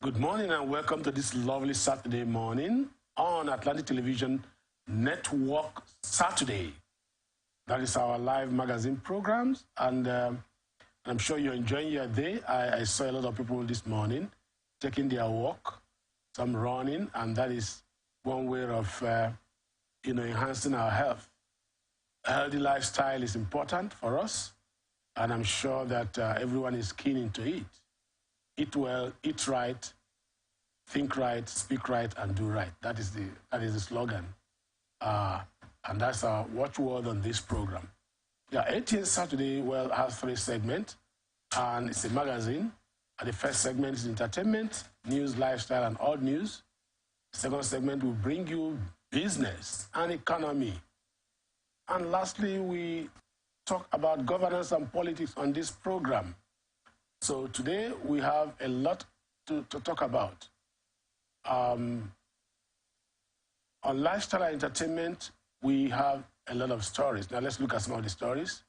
Good morning and welcome to this lovely Saturday morning on Atlantic Television Network Saturday. That is our live magazine programs, and I'm sure you're enjoying your day. I saw a lot of people this morning taking their walk, some running, and that is one way of enhancing our health. A healthy lifestyle is important for us, and I'm sure that everyone is keen into it. Eat well, eat right, think right, speak right, and do right. That is the slogan. And that's our watchword on this program. Yeah, Atn Saturday has 3 segments, and it's a magazine. And the first segment is entertainment, news, lifestyle, and odd news. The second segment will bring you business and economy. And lastly, we talk about governance and politics on this program. So today we have a lot to talk about. On lifestyle and entertainment, we have a lot of stories. Now let's look at some of the stories.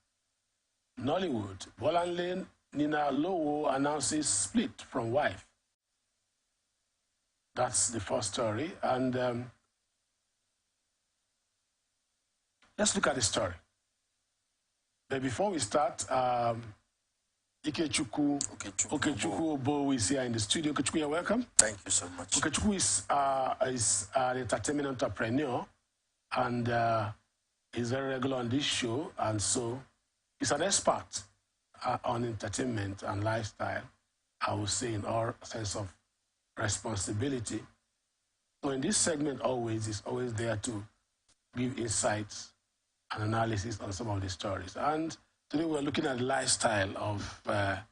Nollywood, Bolanle Nina Lowo announces split from wife. That's the first story. And let's look at the story. But before we start, Ikechukwu Obo is here in the studio. Ikechukwu, you're welcome. Thank you so much. Ikechukwu is an entertainment entrepreneur, and he's very regular on this show, and so he's an expert on entertainment and lifestyle, I would say, in all sense of responsibility. So in this segment, he's always there to give insights and analysis on some of the stories. And today we're looking at the lifestyle of what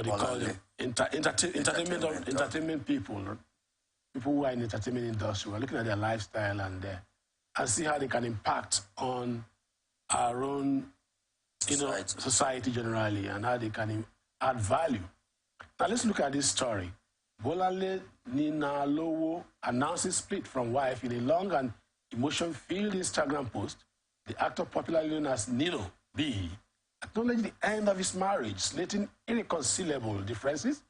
they call them, entertainment people who are in the entertainment industry. We're looking at their lifestyle and see how they can impact on our own society generally, and how they can add value. Now let's look at this story. Bolanle Nina Lowo announces split from wife in a long and emotion-filled Instagram post. The actor popularly known as Nino B acknowledged the end of his marriage, slating irreconcilable differences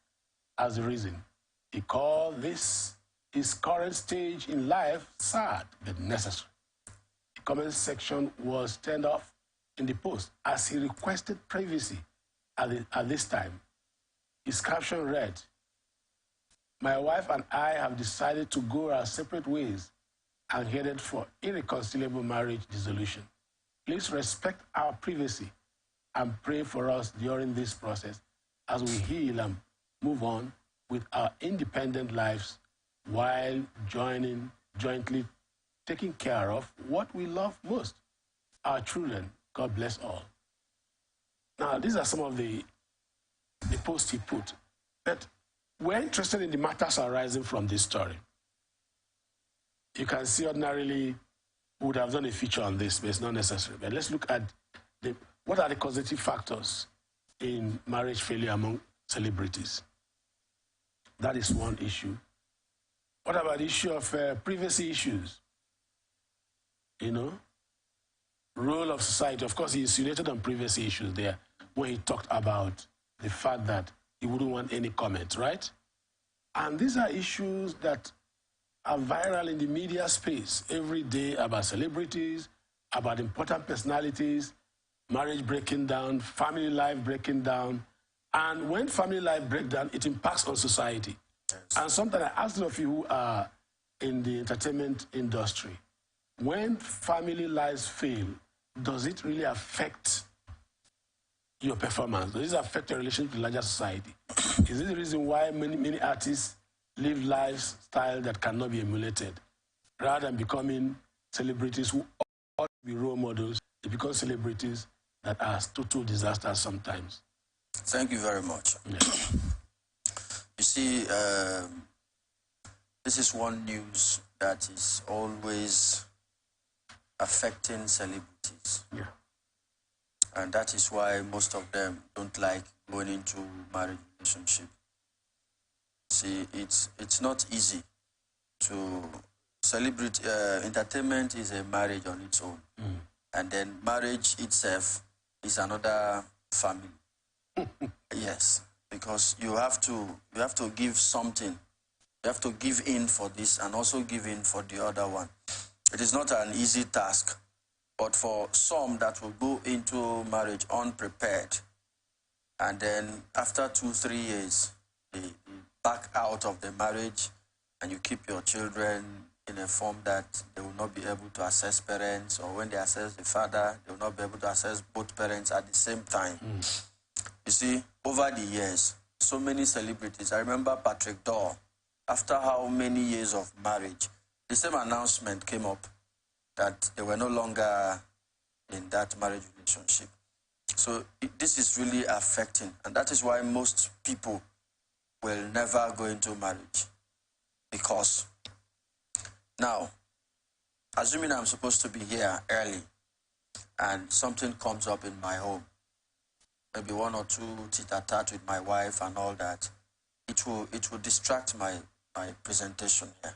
as the reason. He called this his current stage in life sad but necessary. The comment section was turned off in the post as he requested privacy at this time. His caption read, "My wife and I have decided to go our separate ways and headed for irreconcilable marriage dissolution. Please respect our privacy and pray for us during this process as we heal and move on with our independent lives while jointly taking care of what we love most, our children. God bless all." Now, these are some of the posts he put. But we're interested in the matters arising from this story. You can see ordinarily we would have done a feature on this, but it's not necessary. But let's look at what are the causative factors in marriage failure among celebrities. That is one issue. What about the issue of privacy issues? Role of society. Of course, he insinuated on privacy issues there when he talked about the fact that he wouldn't want any comment, right? And these are issues that are viral in the media space every day about celebrities, about important personalities, marriage breaking down, family life breaking down. And when family life breaks down, it impacts on society. Yes. And sometimes I ask those of you who are in the entertainment industry, when family lives fail, does it really affect your performance? Does it affect your relationship with the larger society? Is this the reason why many artists live lifestyle that cannot be emulated? Rather than becoming celebrities who ought to be role models, they become celebrities that are total disasters sometimes. Thank you very much. Yeah. You see, this is one news that is always affecting celebrities. Yeah. And that is why most of them don't like going into marriage relationship. See, it's not easy to celebrate. Entertainment is a marriage on its own. And then marriage itself is another family. Yes, because you have to give something. You have to give in for this and also give in for the other one. It is not an easy task, but for some that will go into marriage unprepared, and then after 2-3 years, they back out of the marriage, and you keep your children in a form that they will not be able to access parents, or when they access the father, they will not be able to access both parents at the same time. You see, over the years, so many celebrities. I remember Patrick Dorr, after how many years of marriage, the same announcement came up that they were no longer in that marriage relationship. So this is really affecting, and that is why most people will never go into marriage. Because now, assuming I'm supposed to be here early and something comes up in my home, maybe 1 or 2 tit-a-tat with my wife and all that, it will distract my presentation here,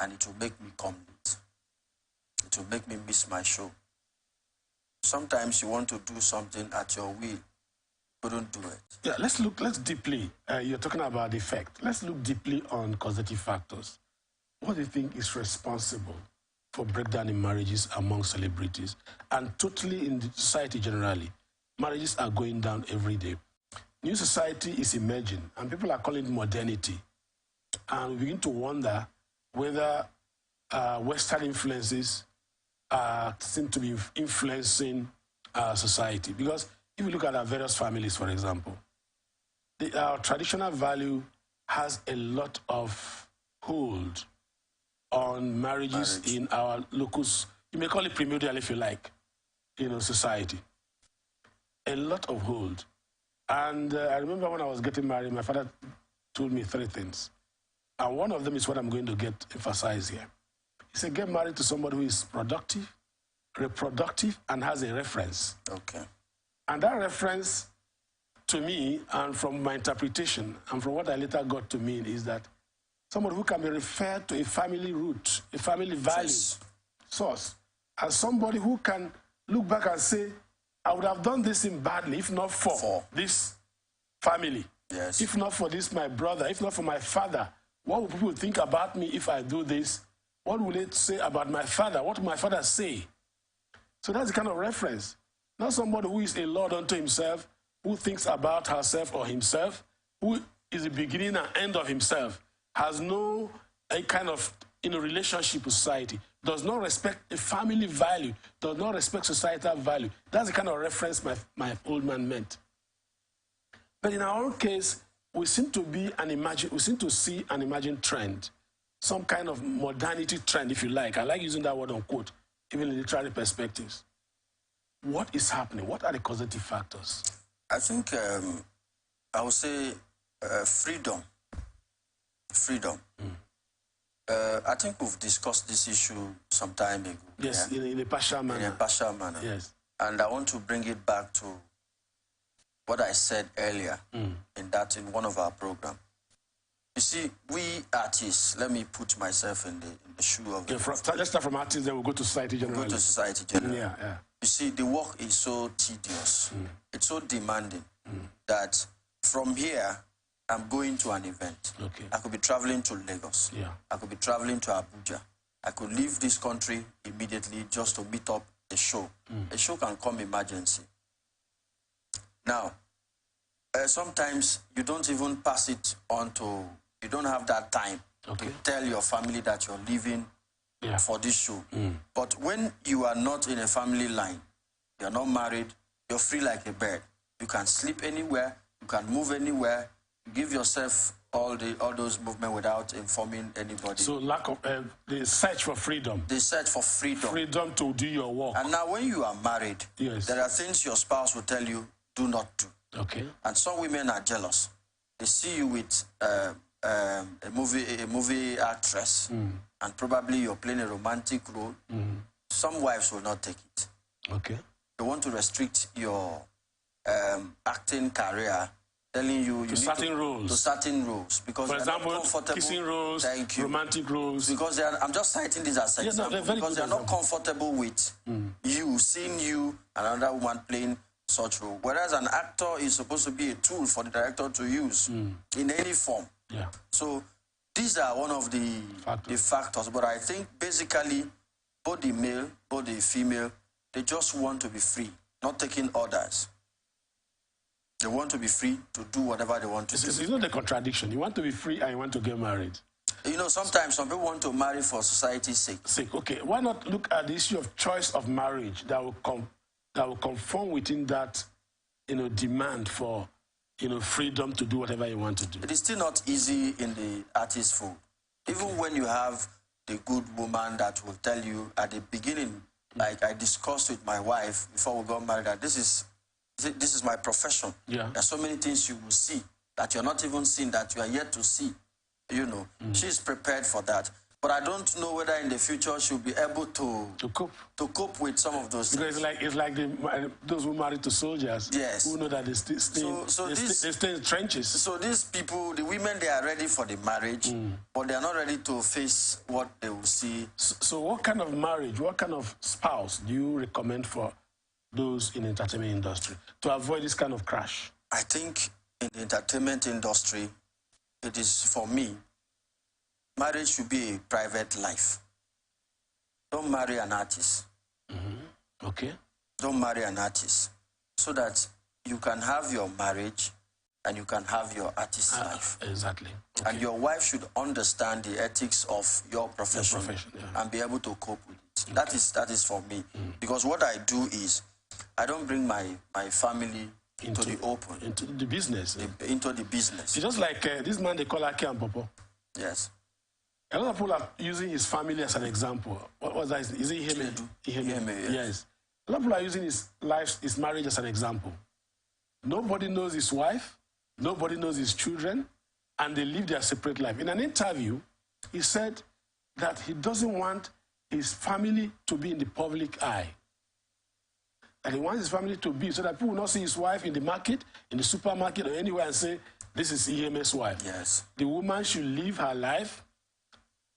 and it will make me come late. It will make me miss my show. Sometimes you want to do something at your will, you couldn't do it. Yeah, let's deeply, you're talking about the effect. Let's look deeply on causative factors. What do you think is responsible for breakdown in marriages among celebrities and totally in the society generally? Marriages are going down every day. New society is emerging, and people are calling it modernity. And we begin to wonder whether Western influences seem to be influencing society. Because if you look at our various families, for example, our traditional value has a lot of hold on marriages in our locus. You may call it primordial if you like, society. A lot of hold. And I remember when I was getting married, my father told me 3 things. And one of them is what I'm going to get emphasized here. He said, get married to somebody who is productive, reproductive, and has a reference. Okay. And that reference, to me, and from my interpretation, and from what I later got to mean, is that somebody who can be referred to a family root, a family value, source, and somebody who can look back and say, I would have done this thing badly if not for this family. Yes. If not for this, my brother, if not for my father, what would people think about me if I do this? What will they say about my father? What will my father say? So that's the kind of reference. Not somebody who is a Lord unto himself, who thinks about herself or himself, who is the beginning and end of himself, has no kind of relationship with society, does not respect a family value, does not respect societal value. That's the kind of reference my old man meant. But in our own case, we seem to see an emerging trend, some kind of modernity trend, if you like. I like using that word unquote, even in literary perspectives. What is happening? What are the causative factors? I think I would say freedom. Freedom. I think we've discussed this issue some time ago. Yes, yeah? in a partial manner. In a partial manner. Yes. And I want to bring it back to what I said earlier in one of our programs. You see, we artists, let me put myself in the shoe of let's start from artists, then we'll go to society generally. We'll go to society generally. Yeah. You see, the work is so tedious. It's so demanding that from here, I'm going to an event. Okay. I could be traveling to Lagos. Yeah. I could be traveling to Abuja. I could leave this country immediately just to meet up a show. A show can come emergency. Now, sometimes you don't even pass it on to, you don't have that time to tell your family that you're leaving for this show. But when you are not in a family line, you're not married, you're free like a bird. You can sleep anywhere, you can move anywhere, you give yourself all those movements without informing anybody. So lack of, the search for freedom. The search for freedom. Freedom to do your work. And now when you are married, there are things your spouse will tell you, do not do. Okay. And some women are jealous. They see you with a movie actress, and probably you're playing a romantic role. Some wives will not take it. Okay. They want to restrict your acting career, telling you to certain roles. To certain roles, because for example, kissing roles, romantic roles. Because I'm just citing this as an example, because they're not comfortable with you seeing you and another woman playing such role. Whereas an actor is supposed to be a tool for the director to use in any form. Yeah. So these are one of the factors. But I think basically both the male, both the female, they just want to be free, not taking orders. They want to be free to do whatever they want to do. It's not a contradiction. You want to be free and you want to get married. You know, sometimes some people want to marry for society's sake. Okay, why not look at the issue of choice of marriage that will conform within that, demand for, freedom to do whatever you want to do. It is still not easy in the artist field. Even when you have the good woman that will tell you at the beginning, like I discussed with my wife before we got married, that this is my profession. Yeah. There's so many things you will see that you're not even seeing, that you are yet to see. She's prepared for that. But I don't know whether in the future she'll be able to cope with some of those things. Because it's like those who married to soldiers. Yes. Who know that they stay in trenches. So these people, the women, they are ready for the marriage, but they are not ready to face what they will see. So what kind of marriage, what kind of spouse do you recommend for those in the entertainment industry to avoid this kind of crash? I think in the entertainment industry, it is, for me, marriage should be a private life. Don't marry an artist. Okay. Don't marry an artist. So that you can have your marriage and you can have your artist life. Exactly. Okay. And your wife should understand the ethics of your profession, and be able to cope with it. Okay. That is for me. Because what I do is, I don't bring my family into the open. Into the business. Into the business. It's just like this man they call Ake and Popo. Yes. A lot of people are using his family as an example. What was that? Is it Iheme? Yes. A lot of people are using his marriage as an example. Nobody knows his wife. Nobody knows his children. And they live their separate life. In an interview, he said that he doesn't want his family to be in the public eye. And he wants his family to be, so that people will not see his wife in the market, in the supermarket, or anywhere and say, this is Iheme's wife. Yes. The woman should live her life,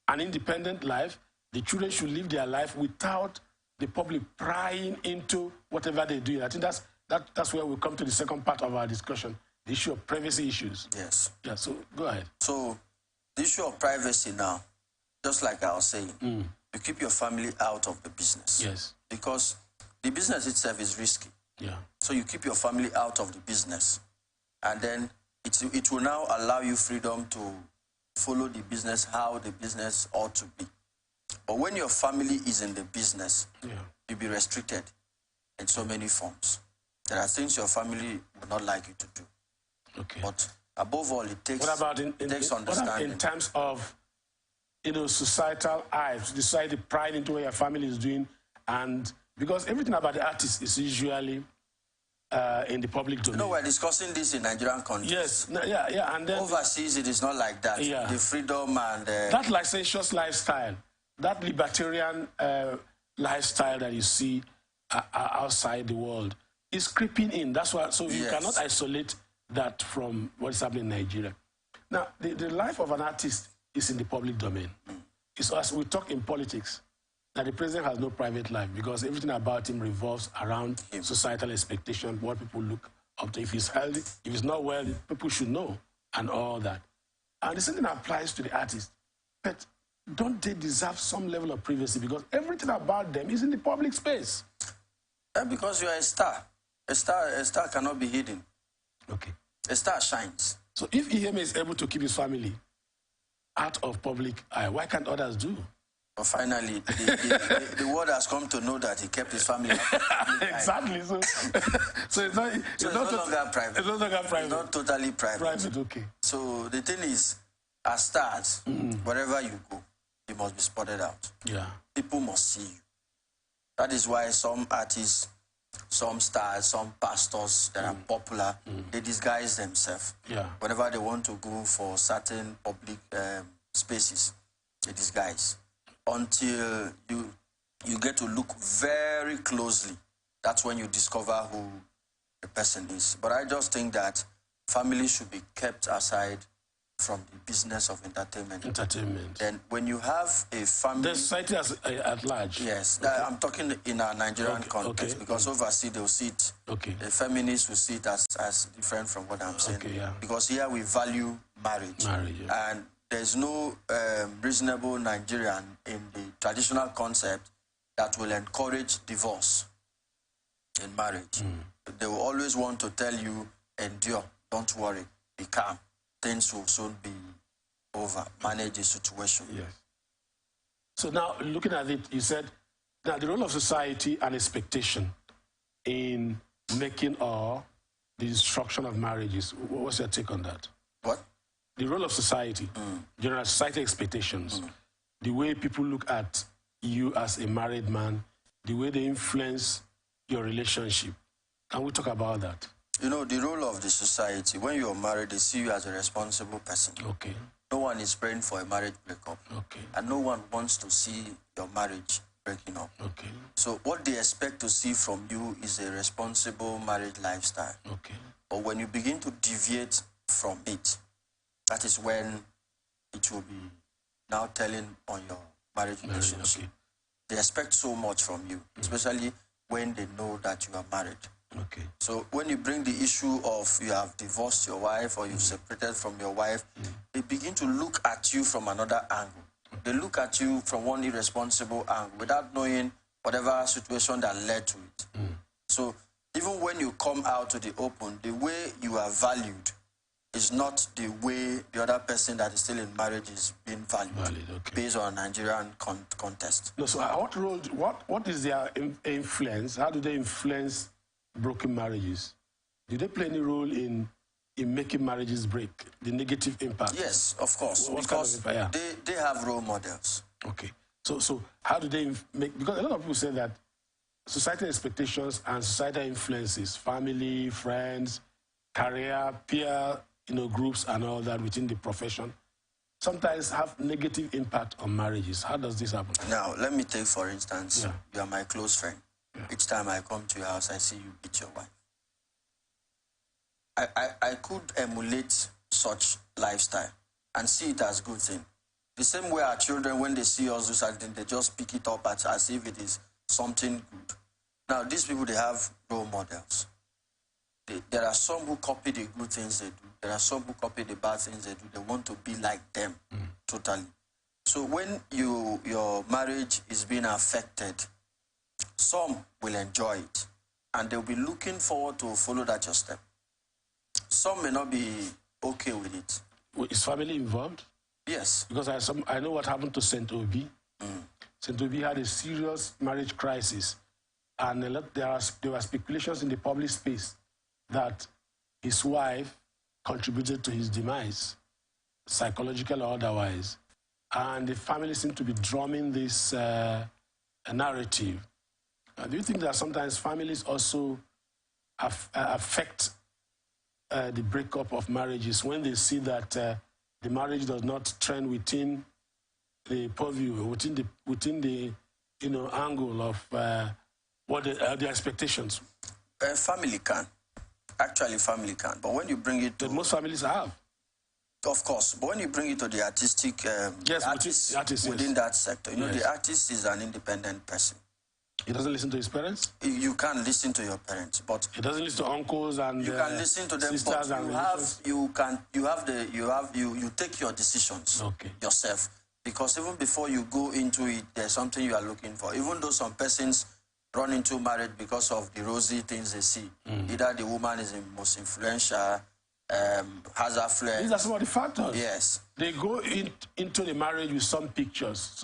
an independent life. The children should live their life without the public prying into whatever they do. I think that's where we come to the second part of our discussion, the issue of privacy issues. Yes. Yeah, so go ahead. So the issue of privacy now, just like I was saying, you keep your family out of the business. Yes. Because the business itself is risky. Yeah. So you keep your family out of the business. And then it will now allow you freedom to follow the business how the business ought to be. But when your family is in the business, you'll be restricted in so many forms. There are things your family would not like you to do. Okay. But above all, it takes, what about understanding. What about in terms of, societal eyes, the society pride into what your family is doing, and because everything about the artist is usually in the public domain. We're discussing this in Nigerian context. Yes, yeah, and then overseas it is not like that. Yeah. The freedom and that licentious lifestyle, that libertarian lifestyle that you see outside the world is creeping in. That's why. So you cannot isolate that from what is happening in Nigeria. Now, the life of an artist is in the public domain. It's as we talk in politics. Now, the president has no private life because everything about him revolves around societal expectation, what people look up to. If he's healthy, if he's not well, people should know, and all that. And the same thing applies to the artist. But don't they deserve some level of privacy? Because everything about them is in the public space. And because you are a star. A star cannot be hidden. Okay. A star shines. So if Iheme is able to keep his family out of public eye, why can't others do? But finally, the world has come to know that he kept his family out. Exactly. So it's no longer private. It's no longer private. It's not totally private. Private, okay. So the thing is, as stars, wherever you go, you must be spotted out. Yeah. People must see you. That is why some artists, some stars, some pastors that are popular, they disguise themselves. Yeah. Whenever they want to go for certain public spaces, they disguise. Until you get to look very closely. That's when you discover who the person is. But I just think that family should be kept aside from the business of entertainment. Entertainment. Then when you have a family... The society at large? Yes. Okay. I'm talking in a Nigerian context, because overseas they'll see it. Okay. The feminists will see it as different from what I'm saying. Okay, yeah. Because here we value marriage. Marriage, yeah. And there's no reasonable Nigerian in the traditional concept that will encourage divorce in marriage. They will always want to tell you, endure, don't worry, be calm. Things will soon be over. Manage the situation. Yes. So now, looking at it, you said, now the role of society and expectation in making or the destruction of marriages. What's your take on that? What? The role of society, general society expectations, the way people look at you as a married man, the way they influence your relationship. Can we talk about that? You know, the role of the society, when you're married, they see you as a responsible person. Okay. No one is praying for a marriage breakup. Okay. And no one wants to see your marriage breaking up. Okay. So what they expect to see from you is a responsible marriage lifestyle. Okay. But when you begin to deviate from it, that is when it will be now telling on your marriage relationship. Okay. They expect so much from you, especially when they know that you are married. Okay. So when you bring the issue of you have divorced your wife or you've separated from your wife, they begin to look at you from another angle. They look at you from one irresponsible angle without knowing whatever situation that led to it. So even when you come out to the open, the way you are valued is not the way the other person that is still in marriage is being valued, okay. based on a Nigerian context. No, so what role, what is their influence? How do they influence broken marriages? Do they play any role in making marriages break, the negative impact? Yes, of course, because they have role models. Okay. So how do they make, because a lot of people say that societal expectations and societal influences, family, friends, career, peer, groups and all that within the profession, sometimes have negative impact on marriages. How does this happen? Now, let me take, for instance, you are my close friend. Each time I come to your house, I see you beat your wife. I could emulate such lifestyle and see it as a good thing. The same way our children, when they see us do something, they just pick it up as if it is something good. Now, these people, they have role models. There are some who copy the good things they do. There are some who copy the bad things they do. They want to be like them, totally. So when your marriage is being affected, some will enjoy it, and they'll be looking forward to follow that your step. Some may not be okay with it. Is family involved? Yes. Because I know what happened to St. Obi. St. Obi had a serious marriage crisis, and there were speculations in the public space that his wife contributed to his demise, psychological or otherwise. And the family seemed to be drumming this narrative. Do you think that sometimes families also affect the breakup of marriages when they see that the marriage does not trend within the purview, within the angle of what the expectations? Family can. Actually, family can. But when you bring it to... But most families have. Of course. But when you bring it to the artistic... artist within that sector, the artist is an independent person. He doesn't listen to his parents? You can't listen to your parents, but... He doesn't listen to uncles and you can listen to them, sisters, but you take your decisions yourself. Because even before you go into it, there's something you are looking for. Even though some persons run into marriage because of the rosy things they see. Either the woman is the most influential, has affluence. These are some of the factors. Yes. They go into the marriage with some pictures,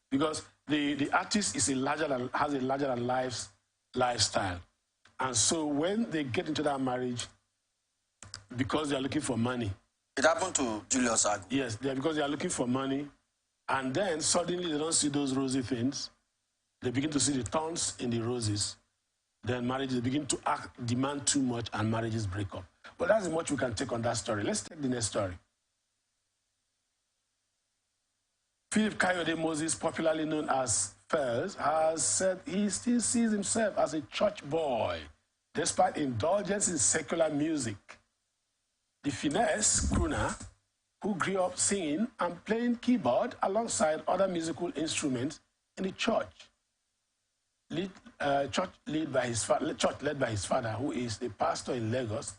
because the artist has a larger than life lifestyle. And so when they get into that marriage, because they are looking for money. It happened to Julius Agu. Yes, because they are looking for money, and then suddenly they don't see those rosy things. They begin to see the thorns in the roses. Then marriages begin to demand too much, and marriages break up. But that's much we can take on that story. Let's take the next story. Philip Kayode Moses, popularly known as Fels, has said he still sees himself as a church boy, despite indulgence in secular music. The finesse crooner who grew up singing and playing keyboard alongside other musical instruments in the church. Church led by his father, who is a pastor in Lagos,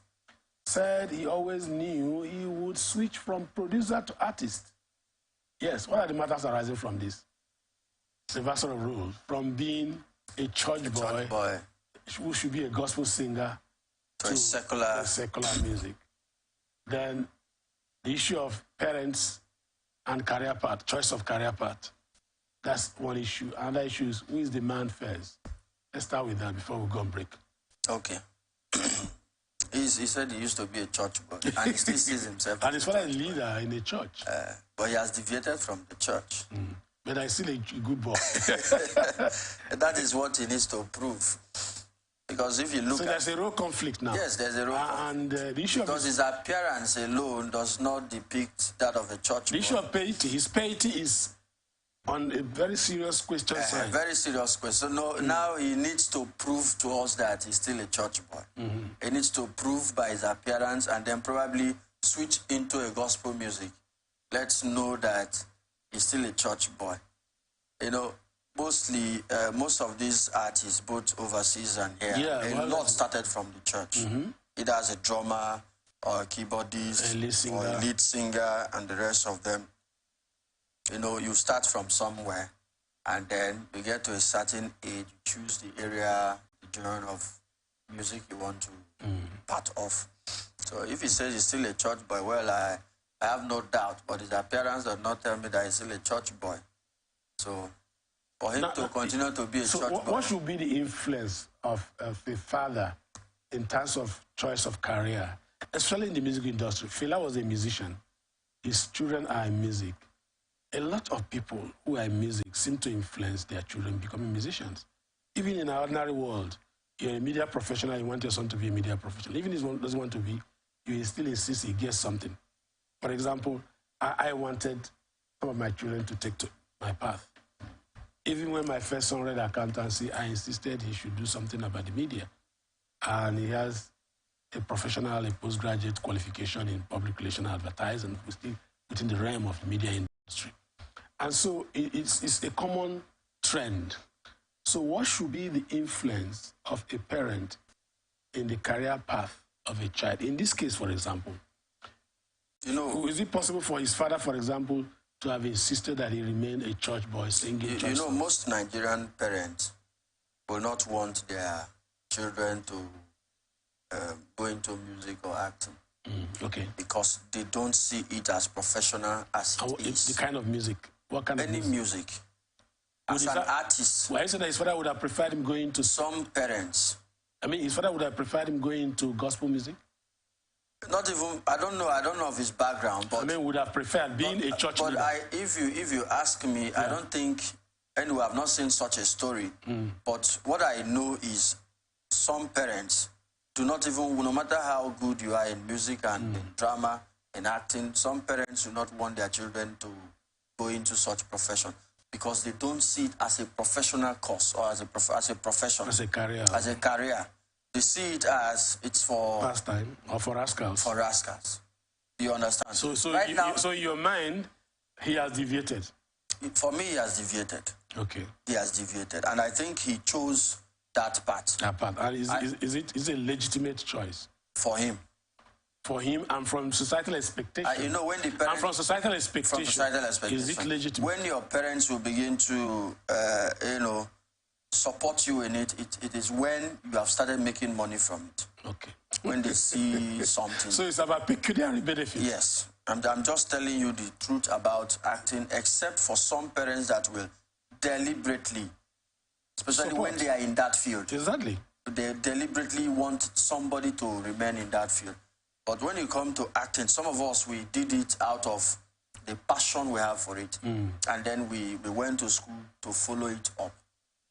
said he always knew he would switch from producer to artist. Yes, what are the matters arising from this? It's a reversal of role from being a church boy who should be a gospel singer to secular music. Then the issue of parents and career path, choice of career path. That's one issue. Another issue is who is the man first. Let's start with that before we go on break. Okay. He said he used to be a church boy, and he still sees himself. And his father is a leader in a church. But he has deviated from the church. But I still a good boy. That is what he needs to prove. Because if you look so there's a role conflict now. Yes, there's a role conflict. And the issue because his appearance alone does not depict that of a church boy. The issue of piety, his piety is on a very serious question sign. Very serious question. So now he needs to prove to us that he's still a church boy. He needs to prove by his appearance and then probably switch into a gospel music. Let's know that he's still a church boy. You know, mostly, most of these artists, both overseas and here, a lot started from the church. Either as a drummer or a keyboardist or a lead singer and the rest of them. You know, you start from somewhere and then you get to a certain age, you choose the area, the genre of music you want to part of. So if he says he's still a church boy, well, I have no doubt, but his appearance does not tell me that he's still a church boy. So for him to continue to be a church boy. What should be the influence of a father in terms of choice of career, especially in the music industry? Fela was a musician. His children are in music. A lot of people who are in music seem to influence their children becoming musicians. Even in our ordinary world, you're a media professional, you want your son to be a media professional. Even if he doesn't want to be, you still insist he gets something. For example, I wanted some of my children to take to my path. Even when my first son read accountancy, I insisted he should do something about the media. And he has a professional, a postgraduate qualification in public relations and advertising, still within the realm of the media industry. And so it's a common trend. So what should be the influence of a parent in the career path of a child? In this case, for example, you know, is it possible for his father, for example, to have insisted that he remain a church boy singing church songs? Most Nigerian parents will not want their children to go into music or acting. Okay. Because they don't see it as professional as it is. The kind of music? What kind of music? Any music. As an artist. Why is it that his father would have preferred him going to... Some parents. I mean, his father would have preferred him going into gospel music? Not even, I don't know of his background, but... I mean, would have preferred being a church leader. But if you ask me, I don't think, anyway, I've not seen such a story, but what I know is some parents do not even, no matter how good you are in music and in drama and acting, some parents do not want their children to go into such profession because they don't see it as a professional course or as a profession. As a career. As a career. They see it as it's for... pastime or for rascals. For rascals. Do you understand? So right now, so in your mind, he has deviated? For me, he has deviated. Okay. He has deviated. And I think he chose that path. That path. And is it a legitimate choice? For him. For him and from societal expectation. You know, when the parents... And from societal expectation. From societal expectation. Is it legitimate? When your parents will begin to, support you in it, it is when you have started making money from it. Okay. When they see something. So it's about pecuniary benefit. Yes. I'm just telling you the truth about acting, except for some parents that will deliberately, especially when they are in that field. Exactly. They deliberately want somebody to remain in that field. But when you come to acting, some of us, we did it out of the passion we have for it. And then we went to school to follow it up.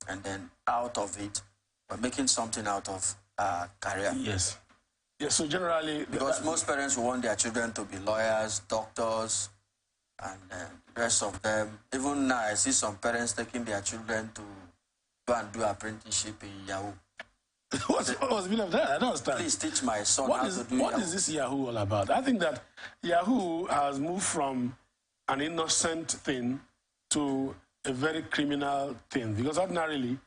And then out of it, we're making something out of our career. Yes. Yes, so generally... Because most parents want their children to be lawyers, doctors, and the rest of them. Even now, I see some parents taking their children to go and do apprenticeship in Yahoo. What's the meaning of that? I don't understand. Please teach my son how to do Yahoo. What is this Yahoo all about? I think that Yahoo has moved from an innocent thing to a very criminal thing, because ordinarily...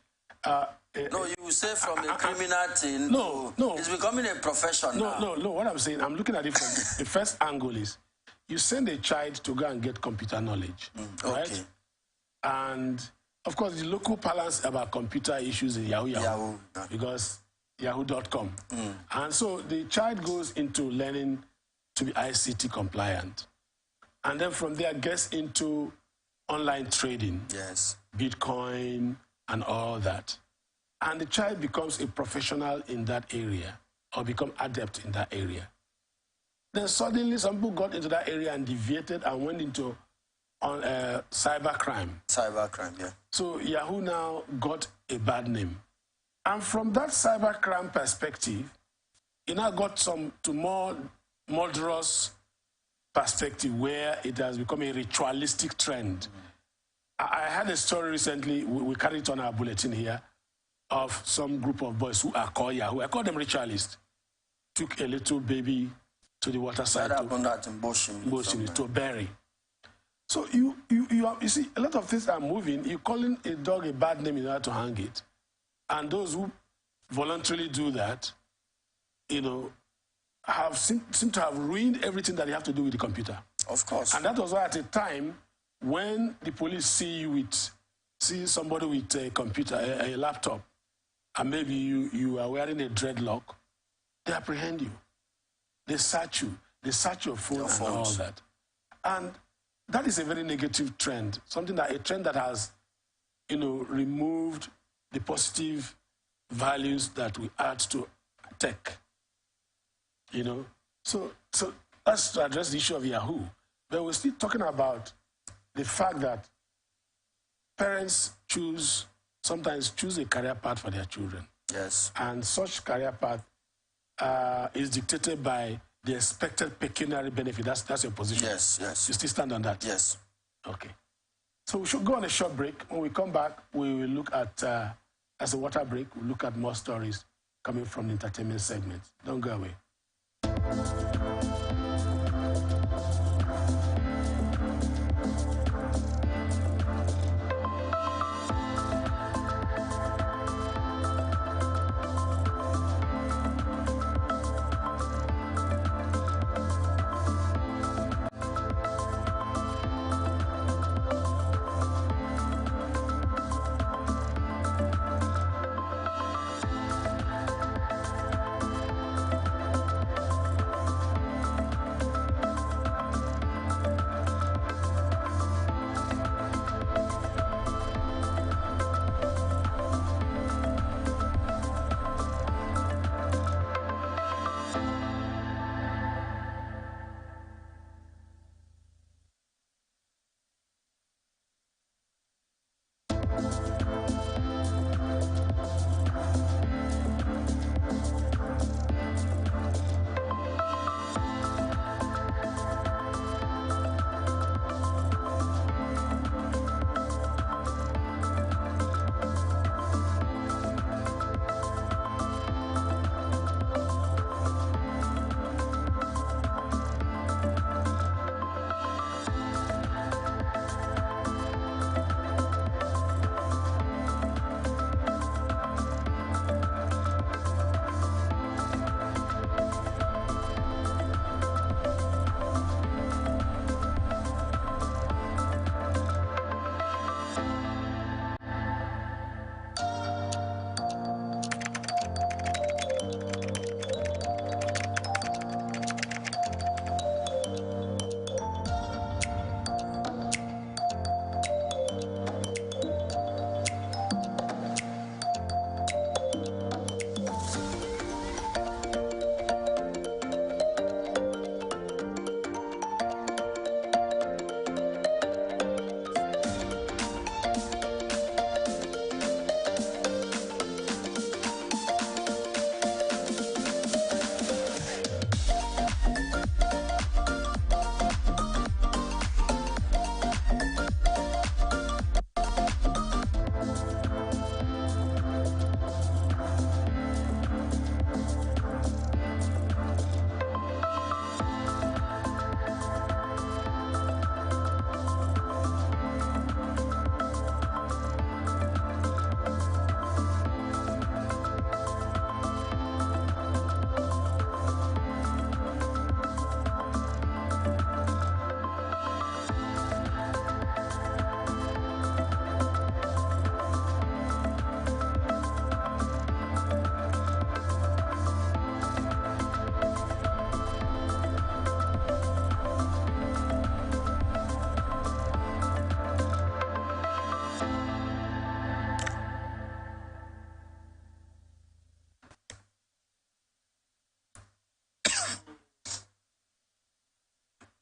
no, you say from a criminal thing no, to... No. It's becoming a profession now. No, what I'm saying, I'm looking at it from the first angle is, you send a child to go and get computer knowledge, right? Okay. And, of course, the local balance about computer issues is Yahoo. Because yahoo.com. And so the child goes into learning to be ICT compliant. And then from there gets into online trading. Yes. Bitcoin and all that. And the child becomes a professional in that area or become adept in that area. Then suddenly some people got into that area and deviated and went into cybercrime. Cybercrime, yeah. So Yahoo now got a bad name. And from that cybercrime perspective, it now got some to more murderous perspective where it has become a ritualistic trend. I had a story recently, we carried it on our bulletin here, of some group of boys who are called Yahoo. I call them ritualists. Took a little baby to the waterside. That happened at Boshim, to bury. So you see, a lot of things are moving. You're calling a dog a bad name in order to hang it. And those who voluntarily do that, you know, seem to have ruined everything that you have to do with the computer. Of course. And that was why at a time when the police see somebody with a computer, a laptop, and maybe you are wearing a dreadlock, they apprehend you. They search you. They search your phone and all that. And that is a very negative trend, a trend that has, you know, removed the positive values that we add to tech. You know, so that's to address the issue of Yahoo. But we're still talking about the fact that parents sometimes choose a career path for their children. Yes. And such career path is dictated by the expected pecuniary benefit. That's your position. Yes, yes. You still stand on that? Yes. Okay. So we should go on a short break. When we come back, we will look at, as a water break, we'll look at more stories coming from the entertainment segment. Don't go away.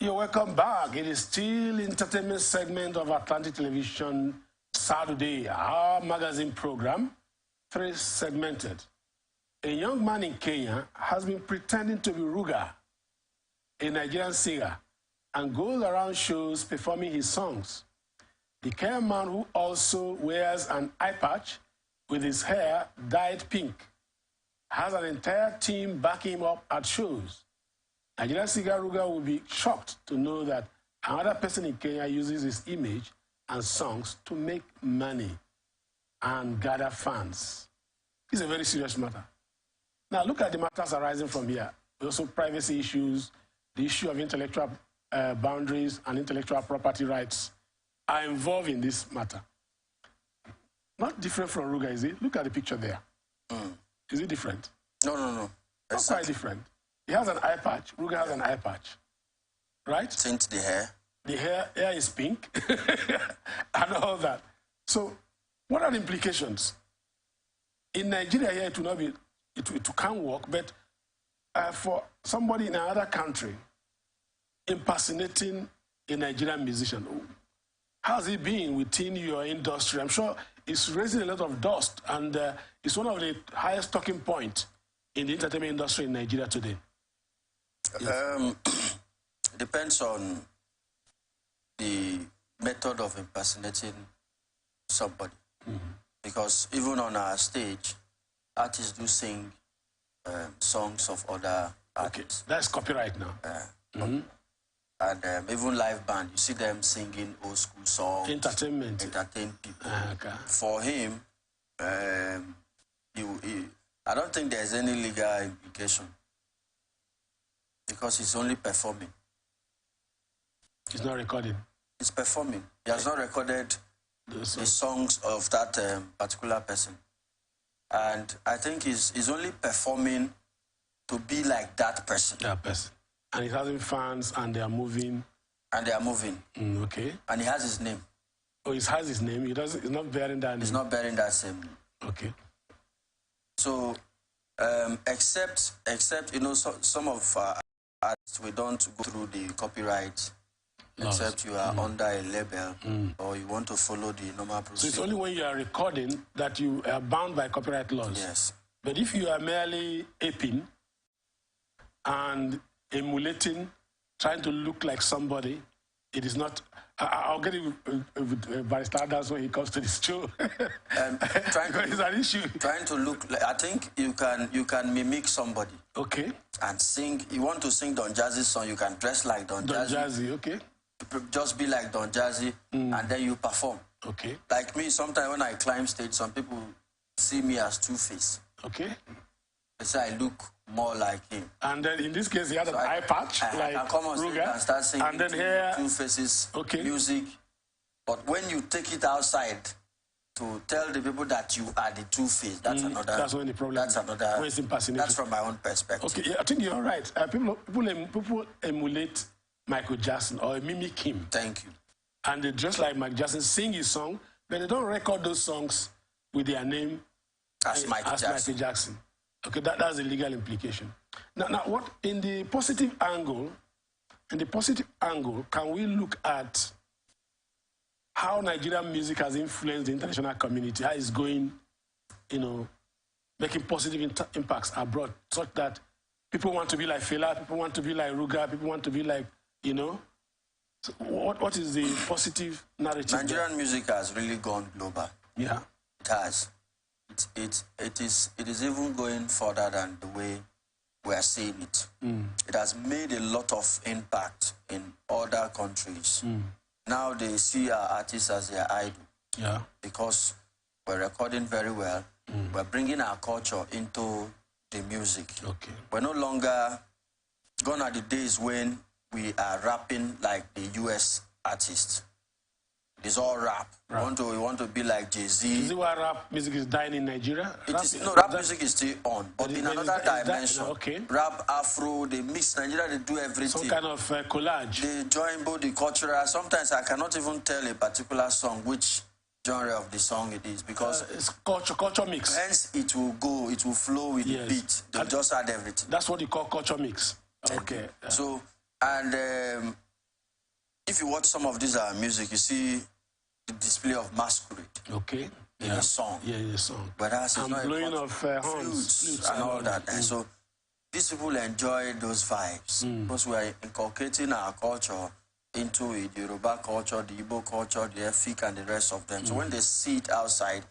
You're welcome back. It is still entertainment segment of Atlantic Television Saturday, our magazine program, 3-segmented. A young man in Kenya has been pretending to be Ruga, a Nigerian singer, and goes around shows performing his songs. The Kenyan man, who also wears an eye patch with his hair dyed pink, has an entire team backing him up at shows. Nigerian singer Ruga will be shocked to know that another person in Kenya uses his image and songs to make money and gather fans. It's a very serious matter. Now, look at the matters arising from here. Also, privacy issues, the issue of intellectual boundaries and intellectual property rights are involved in this matter. Not different from Ruga, is it? Look at the picture there. Is it different? No. Not quite different. He has an eye patch. Ruga has an eye patch. Right? Tint the hair. The hair is pink and all that. So, what are the implications? In Nigeria here, it will not be, it can't work, but for somebody in another country impersonating a Nigerian musician, how's it been within your industry? I'm sure it's raising a lot of dust, and it's one of the highest talking points in the entertainment industry in Nigeria today. Yes. Depends on the method of impersonating somebody. Because even on our stage, artists do sing songs of other artists. Okay. That's copyright now. And even live band, you see them singing old school songs. Entertain people. Okay. For him, I don't think there's any legal implication because he's only performing. He's not recording. He's performing. He has not recorded the songs of that particular person. And I think he's only performing to be like that person. That person. And he's having fans, and they are moving. And they are moving. Okay. And he has his name. Oh, he has his name. He's not bearing that name. He's not bearing that same name. Okay. So, except some of artists, we don't go through the copyright. Except you are under a label or you want to follow the normal procedure. So it's only when you are recording that you are bound by copyright laws. Yes. But if you are merely aping and emulating, trying to look like somebody, it is not. I'll get it with Barrister Adams when he comes to this show. It's an issue. Trying to look like, I think you can mimic somebody. Okay. And sing. You want to sing Don Jazzy's song, you can dress like Don Jazzy. Don Jazzy, okay. Just be like Don Jazzy, and then you perform. Okay. Like me, sometimes when I climb stage, some people see me as Two-Face. Okay. They say I look more like him. And then in this case, he had an eye patch, like I come on stage and start singing and then here, Two-Faces music. But when you take it outside to tell the people that you are the Two-Face, that's another. That's when the problem. That's another. When it's impersonation. That's from my own perspective. Okay, yeah, I think you're right. People emulate Michael Jackson or mimic him. Thank you. And they just like Michael Jackson sing his song, but they don't record those songs with their name as Michael Jackson. Okay, that's the legal implication. Now, what in the positive angle? Can we look at how Nigerian music has influenced the international community? How it's going, making positive impacts abroad, such that people want to be like Fela, people want to be like Ruga, people want to be like, So what is the positive narrative? Nigerian music has really gone global. Yeah. It has. It is even going further than the way we are seeing it. It has made a lot of impact in other countries. Now they see our artists as their idol. Yeah. Because we're recording very well. We're bringing our culture into the music. Okay. We're no longer gone are the days when we are rapping like the US artists. It's all rap. We want to be like Jay-Z. Is it why rap music is dying in Nigeria? Rap music is still on, but in another dimension. Okay. Rap, Afro, they mix Nigeria, they do everything. Some kind of collage. They join both the cultural. Sometimes I cannot even tell a particular song which genre of the song it is because it's culture mix. Hence, it will flow with the beat. They just add everything. That's what you call culture mix. Okay. So, and if you watch some of these music, you see the display of masquerade. Okay. In a song. Yeah, in a song. But that's and not blowing of flutes and all that. And so these people enjoy those vibes because we are inculcating our culture into it, the Yoruba culture, the Igbo culture, the Efik, and the rest of them. So when they see it outside,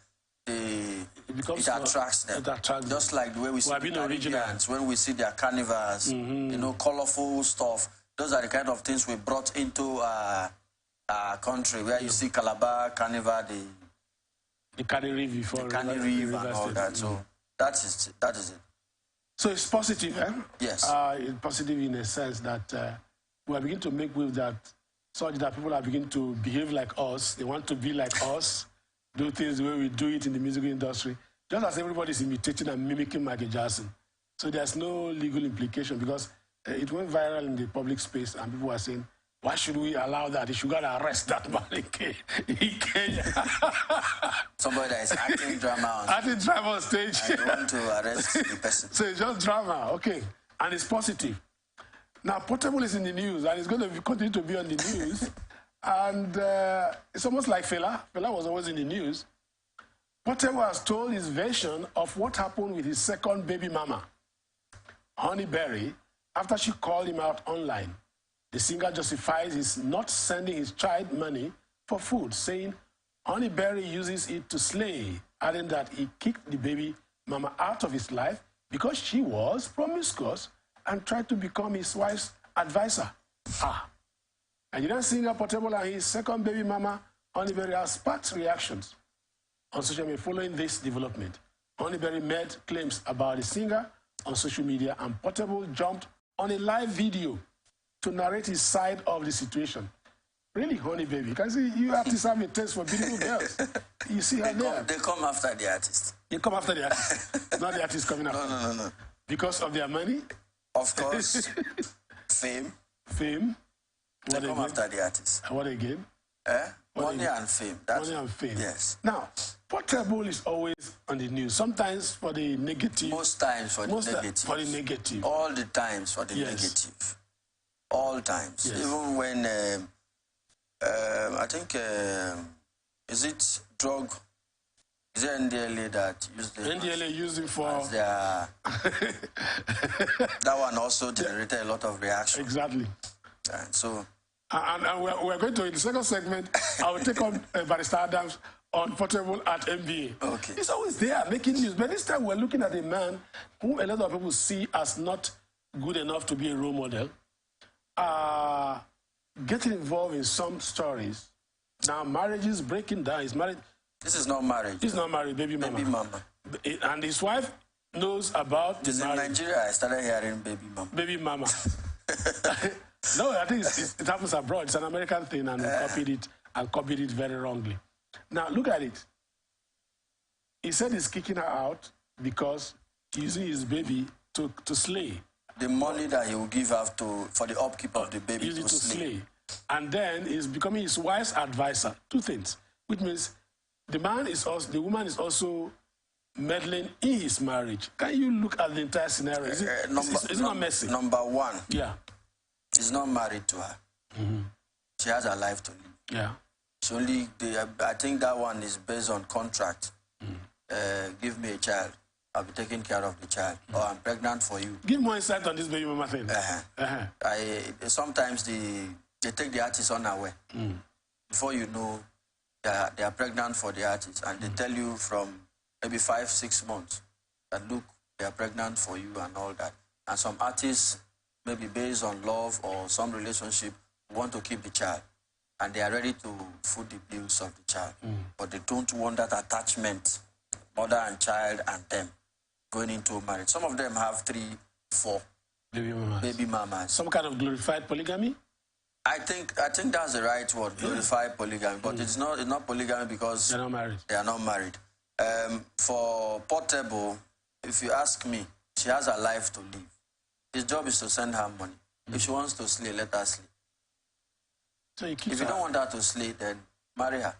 it attracts them. It attracts Just them. like the way we see the Caribbeans, when we see their carnivals, you know, colorful stuff. Those are the kind of things we brought into our country, where you see Calabar, Carnival, the Canary before. The Canary and all that. So that is it. So it's positive, eh? Yes. It's positive in a sense that we are beginning to make with that, such that people are beginning to behave like us. They want to be like us, do things the way we do it in the music industry, just as everybody is imitating and mimicking Michael Jackson. So there's no legal implication because it went viral in the public space and people were saying, why should we allow that? You should go and arrest that man in Kenya. Somebody that is acting drama on stage. And you want to arrest the person. So it's just drama, okay. And it's positive. Now, Portable is in the news, and it's going to continue to be on the news. And it's almost like Fela. Fela was always in the news. Portable has told his version of what happened with his second baby mama, Honey Berry, after she called him out online. The singer justifies his not sending his child money for food, saying Honey Berry uses it to slay, adding that he kicked the baby mama out of his life because she was promiscuous and tried to become his wife's advisor. Nigerian singer Portable and his second baby mama, Honey Berry, has sparked reactions on social media following this development. Honey Berry made claims about the singer on social media, and Portable jumped on a live video to narrate his side of the situation. Really, Honey Baby, you can see you artists have a taste for beautiful girls. You see her there. They come after the artist. They come after the artist. Not the artist coming after. No. Because of their money? Of course. Fame. Fame. They come after the artist. What again? Money and fame. Money and fame. Yes. Now, Portable is always on the news. Sometimes for the negative. Most times for the negative. For the negative. All the times for the negative. All times. Yes. Even when, I think, is it drug? Is it NDLA that used it? NDLA used it for... That one also generated a lot of reaction. Exactly. And so... And we're going to, in the second segment, I will take on Barrister Adams on Portable at NBA. Okay. He's always there making news. But this time we're looking at a man whom a lot of people see as not good enough to be a role model. Getting involved in some stories. Now marriage is breaking down. He's married. This is not marriage. He's not married, baby mama. Baby mama. And his wife knows about the marriage. In Nigeria, I started hearing baby mama. Baby mama. No, I think it happens abroad. It's an American thing, and we copied it very wrongly. Now, look at it. He said he's kicking her out because he's using his baby to slay. The money that he will give her for the upkeep of the baby to slay. And then he's becoming his wife's advisor. Two things, which means the woman is also meddling in his marriage. Can you look at the entire scenario? Is it not messy? Number one. Yeah. He's not married to her. She has a life to live. Yeah. She only, I think that one is based on contract. Give me a child. I'll be taking care of the child. Or I'm pregnant for you. Give more insight on this baby mama thing. Sometimes they take the artist unaware. Before you know, they are pregnant for the artist. And they tell you from maybe 5-6 months that, look, they are pregnant for you and all that. And some artists, maybe based on love or some relationship, want to keep the child. And they are ready to foot the bills of the child. But they don't want that attachment, mother and child and them, going into marriage. Some of them have 3, 4 baby mamas. Some kind of glorified polygamy? I think that's the right word, glorified polygamy. But it's not polygamy because they're not married. They are not married. For Portable, if you ask me, she has a life to live. His job is to send her money. If she wants to slay, let her slay. So if you don't want her to slay, then marry her.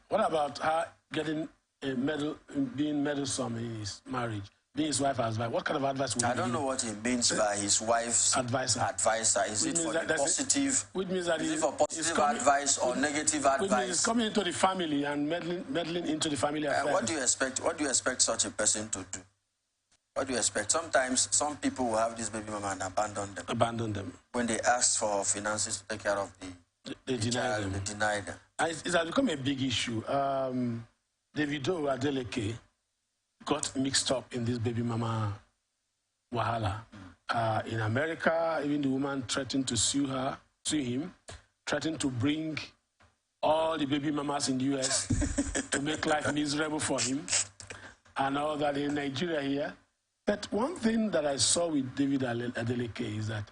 What about her getting a medal, being meddlesome in his marriage? being his wife's advisor. What kind of advice would you give? I don't know what he means by his wife's advisor. Is it for the positive? Which means that is it for positive advice or negative advice? Which means he's coming into the family and meddling into the family affairs. What do you expect? What do you expect such a person to do? What do you expect? Sometimes some people will have this baby mama and abandon them. Abandon them. When they ask for finances to take care of the child, they deny them. It has become a big issue. Davido Adeleke got mixed up in this baby mama wahala. In America, even the woman threatened to sue him, threatened to bring all the baby mamas in the US to make life miserable for him, and all that in Nigeria here. But one thing that I saw with David Adeleke is that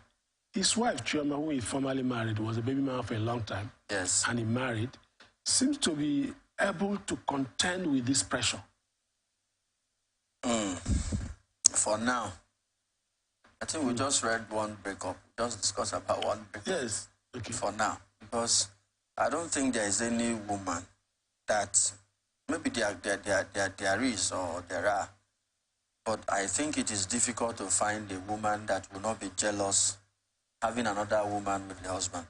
his wife, Chioma, who he formerly married, was a baby mama for a long time. Yes. And he married, seems to be able to contend with this pressure. For now. I think we just read one breakup. Just discussed about one breakup. Yes. Okay. For now. Because I don't think there is any woman that, maybe there is or there are, but I think it is difficult to find a woman that will not be jealous having another woman with the husband.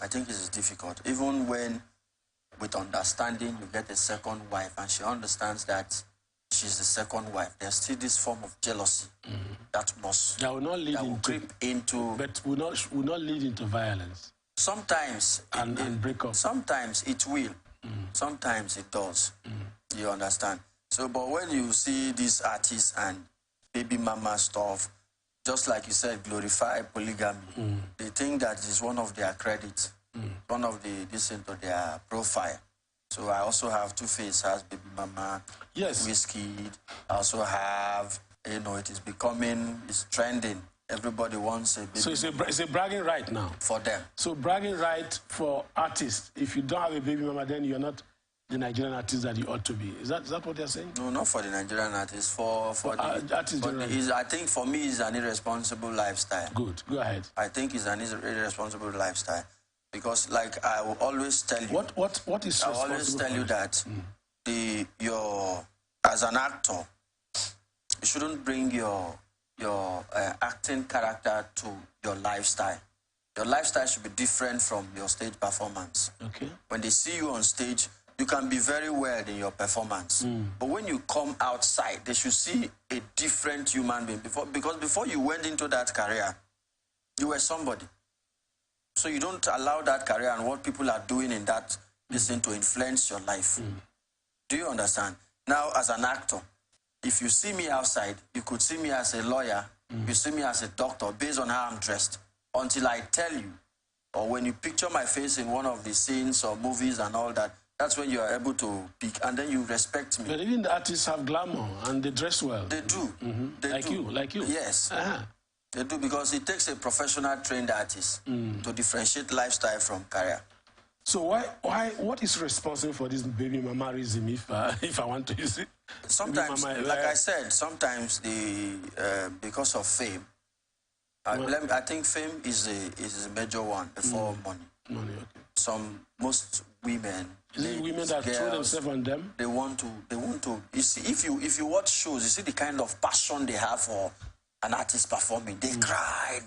I think it is difficult. Even when, with understanding, you get a second wife and she understands that she's the second wife, there's still this form of jealousy that will not lead will creep into... But will not lead into violence. Sometimes... And breakup. Sometimes it will. Sometimes it does. You understand? So, but when you see these artists and baby mama stuff, just like you said, glorify polygamy, they think that is one of their credits, one of the addition to their profile. So I also have Two-Face has baby mama, yes, Wizkid. I also have, it is becoming, it's trending. Everybody wants a baby. So it's a bragging right now for them. So bragging right for artists. If you don't have a baby mama, then you're not the Nigerian artist that you ought to be. Is that what they're saying? No, not for the Nigerian artist. For the artists generally. I think for me, it's an irresponsible lifestyle. Good. Go ahead. I think it's an irresponsible lifestyle because, like I will always tell you. What is? I will always tell you that as an actor, you shouldn't bring your acting character to your lifestyle. Your lifestyle should be different from your stage performance. Okay. When they see you on stage, you can be very well in your performance. But when you come outside, they should see a different human being. Because before you went into that career, you were somebody. So you don't allow that career and what people are doing in that listen to influence your life. Do you understand? Now, as an actor, if you see me outside, you could see me as a lawyer, you see me as a doctor based on how I'm dressed. Until I tell you, or when you picture my face in one of the scenes or movies and all that, that's when you are able to pick, and then you respect me. But even the artists have glamour, and they dress well. They do. They like you. Yes. They do, because it takes a professional trained artist to differentiate lifestyle from career. So what is responsible for this baby mamaism, if I want to use it? Sometimes, like I said, sometimes because of fame, I think fame is a major one before money. Money, okay. Most women. Is it women that throw themselves on them? They want to. You see, if you watch shows, you see the kind of passion they have for an artist performing. They cry.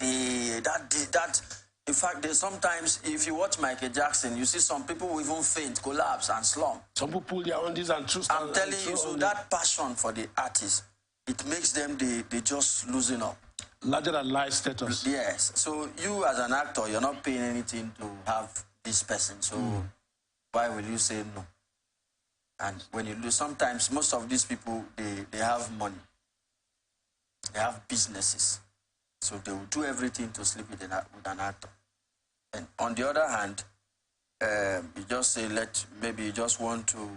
In fact, sometimes if you watch Michael Jackson, you see some people who even faint, collapse, and slump. Some people pull their undies and choose. I'm telling you, so that passion for the artist, it makes them they just losing up. Larger than life status. Yes. So you as an actor, you're not paying anything to have this person. So why will you say no? And when you do, sometimes most of these people, they have money. They have businesses. So they will do everything to sleep with an actor. And on the other hand, you just say, maybe you just want to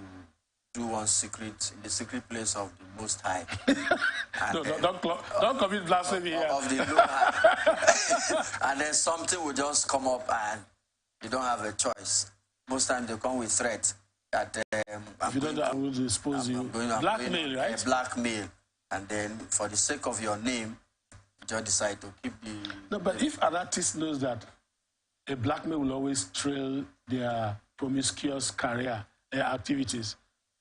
do one secret in the secret place of the Most High. And, don't commit blasphemy here. Of the Low High. And then something will just come up and you don't have a choice. Most times they come with threats that if you don't, I will expose you. Blackmail, right? Blackmail. And then for the sake of your name, you just decide to keep the... No, but if an artist knows that a blackmail will always trail their promiscuous career, their activities,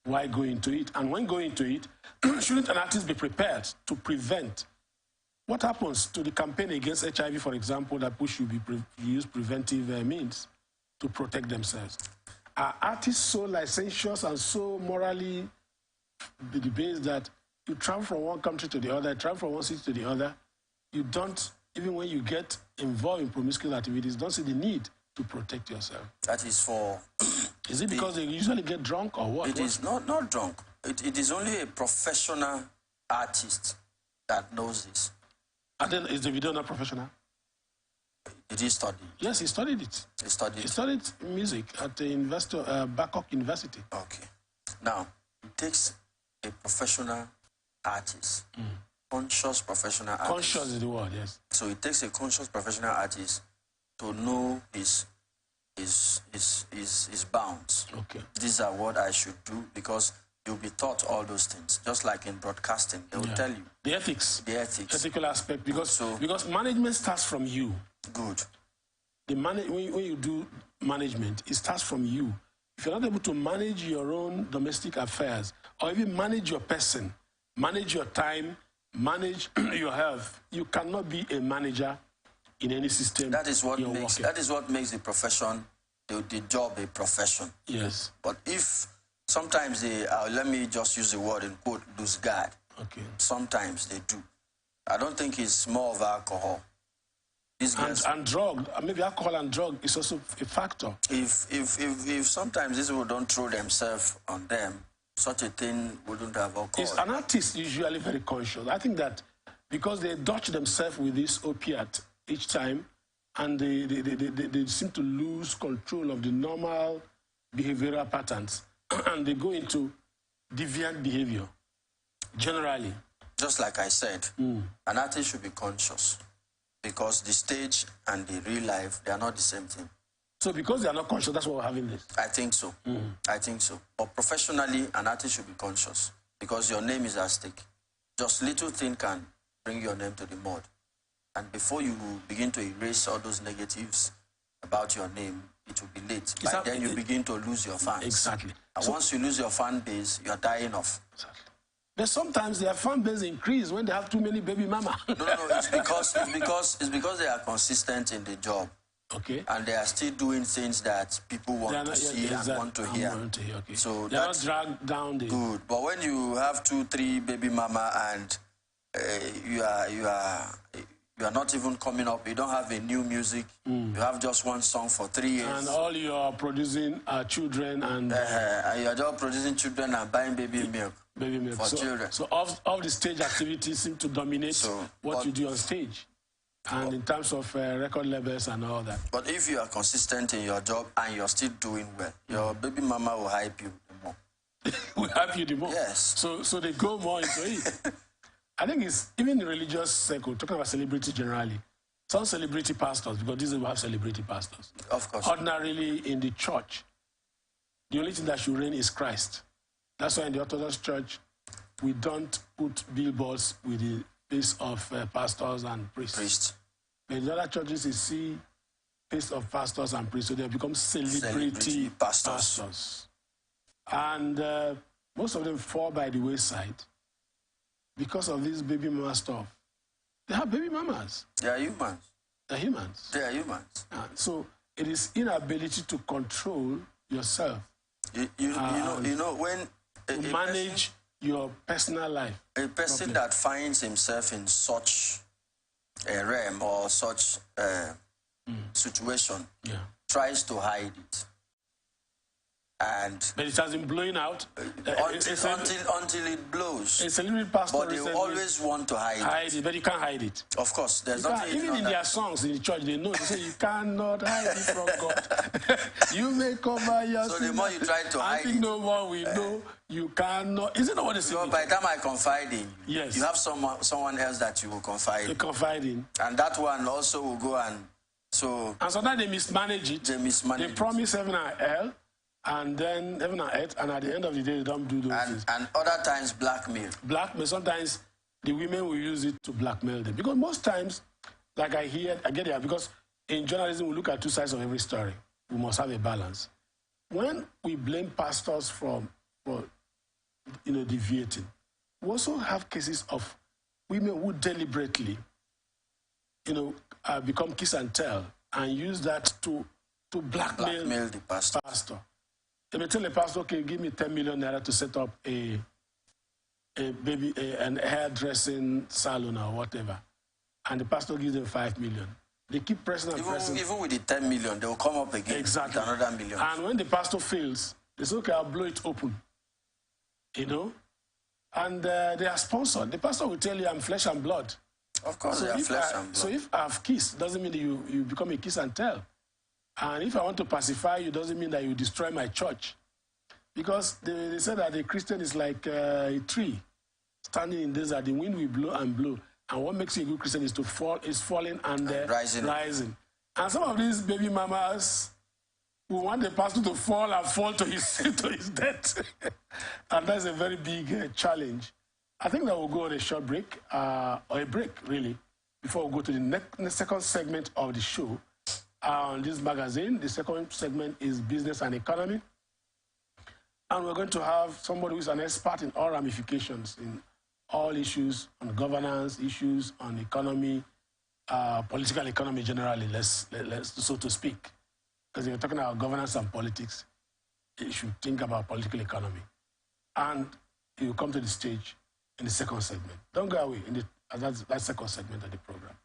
why go into it? And when going into it, shouldn't an artist be prepared to prevent? What happens to the campaign against HIV, for example, that push you use preventive means to protect themselves? Are artists so licentious and so morally debased that you travel from one country to the other, travel from one city to the other, you don't, even when you get involved in promiscuous activities, don't see the need to protect yourself? That is for... Is it because they usually get drunk or what? It is not drunk. It is only a professional artist that knows this. And then is the video not professional? Did he study? Yes, he studied it. He studied? He studied music at the Bangkok University. Okay. Now, it takes a professional artist, conscious professional artist. Conscious is the word, yes. So it takes a conscious professional artist to know his bounds. Okay. These are what I should do, because you'll be taught all those things. Just like in broadcasting, they will tell you. The ethics. The ethics. Ethical aspect. Because management starts from you. Good. When you do management, it starts from you. If you're not able to manage your own domestic affairs, or even manage your person, manage your time, manage your health, you cannot be a manager in any system. That is what makes the profession, the job, a profession. Yes. But if sometimes they, let me just use the word in quote, lose guard. Okay. Sometimes they do. I don't think it's more of alcohol. And drug, maybe alcohol and drug is also a factor. If sometimes these people don't throw themselves on them, such a thing wouldn't have occurred. An artist usually very conscious. I think that because they dodge themselves with this opiate each time, and they seem to lose control of the normal behavioral patterns, and they go into deviant behavior, generally. Just like I said, an artist should be conscious, because the stage and the real life, they are not the same thing. So because they are not conscious, that's why we're having this? I think so. I think so. But professionally, an artist should be conscious, because your name is at stake. Just little thing can bring your name to the mud. And before you begin to erase all those negatives about your name, it will be late. By then you begin to lose your fans. Exactly. And once you lose your fan base, you are dying off. Exactly. But sometimes their fan base increase when they have too many baby mama. No, it's because they are consistent in the job. Okay. And they are still doing things that people want to see and want to hear. Okay. So they're not dragged down the... Good. But when you have 2, 3 baby mama and you are not even coming up, you don't have a new music, you have just one song for 3 years. And all you are producing are children and... you are just producing children and buying baby milk. Baby milk. For children. So all the stage activities seem to dominate what you do on stage. And in terms of record labels and all that. But if you are consistent in your job and you're still doing well, your baby mama will hype you the more. Will hype you the more? Yes. So they go more into it. I think it's, even in religious circle, talking about celebrity generally, some celebrity pastors, because these will have celebrity pastors. Of course. Ordinarily in the church, the only thing that should reign is Christ. That's why in the Orthodox Church, we don't put billboards with the face of pastors and priests. But in other churches, you see face of pastors and priests, so they become celebrity pastors. And most of them fall by the wayside because of this baby mama stuff. They have baby mamas. They are humans. They're humans. They are humans. So it is inability to control yourself. You know, when... manage your personal life. A person that finds himself in such a realm or such situation tries to hide it. But it has been blowing out. Until it blows. A celebrity pastor but they always want to hide it. But you can't hide it. Of course. There's nothing... Even in their songs in the church, they know. They say, you cannot hide it from God. You may cover your So the more you try to hide it... no one will know. You cannot... Isn't that what they say? By the time I confide in you, yes, you have someone else that you will confide in. Confide in. And that one also will go and... And sometimes they mismanage it. They promise heaven and hell. And then heaven and earth, and at the end of the day, they don't do those things. And other times, blackmail. Blackmail. Sometimes the women will use it to blackmail them. Because most times, like I get it, because in journalism, we look at two sides of every story. We must have a balance. When we blame pastors for deviating. We also have cases of women who deliberately, become kiss and tell and use that to blackmail the pastor. They may tell the pastor, okay, give me 10 million naira to set up an hairdressing salon or whatever. And the pastor gives them 5 million. They keep pressing and pressing. Even with the 10 million, they will come up again with another million. And when the pastor fails, they say, okay, I'll blow it open. And they are sponsored. The pastor will tell you, I'm flesh and blood. Of course, they are flesh and blood. So if I've kissed, doesn't mean that you become a kiss and tell. And if I want to pacify you, doesn't mean that you destroy my church. Because they say that a Christian is like a tree standing in desert. The wind will blow and blow. And what makes you a good Christian is falling and rising. And some of these baby mamas who want the pastor to fall to his death. And that's a very big challenge. I think that we'll go on a short break, or a break, really, before we go to the second segment of the show. On this magazine, the second segment is business and economy. And we're going to have somebody who's an expert in all ramifications, in all issues on governance, issues on economy, political economy generally, let's so to speak. Because if you're talking about governance and politics, you should think about political economy. And he will come to the stage in the second segment. Don't go away in that second segment of the program.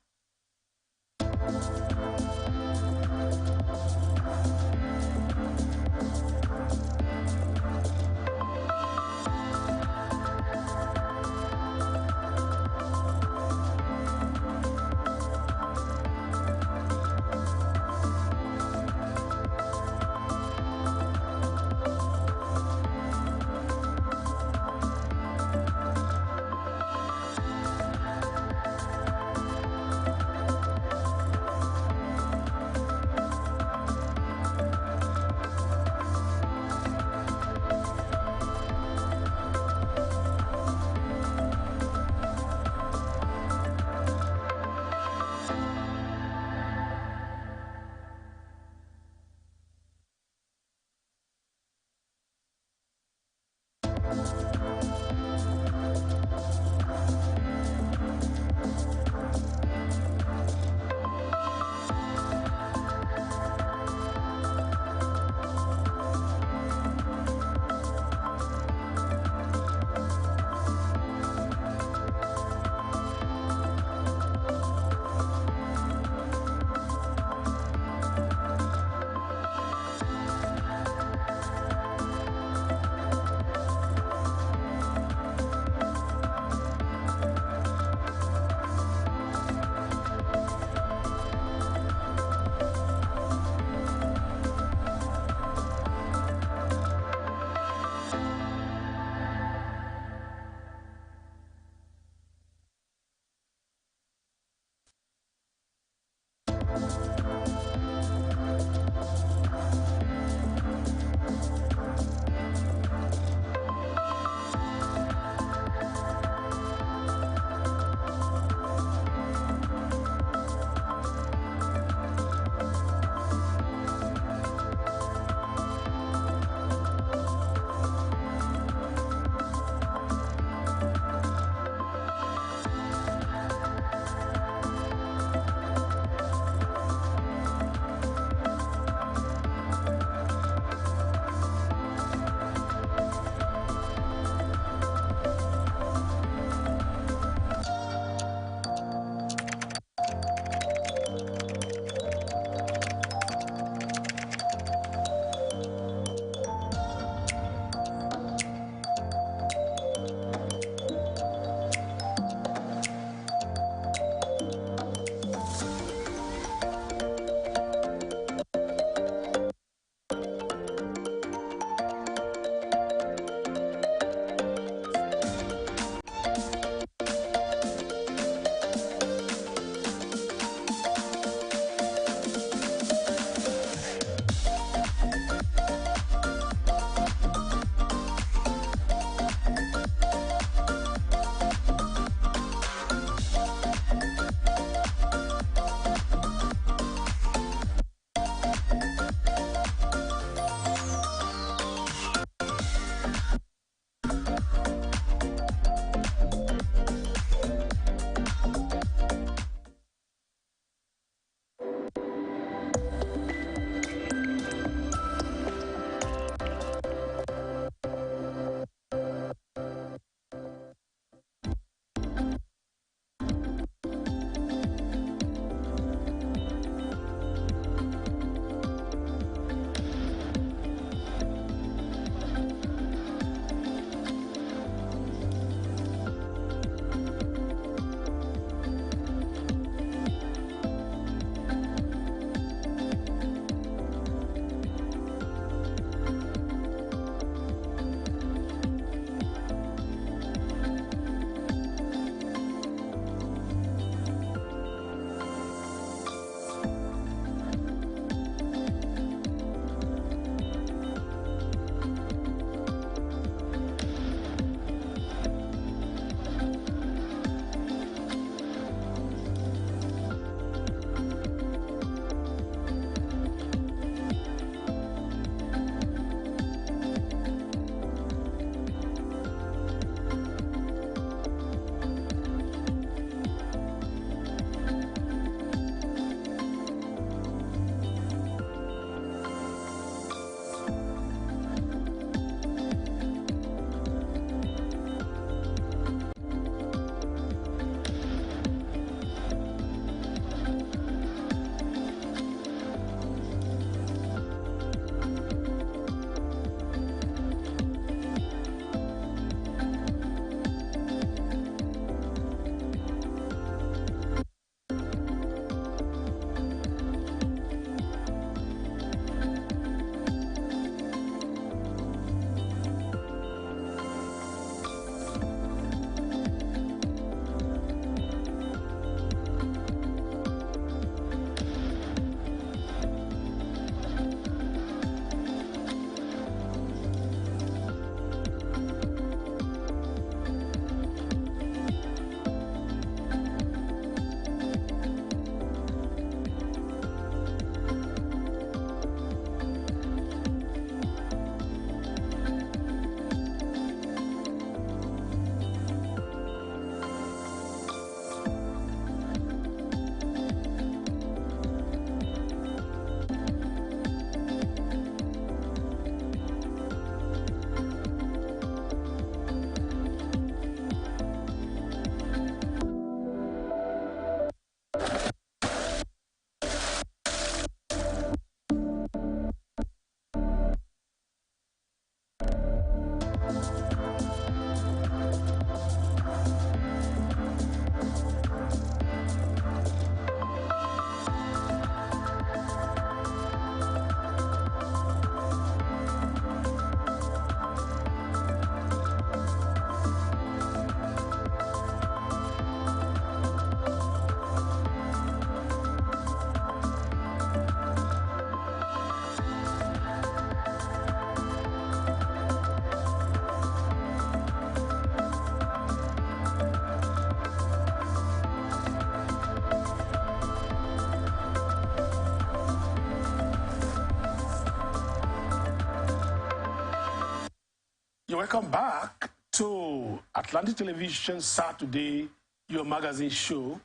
You're welcome back to Atlantic Television Saturday, your magazine show.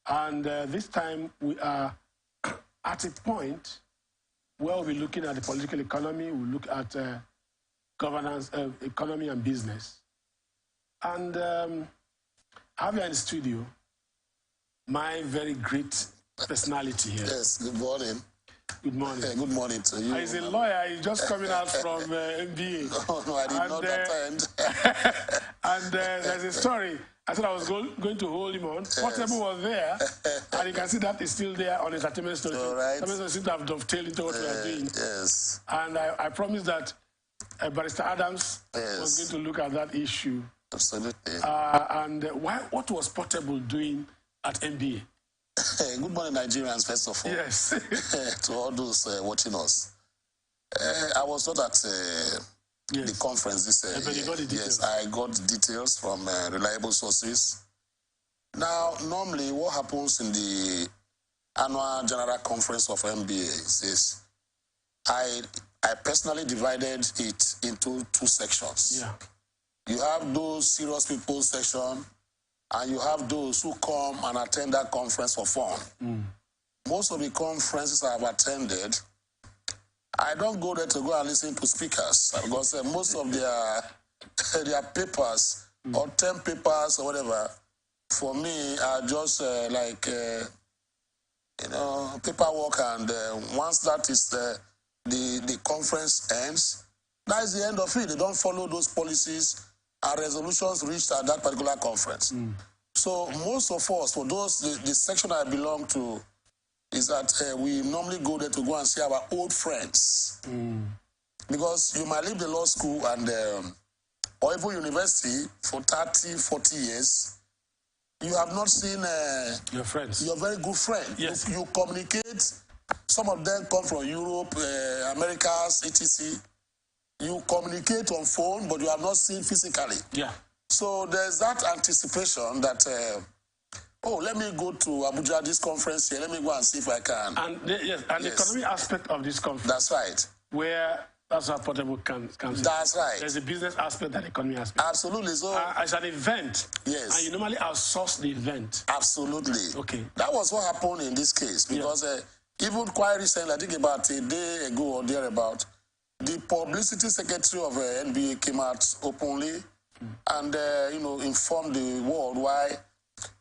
And this time we are at a point where we'll be looking at the political economy, we'll look at governance, economy and business. And I have here in the studio my very great personality here. Yes, good morning. Good morning. Good morning to you. He's a lawyer. He's just coming out from MBA. No, I did not attend. And there's a story. I said I was going to hold him on. Yes. Portable was there, and you can see that it's still there on Entertainment Story. All right. Entertainment seems to have dovetailed into what we are doing. Yes. And I promised that Barrister Adams was going to look at that issue. Absolutely. And what was Portable doing at MBA? Good morning, Nigerians, first of all. Yes. To all those watching us. I was not at the conference this year. Yes, I got details from reliable sources. Now, normally what happens in the annual general conference of MBA is I personally divided it into two sections. Yeah. You have those serious people section, and you have those who come and attend that conference for fun. Most of the conferences I have attended, I don't go there to go and listen to speakers because most of their papers or 10 papers or whatever, for me, are just paperwork. And once that is the conference ends, that is the end of it. They don't follow those policies and resolutions reached at that particular conference. So most of us, for those, the section I belong to, is that we normally go there to go and see our old friends. Because you might leave the law school and or even university for 30, 40 years, you have not seen your friends. Your very good friend. Yes. You communicate. Some of them come from Europe, Americas, etc. You communicate on phone, but you have not seen physically. Yeah. So there's that anticipation that, let me go to Abuja, this conference here. Let me go and see if I can. And the economic aspect of this conference. That's right. That's how Portable comes. That's right. There's a business aspect and economy aspect. Absolutely. So as an event. Yes. And you normally outsource the event. Absolutely. Okay. That was what happened in this case because even quite recently, I think about a day ago or thereabout, the publicity secretary of NBA came out openly and, informed the world why,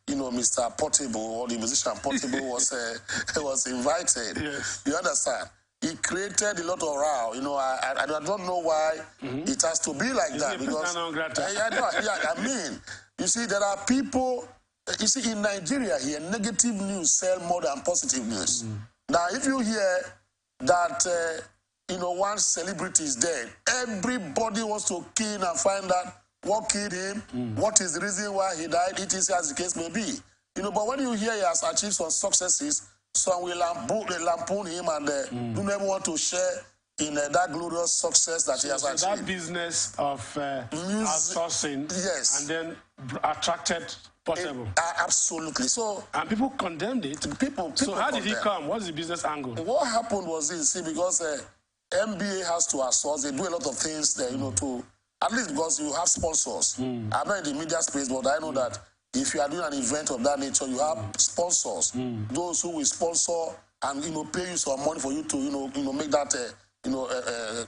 Mr. Portable or the musician Portable was invited. Yes. You understand? He created a lot of row. I don't know why it has to be like that. Because I mean, you see, there are people. You see, in Nigeria here, negative news sell more than positive news. Now, if you hear that, one celebrity is dead, everybody wants to kill and find out what killed him, what is the reason why he died, it is as the case may be. But when you hear he has achieved some successes, some will lampoon him and do not want to share in that glorious success that he has achieved. That business of outsourcing and then attracted Portable. Absolutely. So, and people condemned it. People so how did he come? What's the business angle? What happened was this, because MBA has to outsource. They do a lot of things there, to, at least because you have sponsors. I'm not in the media space, but I know that if you are doing an event of that nature, you have sponsors. Those who will sponsor and, pay you some money for you to, make that,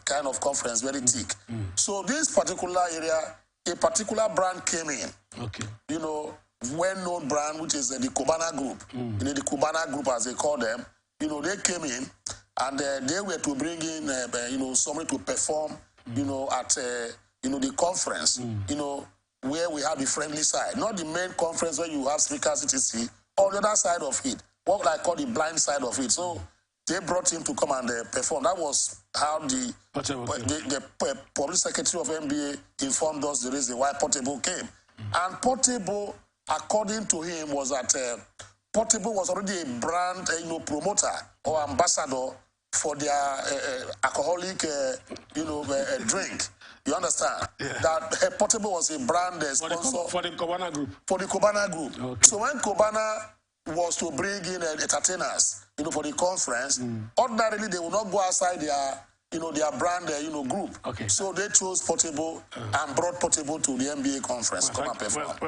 kind of conference very thick. So this particular area, a particular brand came in. Okay. Well-known brand, which is the Cubana Group. The Cubana Group, as they call them, they came in and they were to bring in, somebody to perform, at, the conference, where we have the friendly side. Not the main conference where you have speakers, etc. On the other side of it, what I call the blind side of it. So they brought him to come and perform. That was how the public secretary of MBA informed us the reason why Portable came. And Portable, according to him, was that Portable was already a brand, promoter or ambassador for their alcoholic, drink. You understand? Yeah. That Portable was a brand sponsor for the Cubana Group. For the Cubana Group. Okay. So when Cubana was to bring in entertainers, for the conference, ordinarily they will not go outside their brand, group. Okay. So they chose Portable and brought Portable to the NBA conference. Well,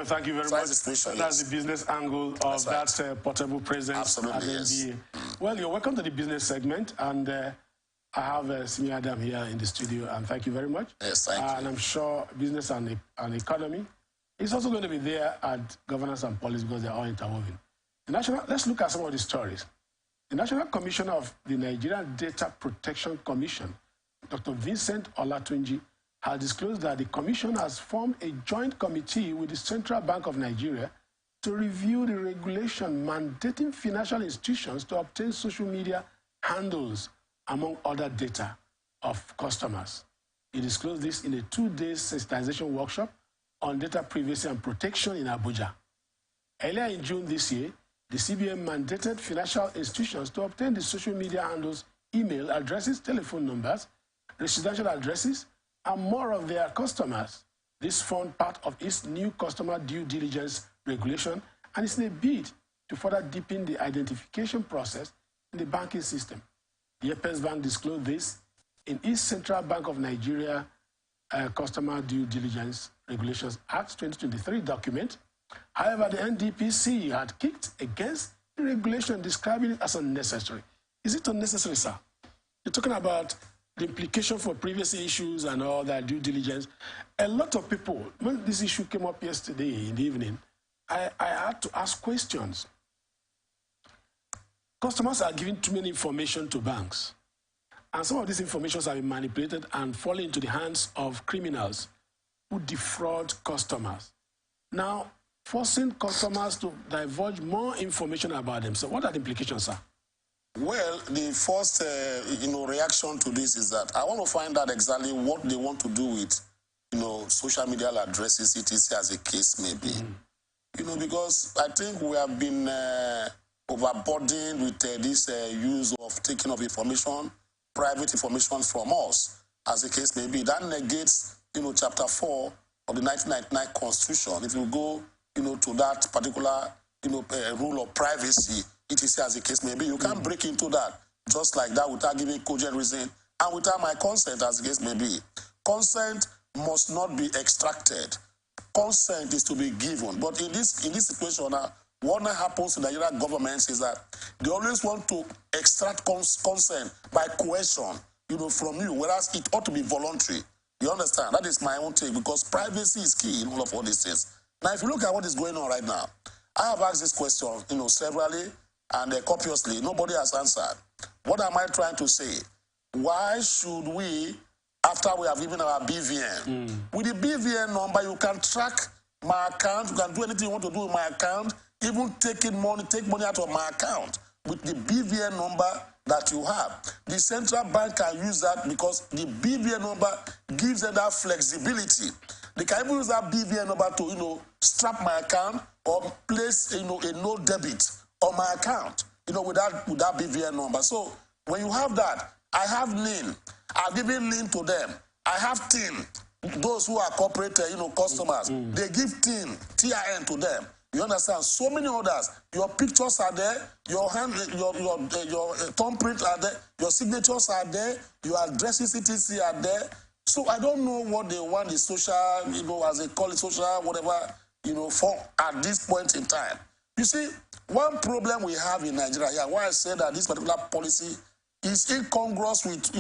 thank you very much. That's the business angle of that Portable presence. Absolutely, at NBA. Well, you're welcome to the business segment, and I have Simi Adam here in the studio, and thank you very much. Yes, thank you. And I'm sure business and economy is also going to be there at governance and policy because they're all interwoven. Let's look at some of the stories. The National Commissioner of the Nigerian Data Protection Commission, Dr. Vincent Olatunji, has disclosed that the Commission has formed a joint committee with the Central Bank of Nigeria to review the regulation mandating financial institutions to obtain social media handles, among other data of customers. He disclosed this in a 2-day sensitization workshop on data privacy and protection in Abuja. Earlier in June this year, the CBN mandated financial institutions to obtain the social media handles, email addresses, telephone numbers, residential addresses, and more of their customers. This formed part of its new customer due diligence regulation and is in a bid to further deepen the identification process in the banking system. The Apex Bank disclosed this in its Central Bank of Nigeria Customer Due Diligence Regulations Act 2023 document. However, the NDPC had kicked against the regulation, describing it as unnecessary. Is it unnecessary, sir? You're talking about the implication for privacy issues and all that, due diligence. A lot of people, when this issue came up yesterday in the evening, I had to ask questions. Customers are giving too many information to banks. And some of these informations have been manipulated and fall into the hands of criminals who defraud customers. Now, forcing customers to divulge more information about themselves. What are the implications, sir? Well, the first, reaction to this is that I want to find out exactly what they want to do with, social media addresses, etc., as a case may be. Because I think we have been overburdened with this use of taking of information, private information from us, as the case may be. That negates, Chapter 4 of the 1999 Constitution. If you go, to that particular, rule of privacy, etc., as the case may be, you can't break into that just like that without giving cogent reason and without my consent, as the case may be. Consent must not be extracted. Consent is to be given. But in this situation now, what now happens in the Nigerian government is that they always want to extract consent by coercion, from you, whereas it ought to be voluntary. You understand? That is my own take, because privacy is key in all these things. Now, if you look at what is going on right now, I have asked this question, severally and copiously. Nobody has answered. What am I trying to say? Why should we, after we have given our BVN, with the BVN number, you can track my account, you can do anything you want to do with my account, even take money out of my account with the BVN number that you have. The central bank can use that because the BVN number gives them that flexibility. They can even use that BVN number to, strap my account or place, a no debit on my account, with that BVN number. So when you have that, I have NIN. I've given NIN to them. I have TIN. Those who are corporate, customers, they give TIN to them. You understand? So many others. Your pictures are there. Your hand, your thumbprint are there. Your signatures are there. Your addresses, etc. are there. So I don't know what they want the social, as they call it, social, whatever, for at this point in time. You see, one problem we have in Nigeria here, why I say that this particular policy is incongruous with,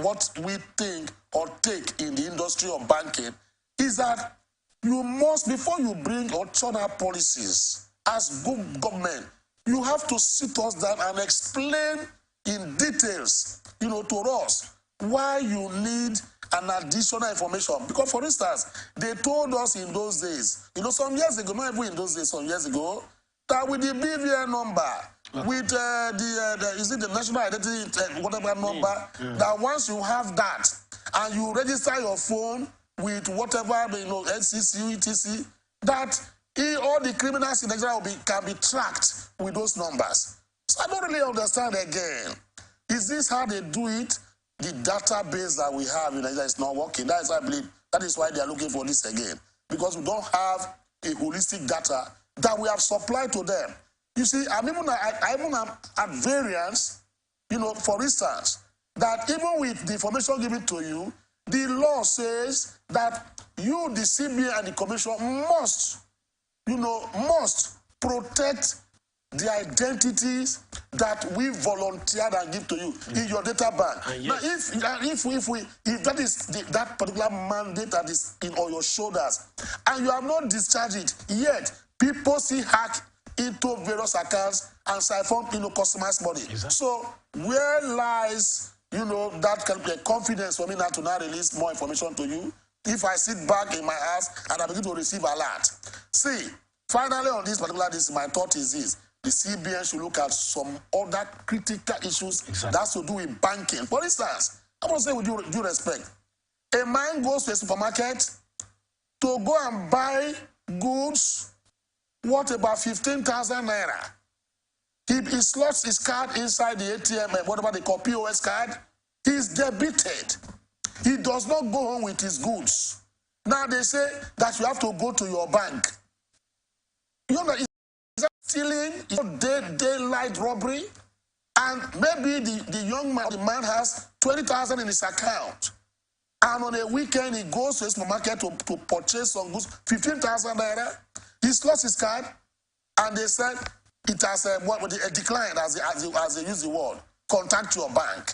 what we think or take in the industry of banking, is that you must, before you bring or churn out policies as good government, you have to sit us down and explain in details, to us why you need an additional information. Because, for instance, they told us in those days, some years ago, not even in those days, some years ago, that with the BVN number, with the national identity, whatever number, that once you have that and you register your phone with whatever, NCC, etc., that all the criminals in Nigeria can be tracked with those numbers. So I don't really understand again. Is this how they do it? The database that we have in Nigeria is not working. That is, I believe, that is why they are looking for this again. Because we don't have a holistic data that we have supplied to them. You see, I even am at variance, for instance, that even with the information given to you, the law says that you, the CBN and the Commission, must protect the identities that we volunteered and give to you in your data bank. Now, if that is that particular mandate that is on your shoulders, and you have not discharged it yet, people still hack into various accounts and siphon customers' money. Exactly. So where lies that can be a confidence for me now to now release more information to you if I sit back in my house and I begin to receive alert? See, finally on this particular, my thought is this: the CBN should look at some other critical issues that has to do with banking. For instance, I want to say with due respect, a man goes to a supermarket to go and buy goods worth about 15,000 naira. He slots his card inside the ATM, whatever they call POS card. He's debited. He does not go home with his goods. Now they say that you have to go to your bank. You know, is that stealing? Is that daylight robbery? And maybe the young man, the man has 20,000 in his account. And on a weekend, he goes to a supermarket to purchase some goods, 15,000 naira. He slots his card, and they said it has a decline, as they use the word. Contact your bank.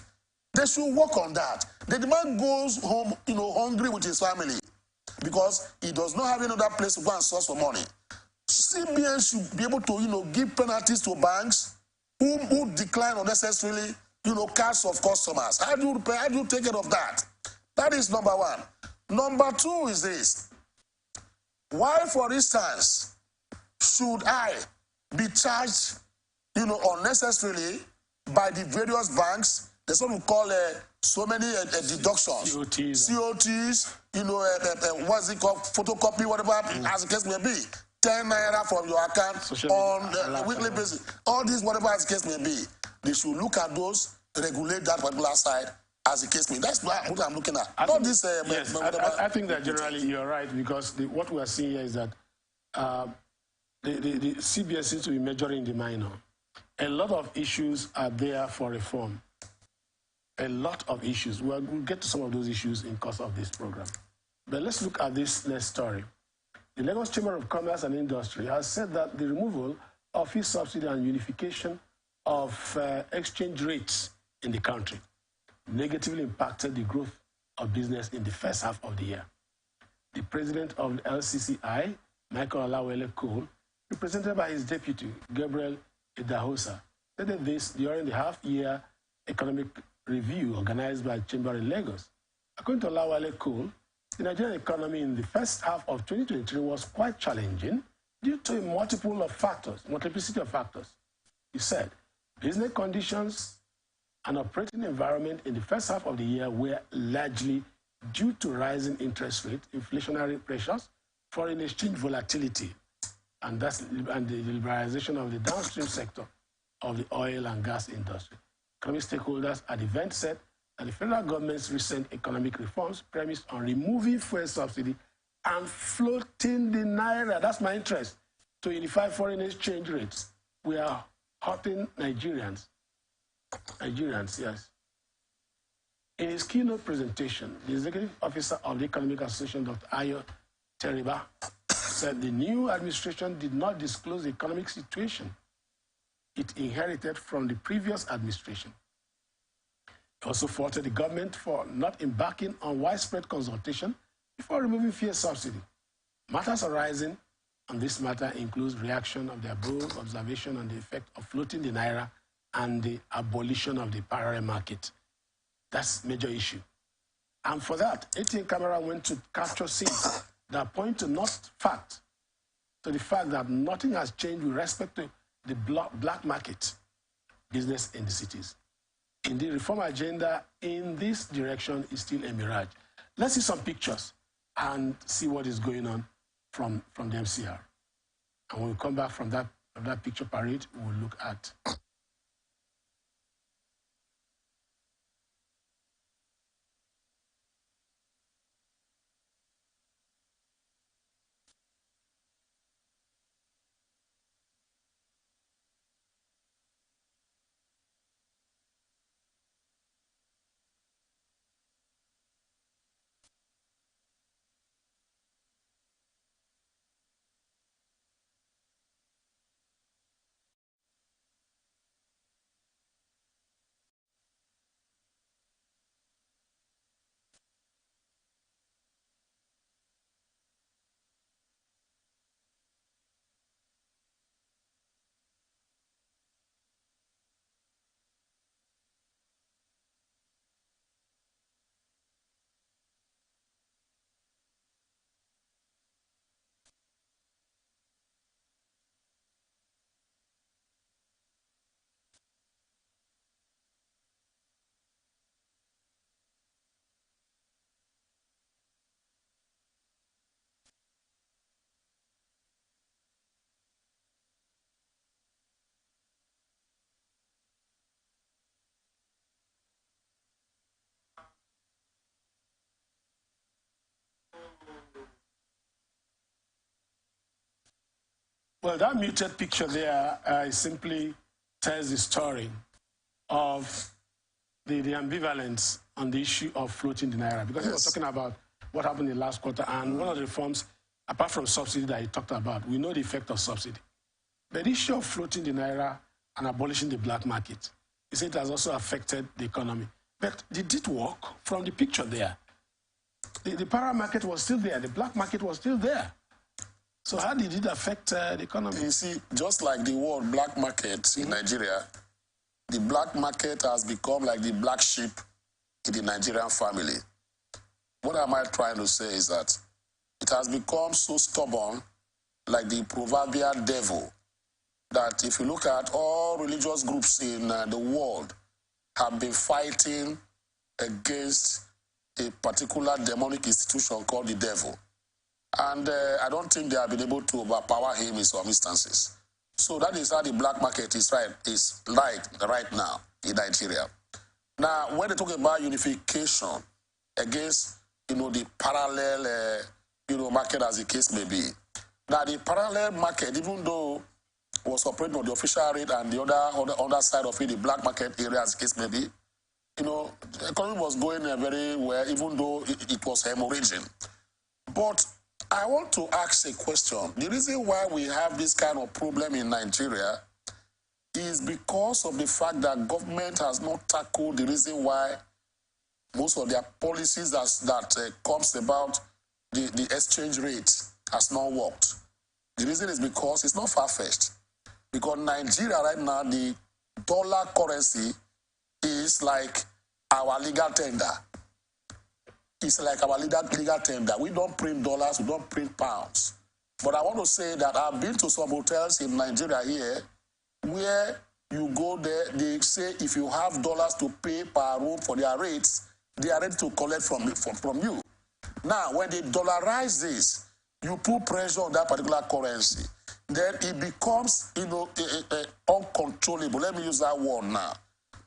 They should work on that. The man goes home, hungry with his family because he does not have any other place to go and source for money. CBN should be able to, give penalties to banks who decline unnecessarily, cash of customers. How do you take care of that? That is number one. Number two is this: why, for instance, should I be charged, unnecessarily by the various banks? There's what we call so many deductions. COTs, what's it called? Photocopy, whatever, as the case may be. 10 naira from your account on a weekly basis. All these, whatever as the case may be. They should look at those, regulate that particular side as the case may be. That's what I'm looking at. I think that generally you're right, because what we are seeing here is that the CBN seems to be measuring the minor. A lot of issues are there for reform. A lot of issues. We'll get to some of those issues in course of this program. But let's look at this next story. The Lagos Chamber of Commerce and Industry has said that the removal of fee subsidy and unification of exchange rates in the country negatively impacted the growth of business in the first half of the year. The president of the LCCI, Michael Olawale Cole, represented by his deputy, Gabriel Idahosa, stated this during the half-year economic review organized by the Chamber in Lagos. According to Olawale Cole, the Nigerian economy in the first half of 2023 was quite challenging due to a multiplicity of factors. He said, business conditions and operating environment in the first half of the year were largely due to rising interest rates, inflationary pressures, foreign exchange volatility, and the liberalization of the downstream sector of the oil and gas industry. Economic stakeholders at the event said that the federal government's recent economic reforms premised on removing fuel subsidy and floating the naira, that's my interest, to unify foreign exchange rates. We are hurting Nigerians. Yes. In his keynote presentation, the executive officer of the Economic Association, Dr. Ayo Teriba, said the new administration did not disclose the economic situation it inherited from the previous administration. He also faulted the government for not embarking on widespread consultation before removing fuel subsidy. Matters arising on this matter includes reaction of the above observation on the effect of floating the naira and the abolition of the parallel market. That's a major issue. And for that, ATN camera went to capture scenes that point to the fact that nothing has changed with respect to the black market business in the cities. In the reform agenda in this direction is still a mirage. Let's see some pictures and see what is going on from the MCR. And when we come back from that picture parade, we'll look at Well, that muted picture there simply tells the story of the ambivalence on the issue of floating the naira. Because he was talking about what happened in the last quarter, and one of the reforms, apart from subsidy that he talked about, we know the effect of subsidy. But the issue of floating the naira and abolishing the black market, he said it has also affected the economy. But did it work? From the picture there, the para market was still there, the black market was still there. So how did it affect the economy? You see, just like the word black market in Nigeria, the black market has become like the black sheep in the Nigerian family. What am I trying to say is that it has become so stubborn, like the proverbial devil, that if you look at all religious groups in the world have been fighting against a particular demonic institution called the devil. And I don't think they have been able to overpower him in some instances. So that is how the black market is right now in Nigeria. Now, when they talk about unification against, the parallel, market as the case may be. Now, the parallel market, even though it was operating on the official rate and the other side of it, the black market area as the case may be, the economy was going very well, even though it was hemorrhaging. But I want to ask a question. The reason why we have this kind of problem in Nigeria is because of the fact that government has not tackled the reason why most of their policies that comes about the exchange rate has not worked. The reason is because it's not far-fetched. Because Nigeria right now, the dollar currency is like our legal tender. It's like our legal tender. We don't print dollars, we don't print pounds. But I want to say that I've been to some hotels in Nigeria here where you go there, they say if you have dollars to pay per room for their rates, they are ready to collect from you. Now, when they dollarize this, you put pressure on that particular currency. Then it becomes, uncontrollable. Let me use that word now.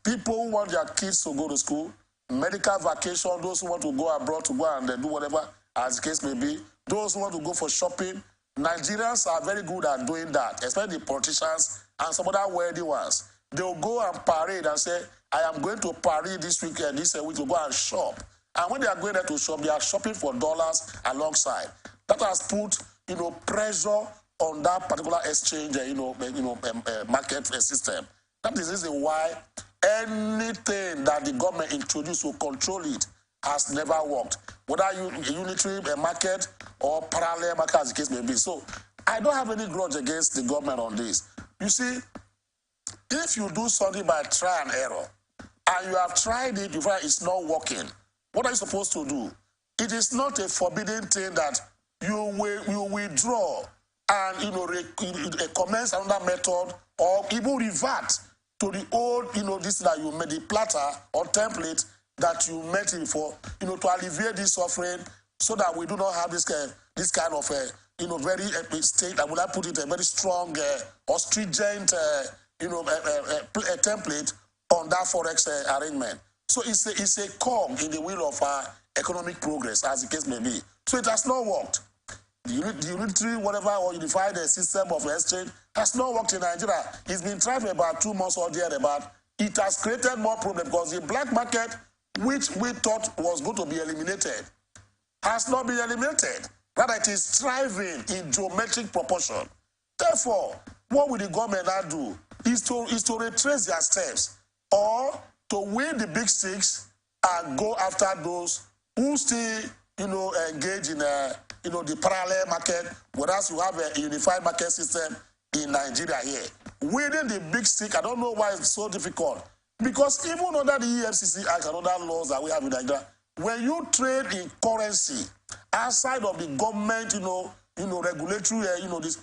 People who want their kids to go to school, medical vacation, those who want to go abroad to go and do whatever, as the case may be, those who want to go for shopping, Nigerians are very good at doing that, especially the politicians and some other wealthy ones. They'll go and parade and say, I am going to Paris this weekend, this week to go and shop. And when they are going there to shop, they are shopping for dollars alongside. That has put, pressure on that particular exchange, market system. That is the reason why anything that the government introduced to control it has never worked. Whether unitary market or parallel market, as the case may be. So I don't have any grudge against the government on this. You see, if you do something by trial and error, and you have tried it, you find it's not working, what are you supposed to do? It is not a forbidden thing that you withdraw and commence another method or even revert to the old, this that you made, the platter or template that you met it for, to alleviate this suffering so that we do not have this kind of, very state, I would like to put it, a very strong or stringent, template on that forex arrangement. So it's a cog in the wheel of our economic progress, as the case may be. So it has not worked. The unitary, whatever, or unified system of exchange has not worked in Nigeria. It's been tried for about 2 months or thereabout. It has created more problems because the black market, which we thought was going to be eliminated, has not been eliminated. Rather, it is thriving in geometric proportion. Therefore, what will the government now do? Is to retrace their steps or to win the big six and go after those who still, engage in the parallel market, whereas you have a unified market system in Nigeria here. Winning the big stick, I don't know why it's so difficult. Because even under the EFCC Act and other laws that we have in Nigeria, when you trade in currency outside of the government, regulatory,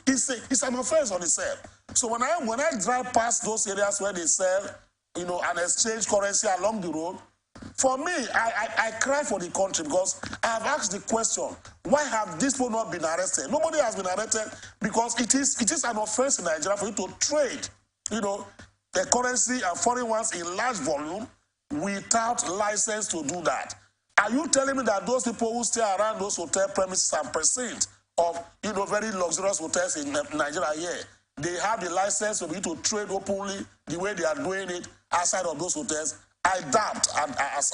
it's an offense on itself. So when I drive past those areas where they sell, an exchange currency along the road, for me, I cry for the country because I have asked the question, why have these people not been arrested? Nobody has been arrested because it is an offense in Nigeria for you to trade, the currency and foreign ones in large volume without license to do that. Are you telling me that those people who stay around those hotel premises and precinct of, very luxurious hotels in Nigeria here. They have the license to be to trade openly the way they are doing it outside of those hotels. I doubt as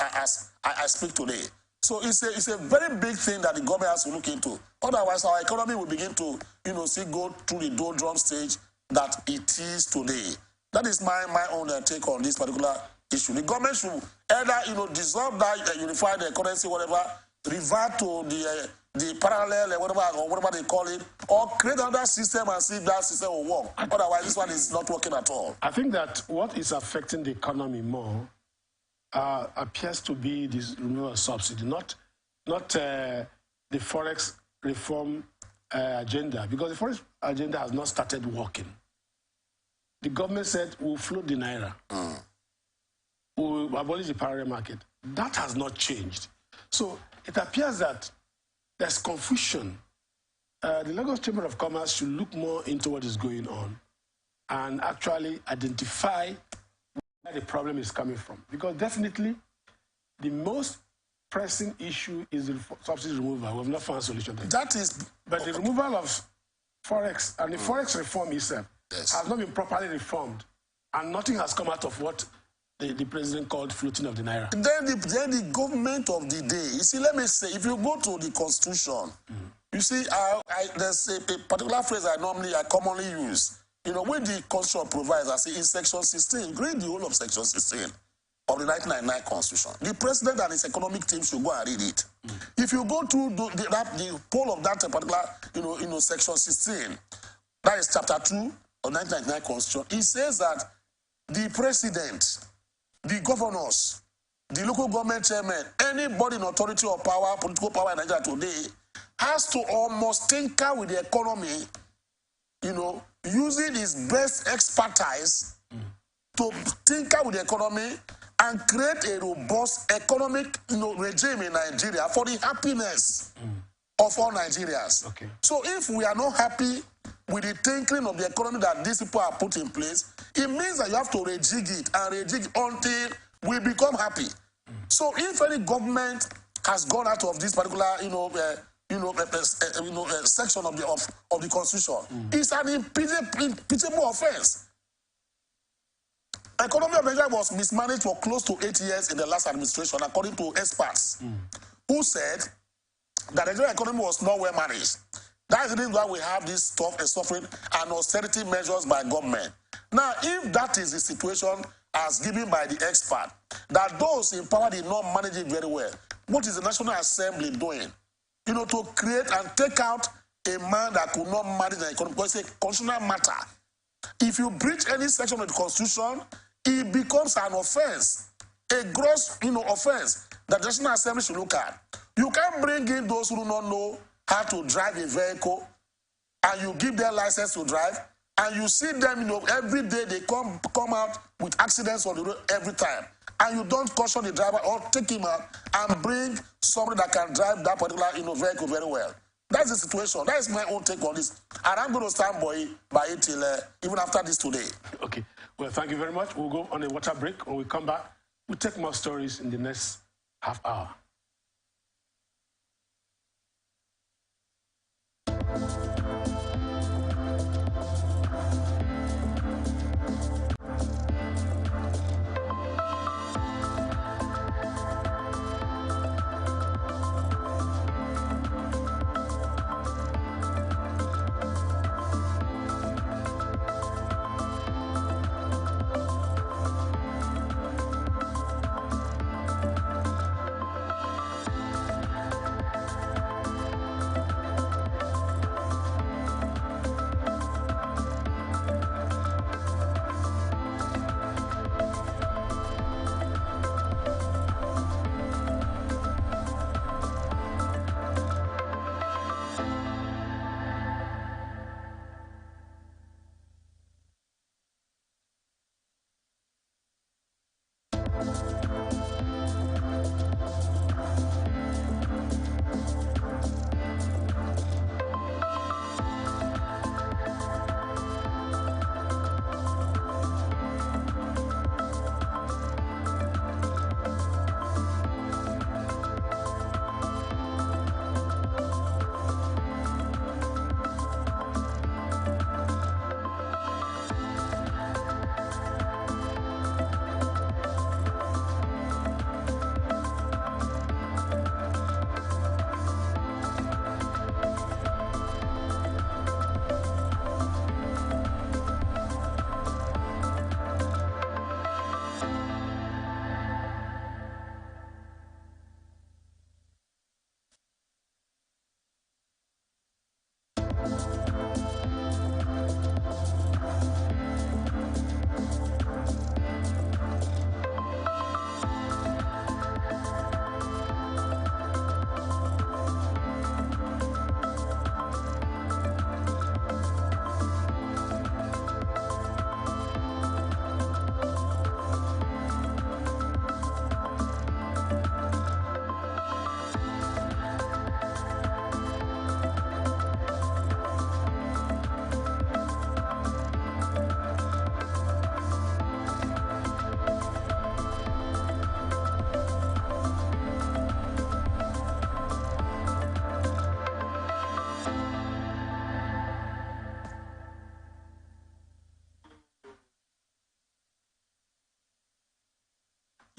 I speak today. So it's a very big thing that the government has to look into. Otherwise, our economy will begin to, go through the doldrum stage that it is today. That is my own take on this particular issue. The government should either, dissolve that unified currency, whatever, revert to the parallel, whatever they call it, or create another system and see if that system will work. Otherwise, this one is not working at all. I think that what is affecting the economy more appears to be this removal of subsidy, not the forex reform agenda, because the forex agenda has not started working. The government said we'll float the naira, we'll abolish the parallel market. That has not changed. So it appears that there's confusion. The Lagos Chamber of Commerce should look more into what is going on and actually identify where the problem is coming from. Because definitely, the most pressing issue is the subsidy removal. We have not found a solution to it. But the removal of forex and the forex reform itself has not been properly reformed, and nothing has come out of what the president called floating of the naira. Then the government of the day. You see, let me say, if you go to the Constitution, you see, there's a particular phrase I commonly use. When the Constitution provides, I say in Section 16, read the whole of Section 16 of the 1999 Constitution. The president and his economic team should go and read it. If you go to the whole of that particular, Section 16, that is Chapter 2 of 1999 Constitution, it says that the president, the governors, the local government chairman, anybody in authority or power, political power in Nigeria today, has to almost tinker with the economy, using his best expertise to tinker with the economy and create a robust economic regime in Nigeria for the happiness of all Nigerians. Okay. So if we are not happy with the tinkering of the economy that these people have put in place, it means that you have to rejig it until we become happy. So if any government has gone out of this particular, section of the Constitution, it's an impeachable offense. Economy of Nigeria was mismanaged for close to 8 years in the last administration, according to experts who said that the Nigerian economy was not well managed. That is the reason why we have this suffering and austerity measures by government. Now, if that is the situation as given by the expert, that those in power did not manage it very well, what is the National Assembly doing? To create and take out a man that could not manage the economy, because it's a constitutional matter. If you breach any section of the Constitution, it becomes an offense, a gross, offense that the National Assembly should look at. You can't bring in those who do not know how to drive a vehicle, and you give them license to drive, and you see them, every day they come out with accidents on the road every time, and you don't caution the driver or take him out and bring somebody that can drive that particular vehicle very well. That's the situation. That is my own take on this, and I'm going to stand by it till even after this today. Okay. Well, thank you very much. We'll go on a water break. When we come back, we'll take more stories in the next half hour.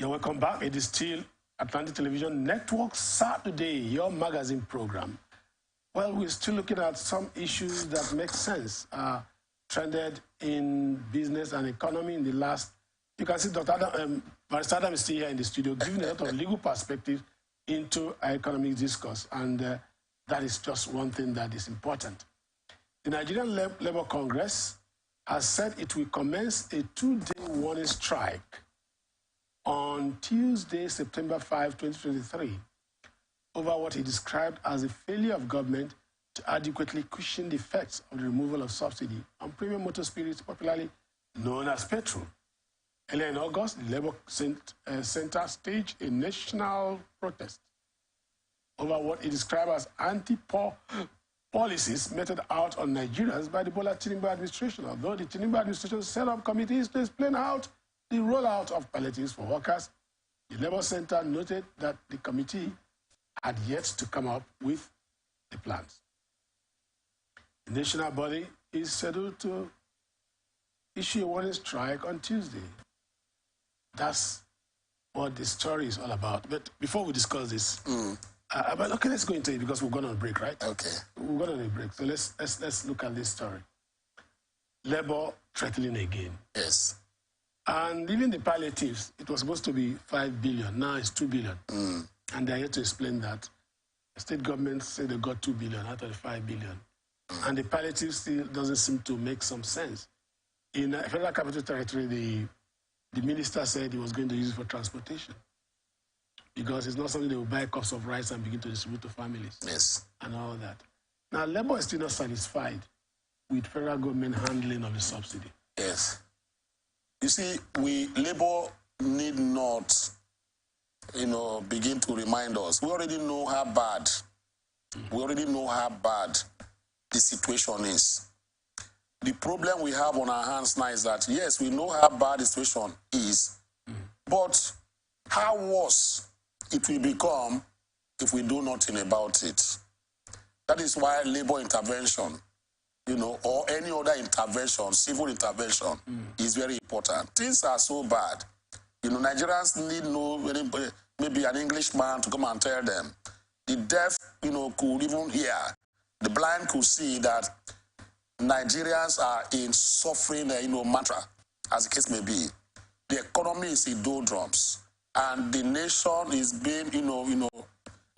You're welcome back. It is still Atlantic Television Network Saturday, your magazine program. Well, we're still looking at some issues that make sense, trended in business and economy in the last. You can see Dr. Barrister Adam is still here in the studio, giving a lot of legal perspective into our economic discourse, and that is just one thing that is important. The Nigerian Labour Congress has said it will commence a 2-day warning strike on Tuesday, September 5, 2023, over what he described as a failure of government to adequately cushion the effects of the removal of subsidy on premium motor spirits, popularly known as petrol. Earlier in August, the Labour Centre staged a national protest over what he described as anti-poor policies meted out on Nigerians by the Bola Tinubu administration, although the Tinubu administration set up committees to explain out the rollout of palliatives for workers. The Labour Centre noted that the committee had yet to come up with the plans. The national body is scheduled to issue a warning strike on Tuesday. That's what the story is all about. But before we discuss this, but okay, let's go into it because we're going on a break, right? Okay. We're going on a break, so let's look at this story. Labour threatening again. Yes. And even the palliatives, it was supposed to be 5 billion. Now it's 2 billion. And they're here to explain that. The state government said they got 2 billion out of the 5 billion. And the palliative still doesn't seem to make some sense. In Federal Capital Territory, the minister said he was going to use it for transportation, because it's not something they will buy cups of rice and begin to distribute to families. Yes. And all that. Now, Labour is still not satisfied with federal government handling of the subsidy. Yes. You see, Labour need not, begin to remind us. We already know how bad. We already know how bad the situation is. The problem we have on our hands now is that, yes, we know how bad the situation is, but how worse it will become if we do nothing about it. That is why Labour intervention, or any other intervention, civil intervention, is very important. Things are so bad. Nigerians need maybe an Englishman to come and tell them. The deaf, could even hear. The blind could see that Nigerians are in suffering, mantra, as the case may be. The economy is in doldrums, and the nation is being,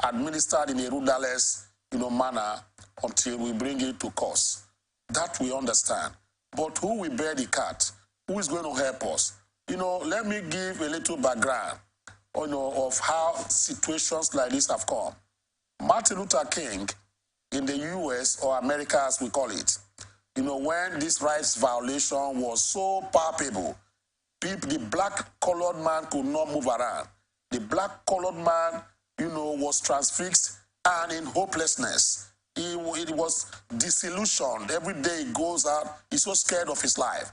administered in a rudderless, manner until we bring it to course. That we understand. But who will bear the cat? Who is going to help us? Let me give a little background, of how situations like this have come. Martin Luther King in the U.S. or America, as we call it, when this rights violation was so palpable, the black-colored man could not move around. The black-colored man, was transfixed and in hopelessness. It was disillusioned. Every day he goes out, he's so scared of his life.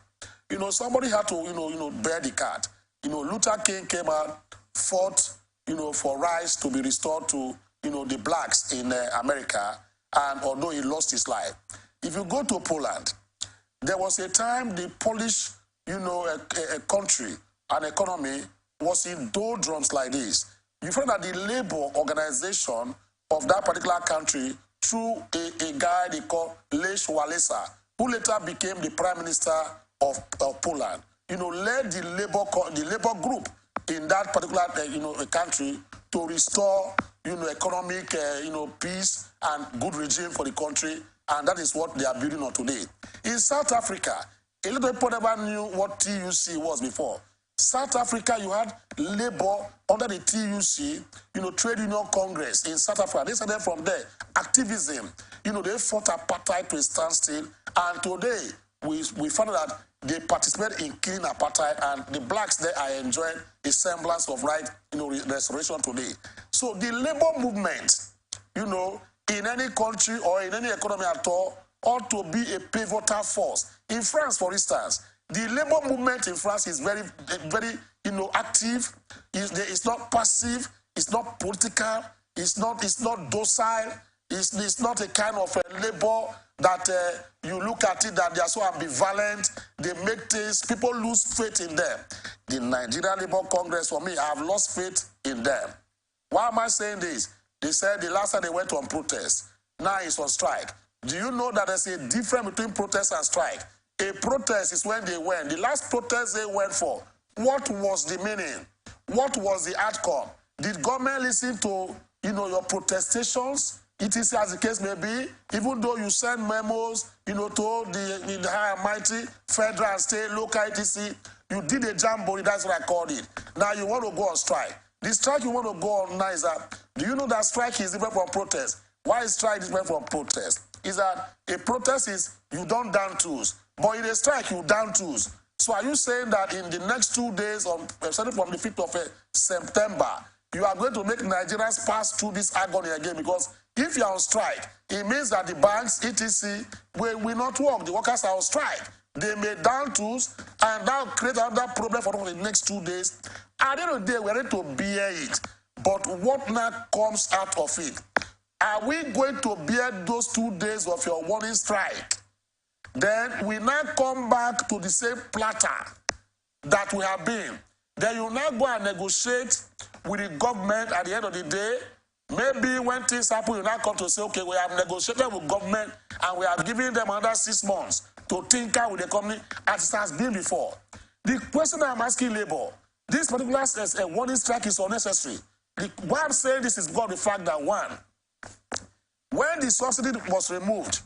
Somebody had to, bear the cat. Luther King came out, fought, for rights to be restored to, the blacks in America, and although he lost his life. If you go to Poland, there was a time the Polish, a country, an economy, was in doldrums like this. You find that the labor organization of that particular country, through a guy they call Lech Walesa, who later became the prime minister of Poland, led the labor group in that particular, country to restore, economic, peace and good regime for the country. And that is what they are building on today. In South Africa, a lot of people never knew what TUC was before. South Africa, you had labor under the TUC, Trade Union Congress in South Africa. They started from there. Activism, they fought apartheid to a standstill. And today, we found out that they participate in killing apartheid, and the blacks there are enjoying a semblance of right, restoration today. So the labor movement, in any country or in any economy at all, ought to be a pivotal force. In France, for instance, the labor movement in France is very, very, active. It's not passive. It's not political. It's not docile. It's not a kind of labor that you look at it that they are so ambivalent. They make things, people lose faith in them. the Nigerian Labour Congress, for me, I have lost faith in them. Why am I saying this? They said the last time they went on protest, now it's on strike. Do you know that there's a difference between protest and strike? A protest is when they went. The last protest they went for, what was the meaning? What was the outcome? Did government listen to, your protestations? It is as the case may be, even though you send memos, to the high and mighty, federal and state, local etc. You did a jamboree, that's what I called it. Now you want to go on strike. The strike you want to go on now is that, do you know that strike is different from protest? Why is strike different from protest? Is that a protest is you don't down tools, but in a strike you down tools. So are you saying that in the next 2 days, starting from the 5th of September, you are going to make Nigerians pass through this agony again? Because if you are on strike, it means that the banks, etc., will not work. The workers are on strike. They may down tools, and that will create another problem for them in the next 2 days. At the end of the day, we're ready to bear it. But what now comes out of it? Are we going to bear those 2 days of your warning strike? Then we now come back to the same platter that we have been. Then you now go and negotiate with the government at the end of the day. Maybe when things happen, you now come to say, okay, we have negotiated with government and we are giving them another 6 months to tinker with the company as it has been before. The question I'm asking Labour, this particular warning strike is unnecessary. Why I'm saying this is because the fact that, one, when the subsidy was removed,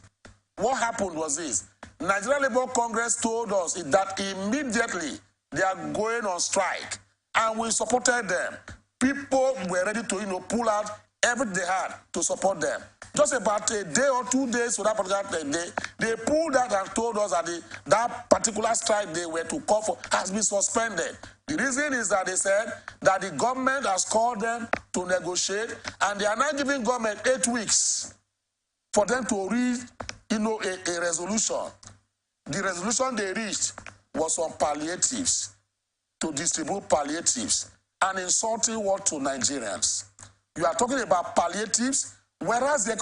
what happened was this. Nigerian Labour Congress told us that immediately they are going on strike, and we supported them. People were ready to, pull out everything they had to support them. Just about a day or 2 days for that particular day, they pulled out and told us that that particular strike they were to call for has been suspended. The reason is that they said that the government has called them to negotiate, and they are now giving government 8 weeks for them to reach, a resolution. The resolution they reached was on palliatives, to distribute palliatives, an insulting word to Nigerians. You are talking about palliatives, whereas the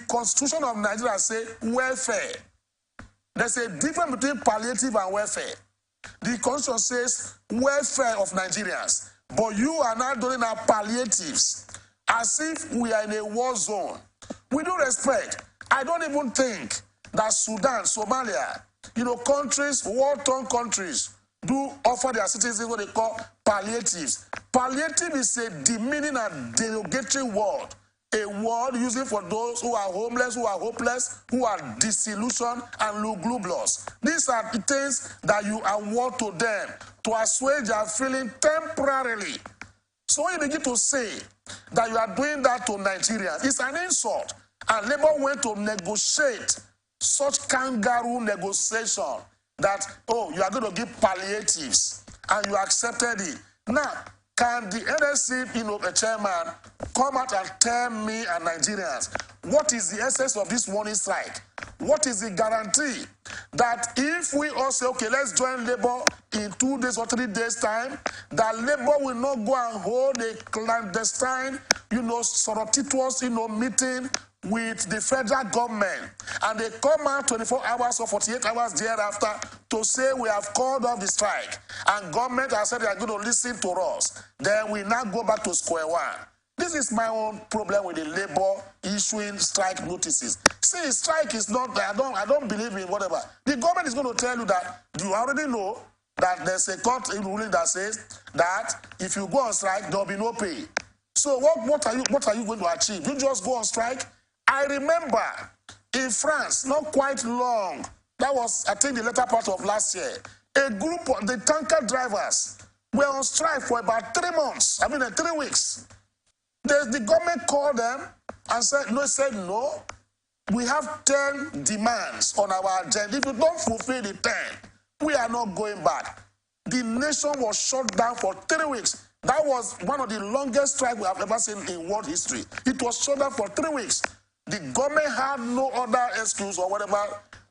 Constitution of Nigeria says welfare. There's a difference between palliative and welfare. The Constitution says welfare of Nigerians, but you are now doing our palliatives as if we are in a war zone. With due respect, I don't even think that Sudan, Somalia, countries, war-torn countries, do offer their citizens what they call palliatives. Palliative is a demeaning and derogatory word. A word used for those who are homeless, who are hopeless, who are disillusioned and lugubrious. These are the things that you award to them to assuage their feeling temporarily. So when you begin to say that you are doing that to Nigerians, it's an insult. And Labour went to negotiate such kangaroo negotiation that, you are going to give palliatives, and you accepted it. Now, can the NSC, a chairman, come out and tell me and Nigerians what is the essence of this warning strike? What is the guarantee that if we all say, okay, let's join Labour in 2 days or 3 days' time, that Labour will not go and hold a clandestine, surreptitious, meeting with the federal government, and they come out 24 hours or 48 hours thereafter to say we have called off the strike, and government has said they are going to listen to us, then we now go back to square one. This is my own problem with the Labour issuing strike notices. See, strike is not, I don't believe in whatever. The government is going to tell you that you already know that there's a court ruling that says that if you go on strike, there will be no pay. So what are you going to achieve? You just go on strike? I remember in France, not quite long, that was, I think, the latter part of last year, a group of the tanker drivers were on strike for about 3 months, 3 weeks. The government called them and said, no, we have 10 demands on our agenda. If you don't fulfill the 10, we are not going back. The nation was shut down for 3 weeks. That was one of the longest strikes we have ever seen in world history. It was shut down for 3 weeks. The government had no other excuse or whatever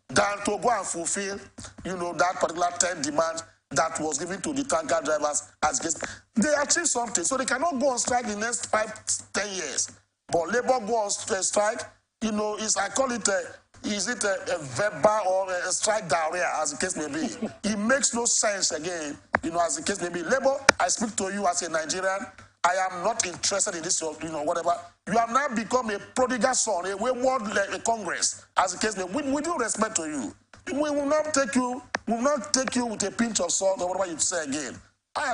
than to go and fulfill, that particular 10 demands that was given to the tanker drivers as guests. They achieved something, so they cannot go on strike in the next 5-10 years. But Labour go on strike, I call it a verbal or a strike diarrhea, as the case may be. It makes no sense again you know, as the case may be. Labour, I speak to you as a Nigerian. I am not interested in this, you know, whatever. You have now become a prodigal son, a wayward Congress, as the case may be. We do respect to you. We will not take you. We will not take you with a pinch of salt or whatever you say again.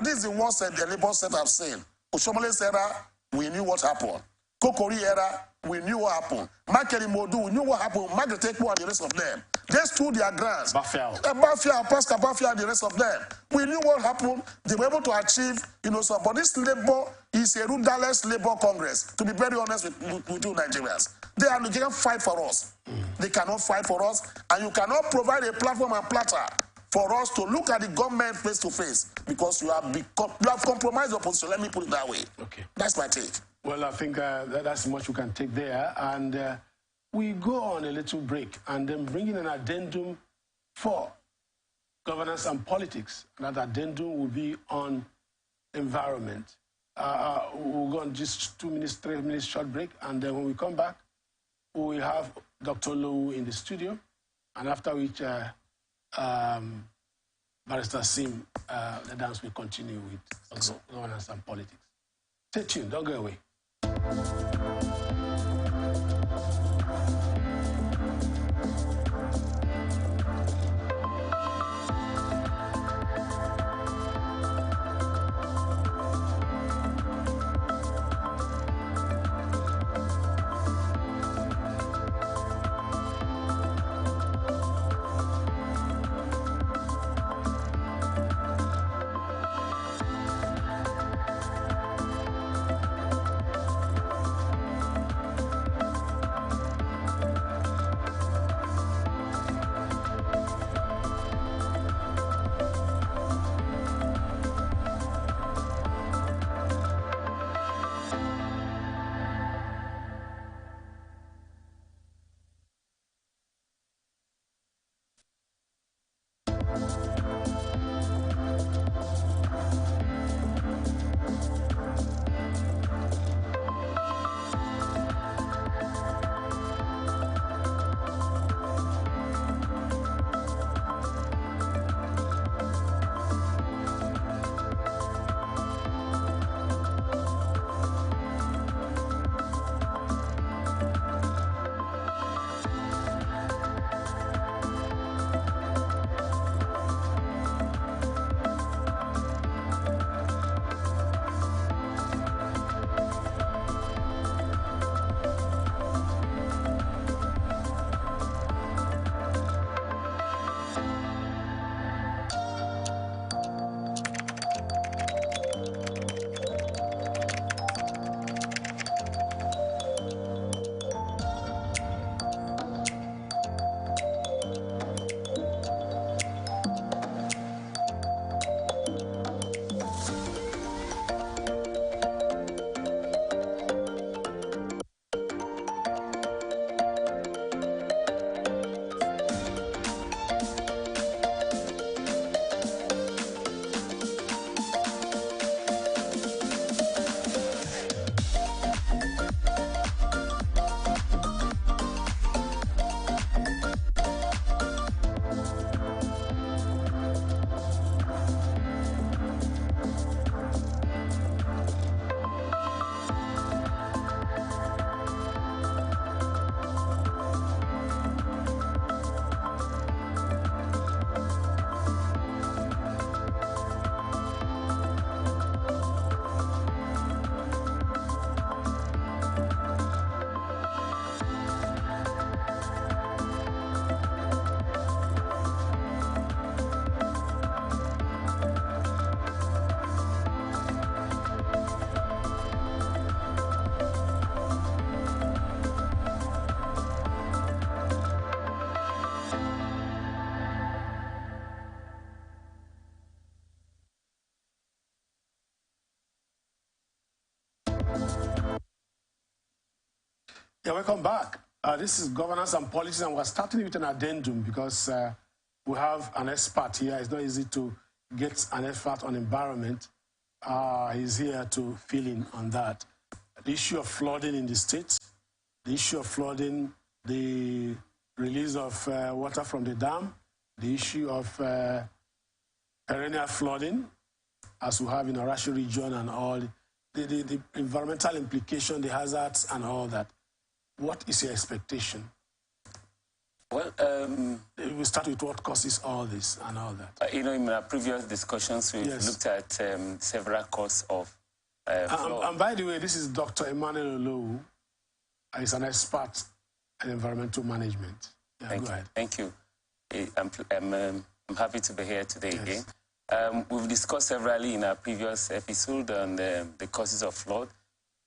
This is the worst that the Labour set I've seen. Oshomale's era, we knew what happened. Kokori era, we knew what happened. Makeri Modu, we knew what happened. Margaret Ekpo and the rest of them. They stood their grounds. Bafia, Pascal Bafia and the rest of them. We knew what happened. They were able to achieve, you know, so. But this Labour is a rudderless Labour Congress, to be very honest with you Nigerians. They can't fight for us. They cannot fight for us. And you cannot provide a platform and platter for us to look at the government face to face because you have compromised your position. Let me put it that way. Okay. That's my take. Well, I think that's much we can take there. And we go on a little break and then bring in an addendum for governance and politics. That addendum will be on environment. We'll go on just 2 minutes, 3 minutes short break. And then when we come back, we have Dr. Lowe in the studio. And after which, Barrister Sim, the dance will continue with governance and politics. Stay tuned, don't go away. Yeah, welcome back. This is governance and politics, and we're starting with an addendum because we have an expert here. It's not easy to get an expert on environment. He's here to fill in on that. The issue of flooding in the state, the issue of flooding, the release of water from the dam, the issue of perennial flooding, as we have in Arashi region and all, the environmental implication, the hazards and all that. What is your expectation? Well, we start with what causes all this and all that. You know, in our previous discussions, we've looked at several causes of flood. And by the way, this is Dr. Emmanuel Olowu. He's an expert in environmental management. Yeah, go ahead. Thank you. I'm happy to be here today again. We've discussed severally in our previous episode on the causes of flood.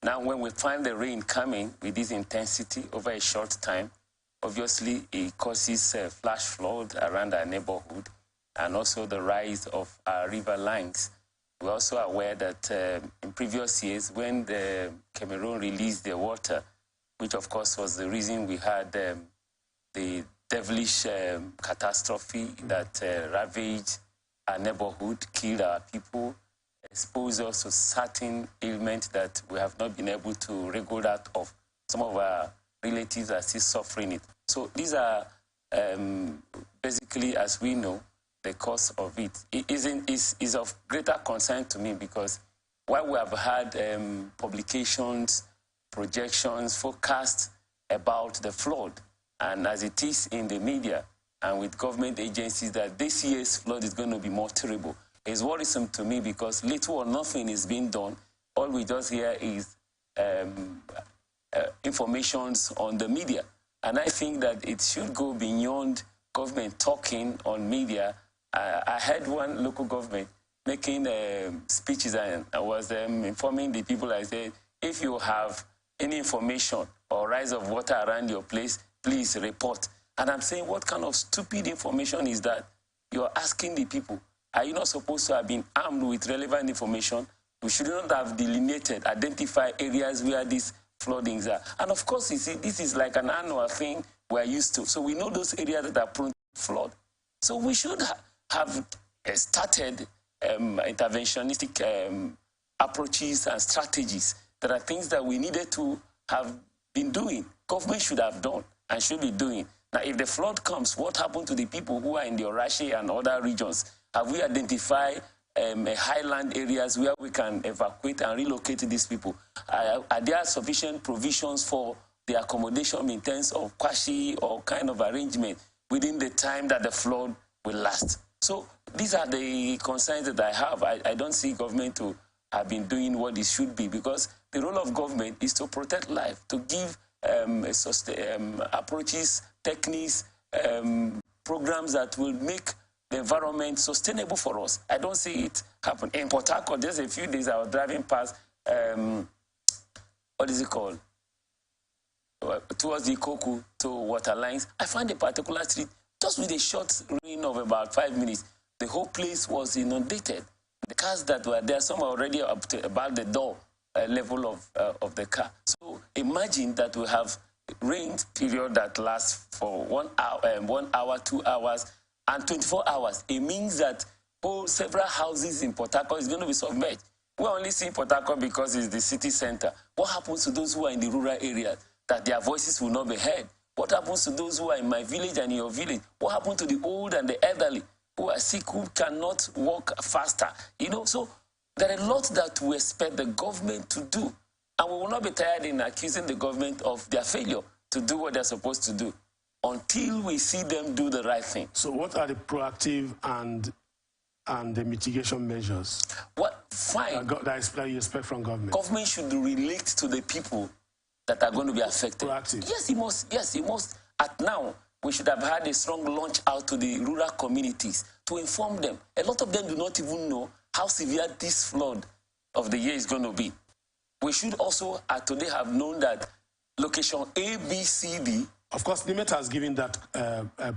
Now, when we find the rain coming with this intensity over a short time, obviously it causes flash flood around our neighborhood and also the rise of our river lines. We're also aware that in previous years, when the Cameroon released their water, which of course was the reason we had the devilish catastrophe that ravaged our neighborhood, killed our people, exposed us to certain ailments that we have not been able to wriggle out of. Some of our relatives are still suffering it. So these are basically, as we know, the cause of it. It is of greater concern to me because while we have had publications, projections, forecasts about the flood, and as it is in the media and with government agencies that this year's flood is going to be more terrible, it's worrisome to me because little or nothing is being done. All we just hear is informations on the media. And I think that it should go beyond government talking on media. I heard one local government making speeches and I was informing the people. I said, if you have any information or rise of water around your place, please report. And I'm saying, what kind of stupid information is that? You're asking the people, are you not supposed to have been armed with relevant information? We should not have delineated, identified areas where these floodings are. And of course, you see, this is like an annual thing we're used to. So we know those areas that are prone to flood. So we should have started interventionistic approaches and strategies. There are things that we needed to have been doing. Government should have done and should be doing. Now, if the flood comes, what happened to the people who are in the Orashi and other regions? Have we identified highland areas where we can evacuate and relocate these people? Are there sufficient provisions for the accommodation in terms of kwashi or kind of arrangement within the time that the flood will last? So these are the concerns that I have. I don't see government to have been doing what it should be because the role of government is to protect life, to give approaches, techniques, programs that will make the environment sustainable for us. I don't see it happen. In Port Harcourt, just a few days I was driving past, what is it called? Towards the Ikoku to water lines. I found a particular street, just with a short rain of about 5 minutes, the whole place was inundated. The cars that were there, some are already up to about the door level of the car. So imagine that we have rain period that lasts for 1 hour, 2 hours, and 24 hours. It means that several houses in Port Harcourt is going to be submerged. We only see Port Harcourt because it's the city center. What happens to those who are in the rural areas that their voices will not be heard? What happens to those who are in my village and in your village? What happens to the old and the elderly who are sick, who cannot walk faster? You know, so there are a lot that we expect the government to do. And we will not be tired in accusing the government of their failure to do what they're supposed to do until we see them do the right thing. So what are the proactive and the mitigation measures? What? Fine. That you expect from government? Government should relate to the people that are going to be affected. Proactive. Yes, it must. Yes, it must. At now, we should have had a strong launch out to the rural communities to inform them. A lot of them do not even know how severe this flood of the year is going to be. We should also today have known that location A, B, C, D. Of course, NIMET has given that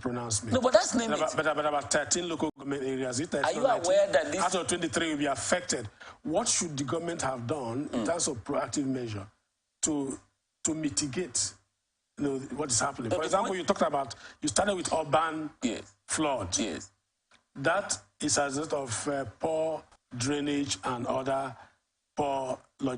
pronouncement. No, but that's NIMET. But about 13 local government areas. Are you aware that this... out of 23 will be affected? What should the government have done in terms of proactive measure to mitigate what is happening? For example, you started with urban flood. Yes. That is as a result of poor drainage and other poor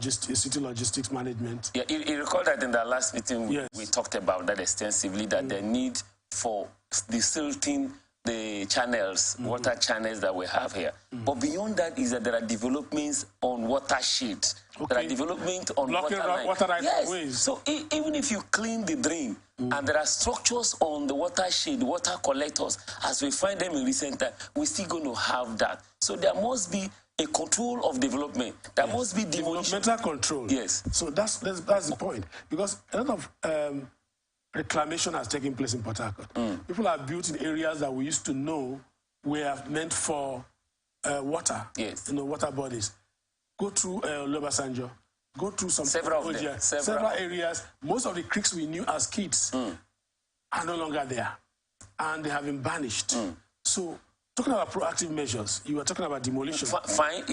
city logistics management. Yeah, you recall that in the last meeting we talked about that extensively, that the need for the silting the channels, water channels that we have here. But beyond that is that there are developments on watersheds. There are developments on blocking water right yes. ways. So even if you clean the drain, and there are structures on the watershed, water collectors, as we find them in recent time, we're still going to have that. So there must be a control of development. There must be demolition. Developmental control. Yes. So that's the point. Because a lot of reclamation has taken place in Port Harcourt. People are built in areas that we used to know were meant for water. Yes. Water bodies. Go through Lobasanjo. Go through several areas. Most of the creeks we knew as kids are no longer there. And they have been banished. So, talking about proactive measures, you were talking about demolition. Fine,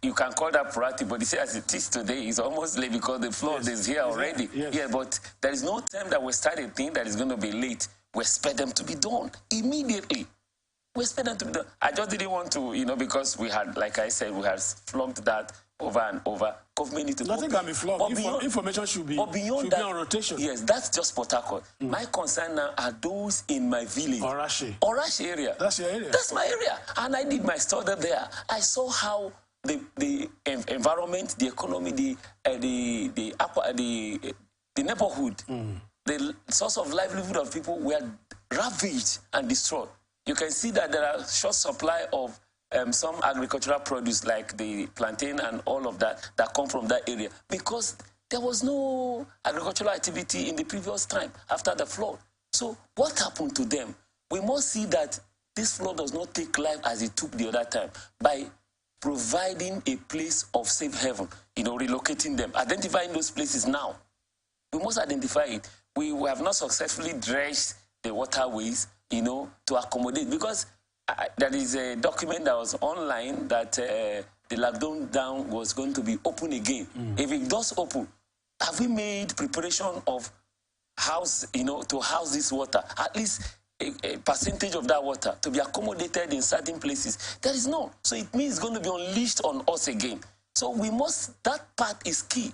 you can call that proactive, but you see, as it is today, it's almost late because the flood is here already. Yes. Yeah, but there is no time that we started thinking that it's going to be late. We expect them to be done immediately. We expect them to be done. I just didn't want to, because we had, like I said, we had flogged that over and over. Government needs to... Nothing can be flogged. Information should be on rotation. Yes, that's just Port Harcourt. My concern now are those in my village. Orashi area. That's your area? That's my area. And I did my study there. I saw how the environment, the economy, the neighborhood, the source of livelihood of people were ravaged and destroyed. You can see that there are short supply of some agricultural produce like the plantain and all of that come from that area because there was no agricultural activity in the previous time after the flood. So what happened to them? We must see that this flood does not take life as it took the other time by providing a place of safe haven, relocating them, identifying those places now. We must identify it. We have not successfully dredged the waterways, to accommodate because there is a document that was online that the Lagdon Dam was going to be open again. If it does open, have we made preparation of to house this water? At least a percentage of that water to be accommodated in certain places. There is none. So it means it's going to be unleashed on us again. So that part is key.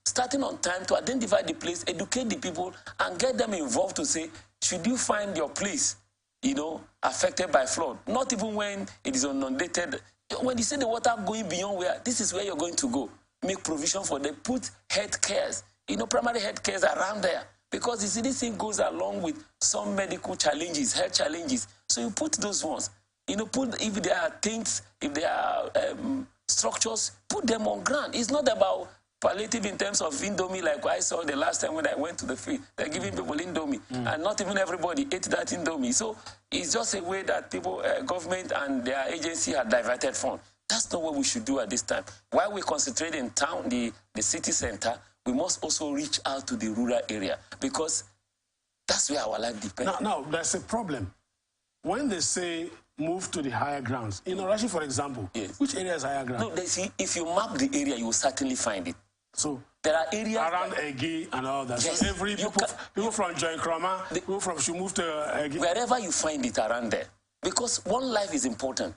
Starting on time to identify the place, educate the people, and get them involved to say, should you find your place, affected by flood? Not even when it is inundated. When you see the water going beyond where, this is where you're going to go. Make provision for them. Put health cares, primary health cares around there. Because you see, this thing goes along with some medical challenges, health challenges. So you put those ones. If there are things, if there are structures, put them on ground. It's not about palliative in terms of Indomie, like I saw the last time when I went to the field. They're giving people Indomie, and not even everybody ate that Indomie. So it's just a way that people, government and their agency have diverted funds. That's not what we should do at this time. While we concentrate in town, the city center, we must also reach out to the rural area because that's where our life depends. Now, there's a problem. When they say move to the higher grounds, in Orashi, for example, yes. Which area is higher ground? No, if you map the area, you will certainly find it. So there are areas around Egi and all that. Yes, so people from Joint Krama, people from should move to Egi. Wherever you find it around there. Because one life is important.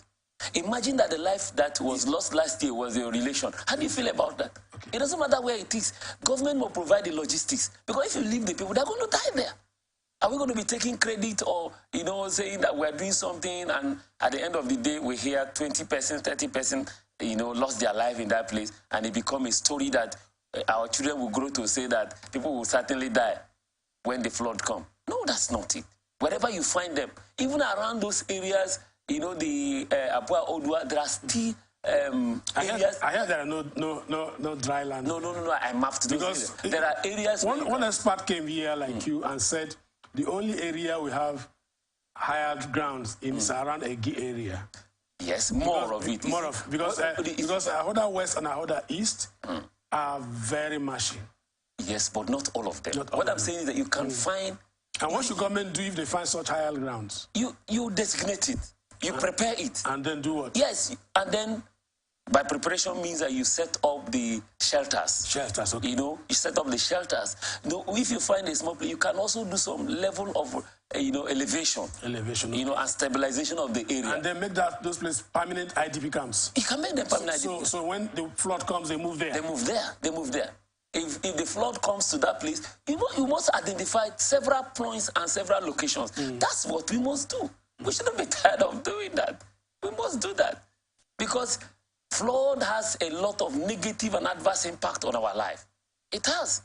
Imagine that the life that was lost last year was your relation. How do you feel about that? Okay. It doesn't matter where it is. Government will provide the logistics. Because if you leave the people, they're going to die there. Are we going to be taking credit or, saying that we're doing something and at the end of the day we hear 20%, 30%, lost their life in that place and it becomes a story that our children will grow to say that people will certainly die when the flood comes. No, that's not it. Wherever you find them, even around those areas, the Apua Odua, there are still areas. I heard there are no dry land. No, I mapped those areas. There are areas. One expert came here like you and said the only area we have higher grounds in is around Egi area. Yes, more of it. Because Ahoda West and Ahoda East are very marshy. Yes, but not all of them. What I'm saying is that you can find... And what should government do if they find such higher grounds? You designate it. You prepare it. And then do what? Yes, and then by preparation means that you set up the shelters. Shelters, okay. You set up the shelters. If you find a small place, you can also do some level of, elevation. Elevation. Okay. And stabilization of the area. And then make those places permanent IDP camps. You can make them permanent IDP camps. So when the flood comes, they move there? They move there. if the flood comes to that place, you must identify several points and several locations. That's what we must do. We shouldn't be tired of doing that. We must do that. Because flood has a lot of negative and adverse impact on our life. It has.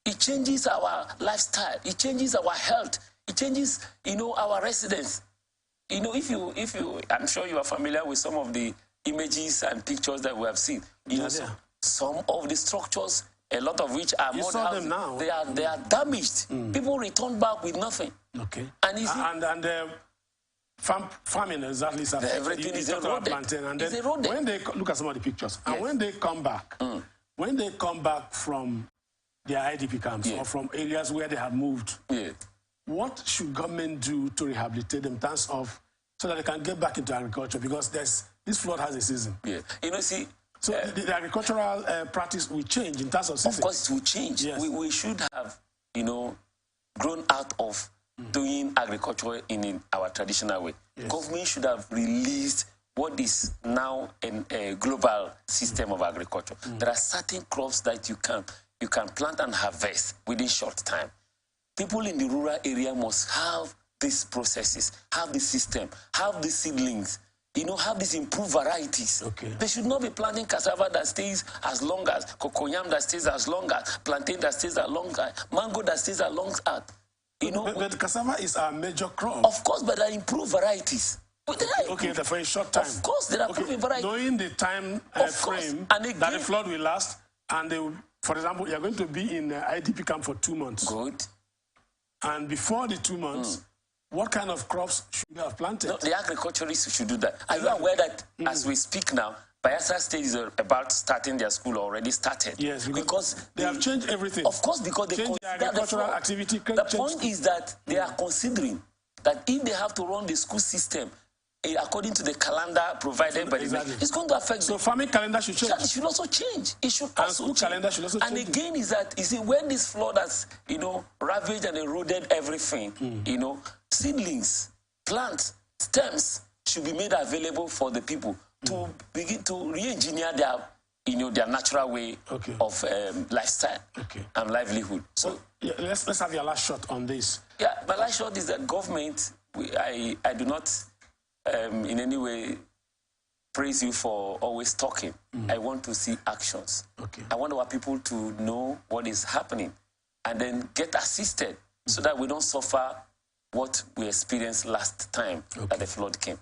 It changes our lifestyle. It changes our health. It changes, our residence. If you, I'm sure you are familiar with some of the images and pictures that we have seen. Some of the structures, a lot of which are modern houses, now. They are damaged. People return back with nothing. Okay. And you see, farming exactly. Everything is eroded. And then when they look at some of the pictures, and when they come back, from their IDP camps or from areas where they have moved, what should government do to rehabilitate them in terms of so that they can get back into agriculture? Because this flood has a season. See. So the agricultural practice will change in terms of season. Of course, it will change. Yes. We should have, grown out of doing agriculture in our traditional way. Yes. Government should have released what is now a global system of agriculture. There are certain crops that you can plant and harvest within short time. People in the rural area must have these processes, have the system, have the seedlings, have these improved varieties. Okay. They should not be planting cassava that stays as long as, cocoyam that stays as long as, plantain that stays as long as, mango that stays as long as. But cassava is our major crop. Of course, but there are improved varieties. Okay, for a short time. Of course, there are improved varieties. Knowing the time frame and again, that the flood will last, and for example, you're going to be in IDP camp for 2 months. Good. And before the 2 months, what kind of crops should you have planted? No, the agriculturists should do that. Are you aware that as we speak now, Bayelsa State is about starting their school, already started? Yes, because they have changed everything. Of course, because they changed the agricultural activity. The point is that they are considering that if they have to run the school system according to the calendar provided by the it's going to affect. So farming calendar should change. It should also change. It should and also school change. Calendar should also change. And again, is that when this flood has ravaged and eroded everything, seedlings, plants, stems should be made available for the people to begin to re-engineer their natural way of lifestyle and livelihood. So let's have your last shot on this. Yeah, my last shot is that government. I do not in any way praise you for always talking. I want to see actions. I want our people to know what is happening and then get assisted so that we don't suffer what we experienced last time that the flood came.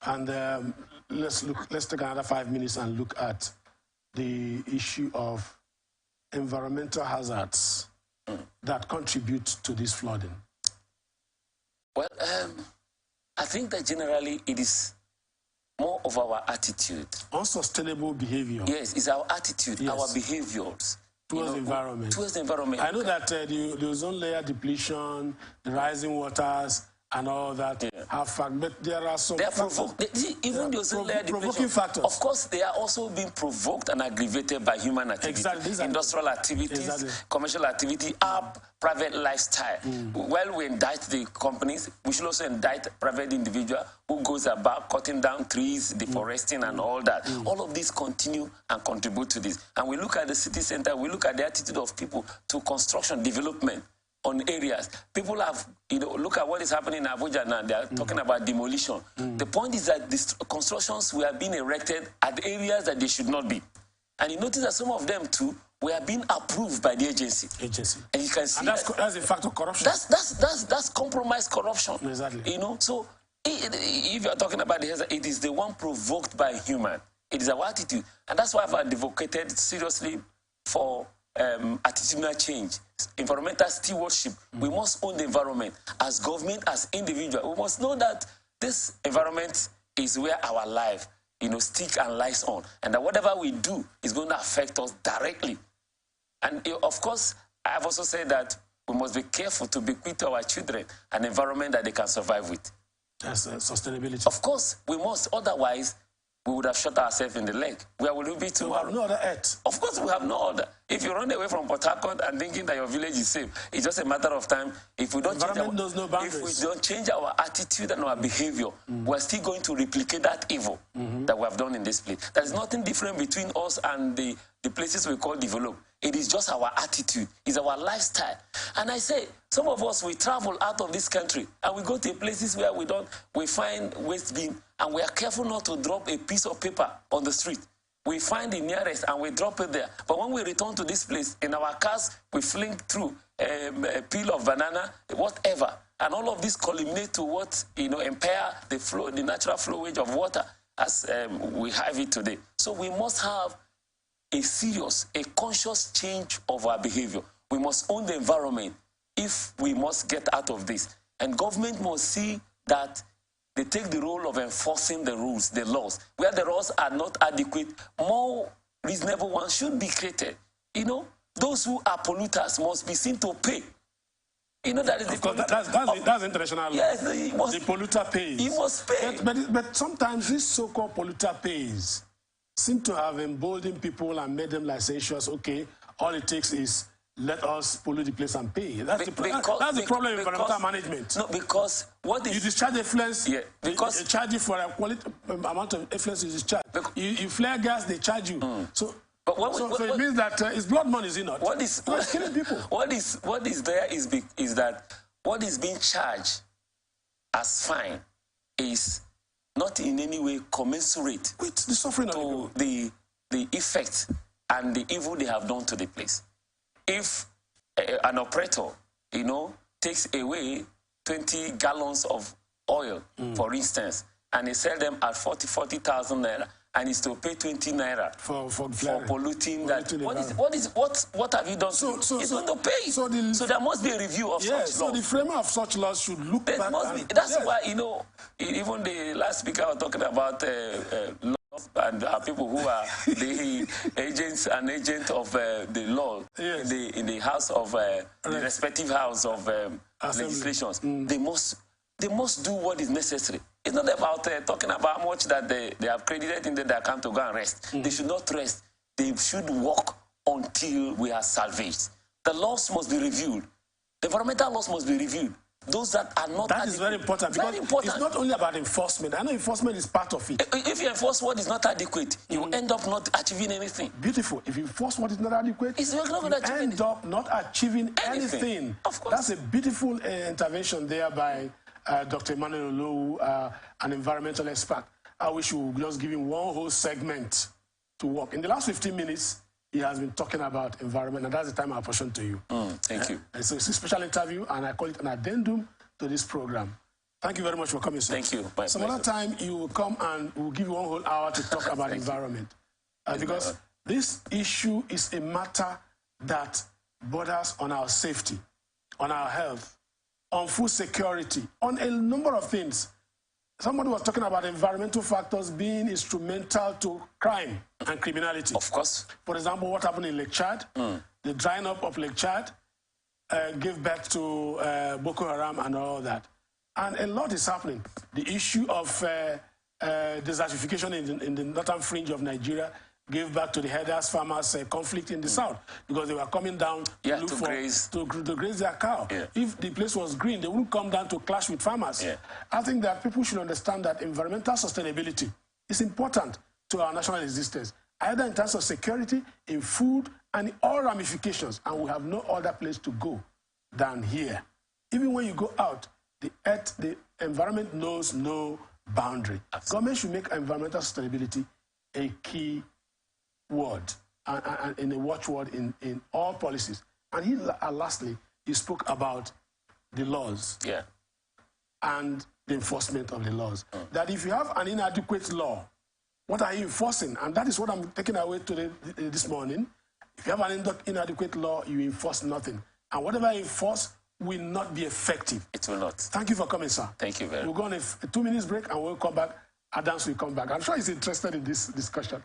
And let's take another 5 minutes and look at the issue of environmental hazards that contribute to this flooding. Well, I think that generally it is more of our attitude. Unsustainable behavior. Yes, it's our attitude, our behaviors. Towards the environment. Towards the environment. I know that the ozone layer depletion, the rising waters, and all that have fact, but there are some even the ozone layer provoking factors. Of course, they are also being provoked and aggravated by human activity, industrial activities, commercial activity, our private lifestyle. While we indict the companies, we should also indict private individual who goes about cutting down trees, deforesting, and all that. All of these continue and contribute to this. And we look at the city center, we look at the attitude of people to construction, development on areas. People have, look at what is happening in Abuja now. They are talking about demolition. The point is that these constructions were being erected at areas that they should not be. And you notice that some of them too were being approved by the agency. And you can see that's a fact of corruption. That's compromised corruption. Exactly. So if you're talking about it is the one provoked by human. It is our attitude. And that's why I've advocated seriously for attitudinal change, environmental stewardship. We must own the environment as government, as individual. We must know that this environment is where our life, stick and lies on, and that whatever we do is going to affect us directly. And of course, I've also said that we must be careful to bequeath to our children an environment that they can survive with. That's sustainability. Of course, we must. Otherwise, we would have shot ourselves in the leg. Where will we be tomorrow? We have no other earth. Of course, we have no other. If you run away from Port Harcourt and thinking that your village is safe, it's just a matter of time. If we don't change our attitude and our behavior, we're still going to replicate that evil that we have done in this place. There's nothing different between us and the the places we call developed. It is just our attitude. It's our lifestyle. And I say, some of us, we travel out of this country and we go to places where we find waste bin, and we are careful not to drop a piece of paper on the street. We find the nearest and we drop it there. But when we return to this place, in our cars, we fling through a peel of banana, whatever. And all of this culminate to what, impair the flow, the natural flowage of water as we have it today. So we must have a conscious change of our behavior. We must own the environment if we must get out of this. And government must see that they take the role of enforcing the rules, the laws. Where the laws are not adequate, more reasonable ones should be created. Those who are polluters must be seen to pay. That is that's international law. Yes, the polluter pays. He must pay. But sometimes this so-called polluter pays seem to have emboldened people and made them licentious. Okay, all it takes is let us pollute the place and pay. That's the problem in environmental management. No, because what is... You discharge effluents, yeah, because... you charge you for a quality amount of effluents you discharge. You flare gas, they charge you. So it means that it's blood money, is it not? It's killing people. What is there is that what is being charged as fine is not in any way commensurate with the suffering to the effect and the evil they have done to the place. If an operator, takes away 20 gallons of oil, for instance, and they sell them at 40,000 naira, and is to pay 20 naira for polluting that. What have you done? It's going to pay. So there must be a review of such laws. So the framer of such laws should look back. That's why, even the last speaker was talking about laws and people who are the agents and agent of the law in the house of the respective house of legislations. They must do what is necessary. It's not about talking about how much that they have credited in their account to go and rest. They should not rest. They should work until we are salvaged. The laws must be reviewed. The environmental laws must be reviewed. Those that are not... That is very important, because it's not only about enforcement. I know enforcement is part of it. If you enforce what is not adequate, you end up not achieving anything. Beautiful. If you enforce what is not adequate, you end up not achieving anything. Of course. That's a beautiful intervention there by Dr. Emmanuel Olowu, an environmental expert. I wish we would just give him one whole segment to work. In the last 15 minutes, he has been talking about environment, and that's the time I apportion to you. Thank you. So it's a special interview, and I call it an addendum to this program. Thank you very much for coming, sir. Thank you. Some other time, you will come and we'll give you one whole hour to talk about environment. Because this issue is a matter that borders on our safety, on our health, on food security, on a number of things. Somebody was talking about environmental factors being instrumental to crime and criminality. Of course. For example, what happened in Lake Chad, the drying up of Lake Chad gave birth to Boko Haram and all that. And a lot is happening. The issue of desertification in the northern fringe of Nigeria gave back to the herders, farmers conflict in the south, because they were coming down to graze their cow. If the place was green, they wouldn't come down to clash with farmers. I think that people should understand that environmental sustainability is important to our national existence, either in terms of security, in food, and in all ramifications. And we have no other place to go than here. Even when you go out, the earth, the environment knows no boundary. Government should make environmental sustainability a key word and in a watchword in all policies. And lastly, he spoke about the laws and the enforcement of the laws. That if you have an inadequate law, what are you enforcing? And that is what I'm taking away today, this morning. If you have an inadequate law, you enforce nothing. And whatever you enforce will not be effective. It will not. Thank you for coming, sir. Thank you very much. We'll go on a 2 minutes break and we'll come back. Adams will come back. I'm sure he's interested in this discussion.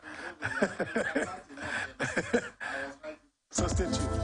So stay tuned.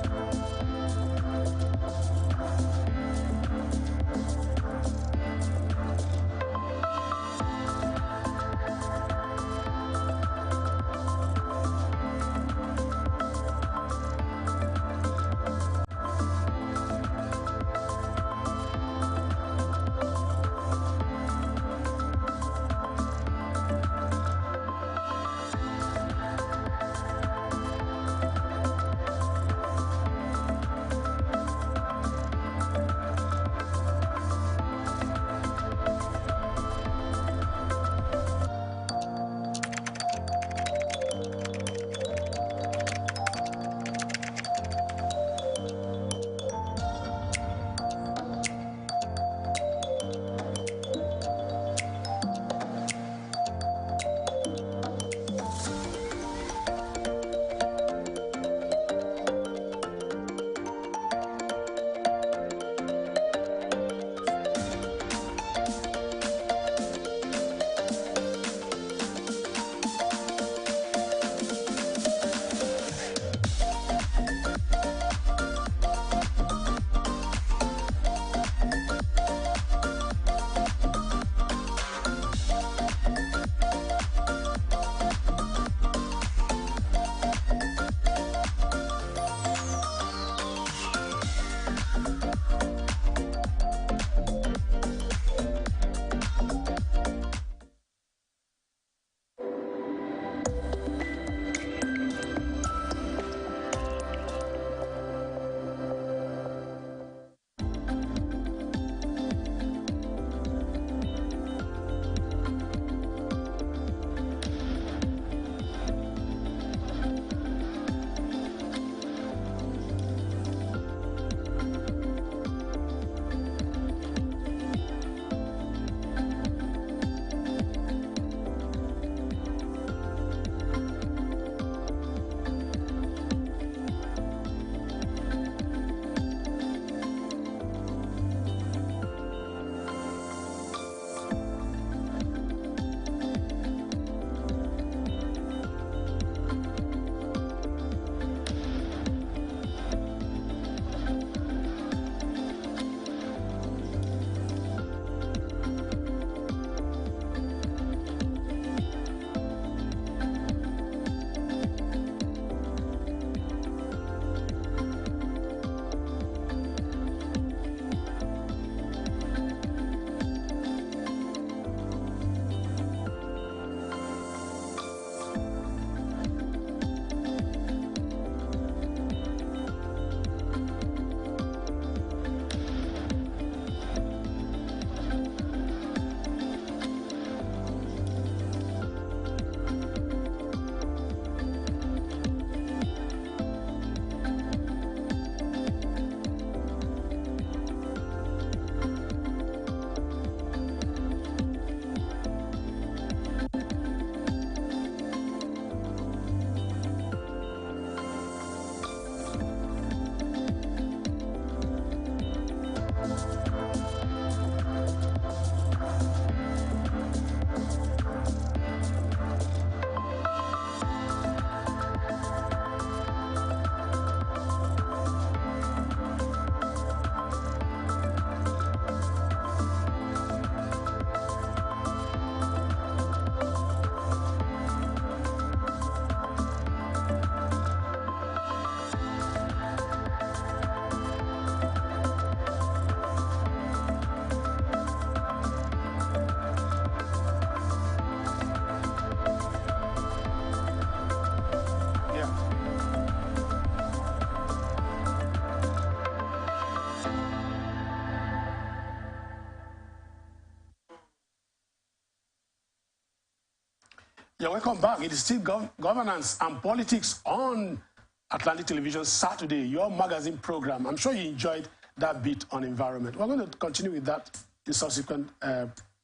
Yeah, welcome back. It is still governance and politics on Atlantic Television Saturday, your magazine program. I'm sure you enjoyed that bit on environment. We're going to continue with that in subsequent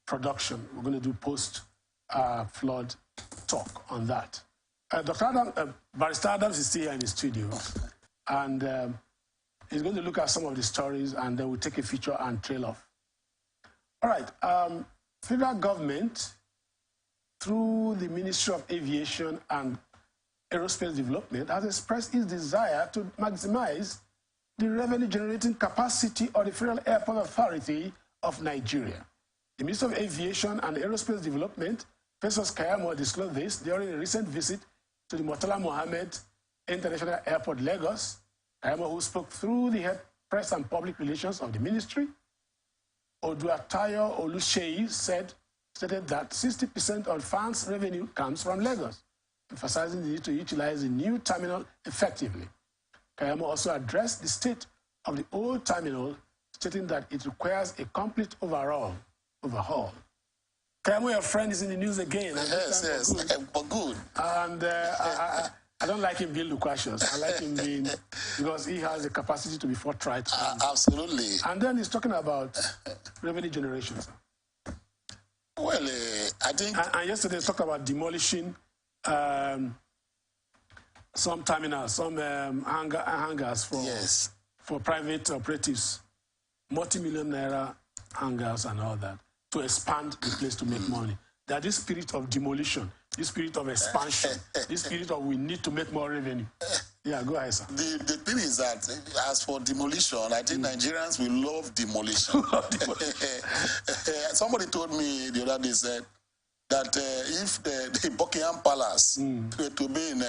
production. We're going to do post-flood talk on that. Dr. Adam, Barrister Adams is still here in the studio, and he's going to look at some of the stories, and then we'll take a feature and trail off. All right. Federal government, through the Ministry of Aviation and Aerospace Development, has expressed its desire to maximize the revenue-generating capacity of the Federal Airport Authority of Nigeria. The Ministry of Aviation and Aerospace Development, Festus Keyamo, disclosed this during a recent visit to the Murtala Mohammed International Airport, Lagos. Keyamo, who spoke through the head press and public relations of the ministry, Oduatayo Oluseyi, stated that 60% of funds revenue comes from Lagos, emphasizing the need to utilize the new terminal effectively. Keyamo also addressed the state of the old terminal, stating that it requires a complete overhaul. Keyamo, your friend, is in the news again. Yes, for good. And I don't like him being loquacious. I like him being, because he has the capacity to be forthright. Absolutely. And then he's talking about revenue generation. Well, I think... And yesterday he talked about demolishing some terminals, some hangars for private operatives, multi-million naira hangars and all that, to expand the place to make money. That this spirit of demolition, this spirit of expansion, this spirit of we need to make more revenue. Yeah, go ahead, sir. The thing is that, as for demolition, I think Nigerians will love demolition. Somebody told me the other day, said that if the Buckingham Palace were to be in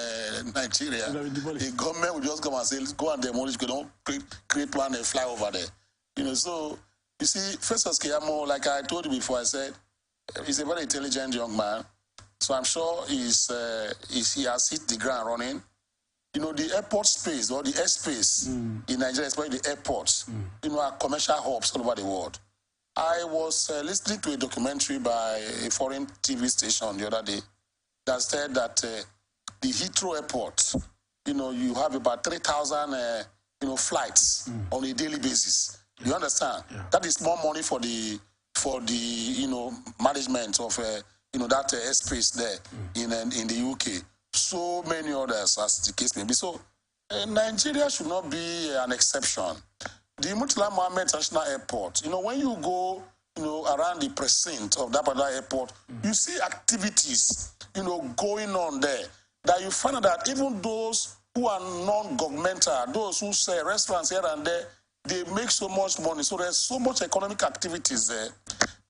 Nigeria, the government would just come and say, let's go and demolish, we don't create one and fly over there. You know, so, you see, Festus Keyamo, like I told you before, I said, he's a very intelligent young man. So I'm sure he has hit the ground running. You know, the airport space or the airspace in Nigeria, especially the airports, you know, are commercial hubs all over the world. I was listening to a documentary by a foreign TV station the other day that said that the Heathrow Airport, you know, you have about 3,000, flights on a daily basis. You understand? Yeah. That is more money for the management of that airspace there in the UK. So many others, as the case may be. So Nigeria should not be an exception. The Murtala Mohammed International Airport, you know, when you go, around the precinct of that particular airport, you see activities, going on there, that you find out that even those who are non-governmental, those who sell restaurants here and there, they make so much money. So there's so much economic activities there.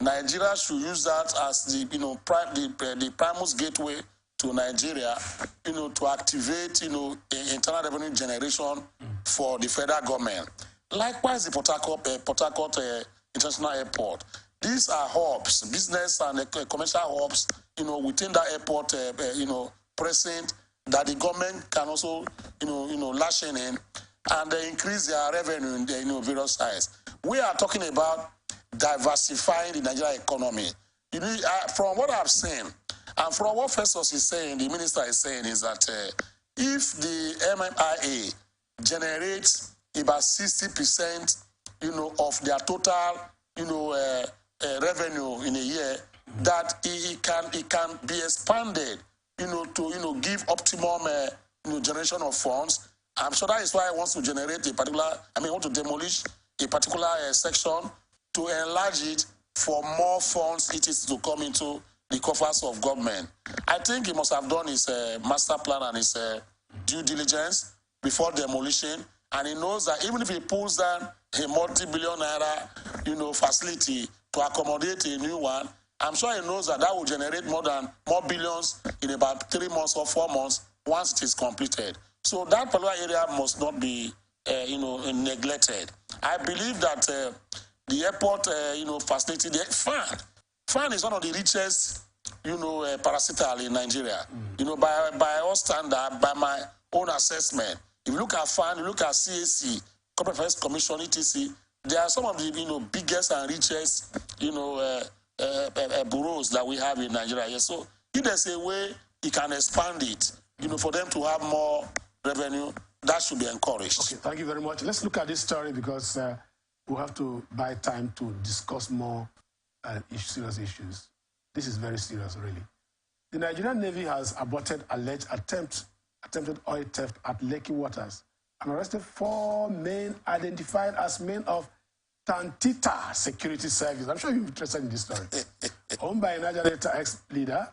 Nigeria should use that as the primus gateway to Nigeria, to activate, internal revenue generation for the federal government. Likewise, the Port Harcourt International Airport. These are hubs, business and commercial hubs, within that airport, precinct, that the government can also, lash in and increase their revenue in the various sides. We are talking about diversifying the Nigerian economy. From what I've seen, and from what Festus is saying, the minister is saying, is that if the MMIA generates about 60%, of their total, revenue in a year, that it can be expanded, to give optimum, generation of funds. I'm sure that is why he wants to generate want to demolish a particular section to enlarge it for more funds it is to come into the coffers of government. I think he must have done his master plan and his due diligence before demolition, and he knows that even if he pulls down a multi-billion naira, facility to accommodate a new one, I'm sure he knows that will generate more billions in about 3 months or 4 months once it is completed. So that particular area must not be, neglected. I believe that the airport, facility, the FAN is one of the richest, parastatal in Nigeria. By all standard, by my own assessment. If you look at FAN, you look at CAC, Corporate Affairs Commission, ETC, they are some of the, biggest and richest, bureaus that we have in Nigeria. Yes. So if there's a way he can expand it, for them to have more revenue. That should be encouraged. Okay, thank you very much. Let's look at this story because we'll have to buy time to discuss more serious issues. This is very serious, really. The Nigerian Navy has aborted alleged attempted oil theft at Lekki waters and arrested 4 men identified as men of Tantita Security Service. I'm sure you're interested in this story. Owned by a Niger Delta ex-leader,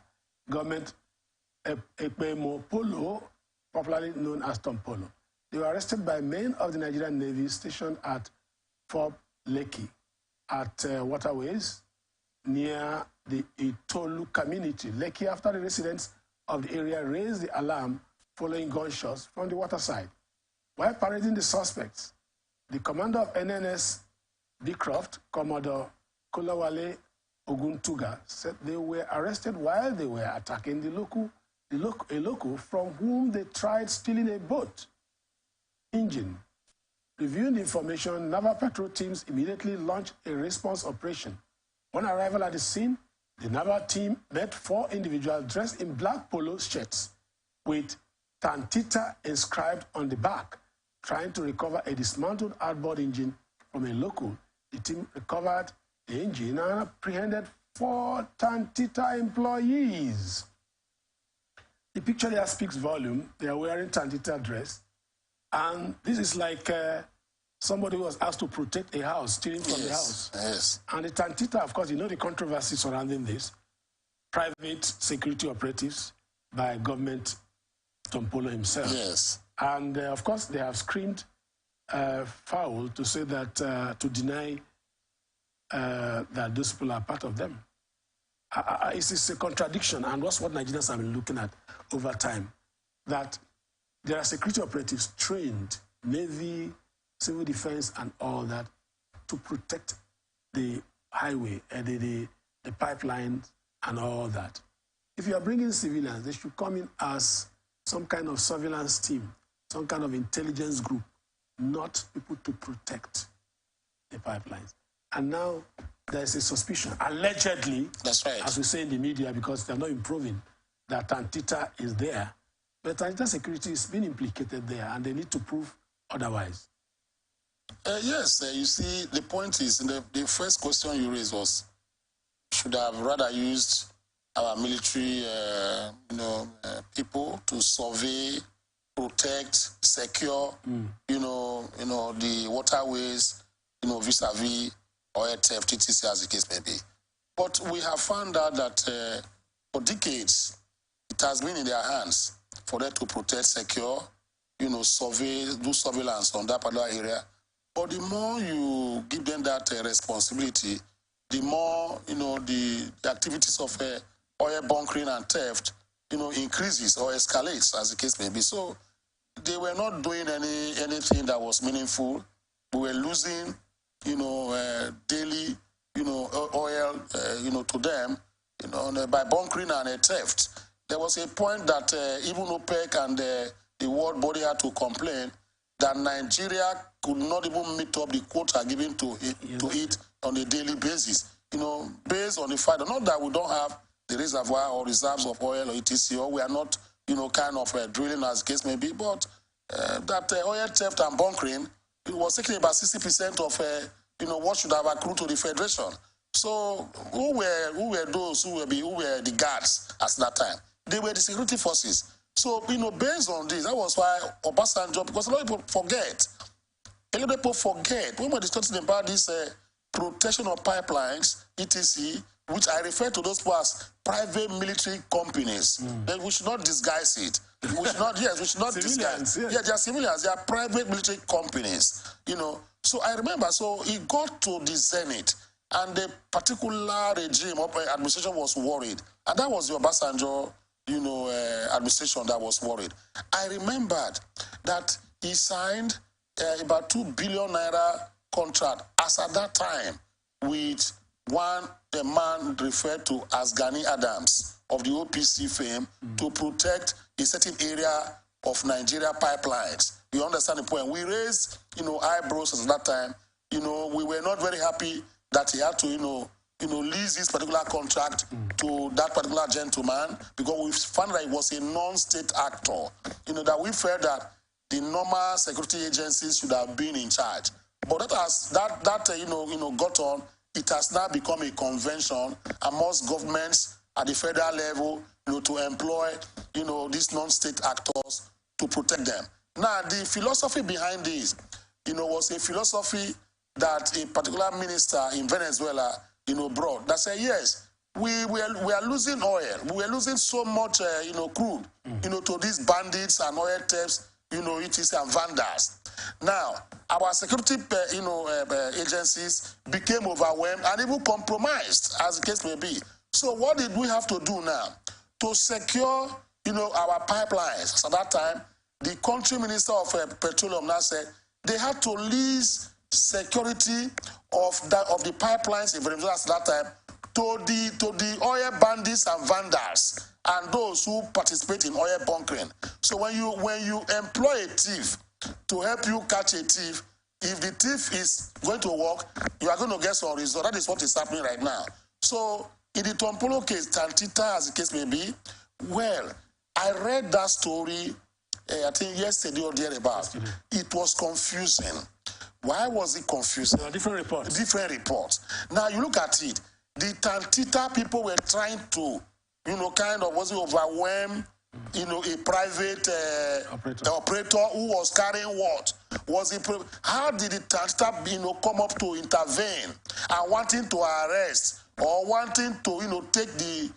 government Ekpemo Polo, popularly known as Tom Polo. They were arrested by men of the Nigerian Navy stationed at Fort Lekki at waterways near the Itolu community. Lekki, after the residents of the area raised the alarm following gunshots from the waterside. While parading the suspects, the commander of NNS Beecroft, Commodore Kolawale Oguntuga, said they were arrested while they were attacking a local from whom they tried stealing a boat engine. Reviewing the information, Naval Patrol teams immediately launched a response operation. On arrival at the scene, the naval team met 4 individuals dressed in black polo shirts with Tantita inscribed on the back, trying to recover a dismantled outboard engine from a local. The team recovered the engine and apprehended 4 Tantita employees. The picture there speaks volume. They are wearing Tantita dress. And this is like somebody who was asked to protect a house, stealing from the house. Yes. And the Tantita, of course, you know the controversy surrounding this. Private security operatives by government Tom Polo himself. Yes. And, of course, they have screamed foul to say that, to deny that those people are part of them. It's a contradiction, and that's what Nigerians have been looking at over time, that there are security operatives trained, Navy, civil defense, and all that, to protect the highway, the pipelines, and all that. If you are bringing civilians, they should come in as some kind of surveillance team, some kind of intelligence group, not people to protect the pipelines. And now there's a suspicion, allegedly, that's right, as we say in the media, because they're not improving, that Tantita is there. But Tantita security is being implicated there, and they need to prove otherwise. Yes, you see, the point is, the first question you raised was, should have rather used our military, people to survey, protect, secure, the waterways, vis-a-vis oil theft, etc., as the case may be. But we have found out that for decades, it has been in their hands for them to protect, secure, survey, do surveillance on that particular area. But the more you give them that responsibility, the more, the activities of oil bunkering and theft, increases or escalates, as the case may be. So they were not doing anything that was meaningful. We were losing, daily, oil, to them, by bunkering and theft. There was a point that even OPEC and the world body had to complain that Nigeria could not even meet up the quota given to it on a daily basis. Based on the fact that not that we don't have the reservoir or reserves of oil or etc., or we are not, kind of drilling as the case may be, but that oil theft and bunkering, it was taking about 60% of, what should have accrued to the Federation. So who were those who were the guards at that time? They were the security forces. So, based on this, that was why Obasanjo, because a lot of people forget, when we're discussing about this protection of pipelines, etc., which I refer to those people as private military companies. Then we should not disguise it. We should not, we should not disguise. Yeah, they are civilians. They are private military companies, So I remember, so he got to the zenith, and the particular regime of administration was worried. And that was the Obasanjo, administration that was worried. I remembered that he signed about 2 billion naira contract as at that time with a man referred to as Gani Adams of the OPC fame to protect a certain area of Nigeria pipelines. You understand the point? We raised, eyebrows at that time. We were not very happy that he had to, lease this particular contract to that particular gentleman because we found that it was a non-state actor. That we felt that the normal security agencies should have been in charge. But that got on. It has now become a convention amongst governments at the federal level, to employ, these non-state actors to protect them. Now, the philosophy behind this, was a philosophy that a particular minister in Venezuela, brought. That said, yes, we are losing oil. We are losing so much, crude, to these bandits and oil thefts, ETs and vandals. Now, our security, agencies became overwhelmed and even compromised, as the case may be. So what did we have to do now? To secure, our pipelines. So at that time, the country minister of petroleum now said they had to lease security of the pipelines in Venezuela at that time to the oil bandits and vandals and those who participate in oil bunkering. So when you employ a thief to help you catch a thief, if the thief is going to work, you are going to get some result. That is what is happening right now. So in the Tompolo case, Tantita, as the case may be, well, I read that story, I think yesterday or thereabout. It was confusing. Why was it confusing? There are different reports. Different reports. Now, you look at it. The Tantita people were trying to, overwhelm, a private operator who was carrying what? How did the Tantita, come up to intervene and wanting to arrest or wanting to, take the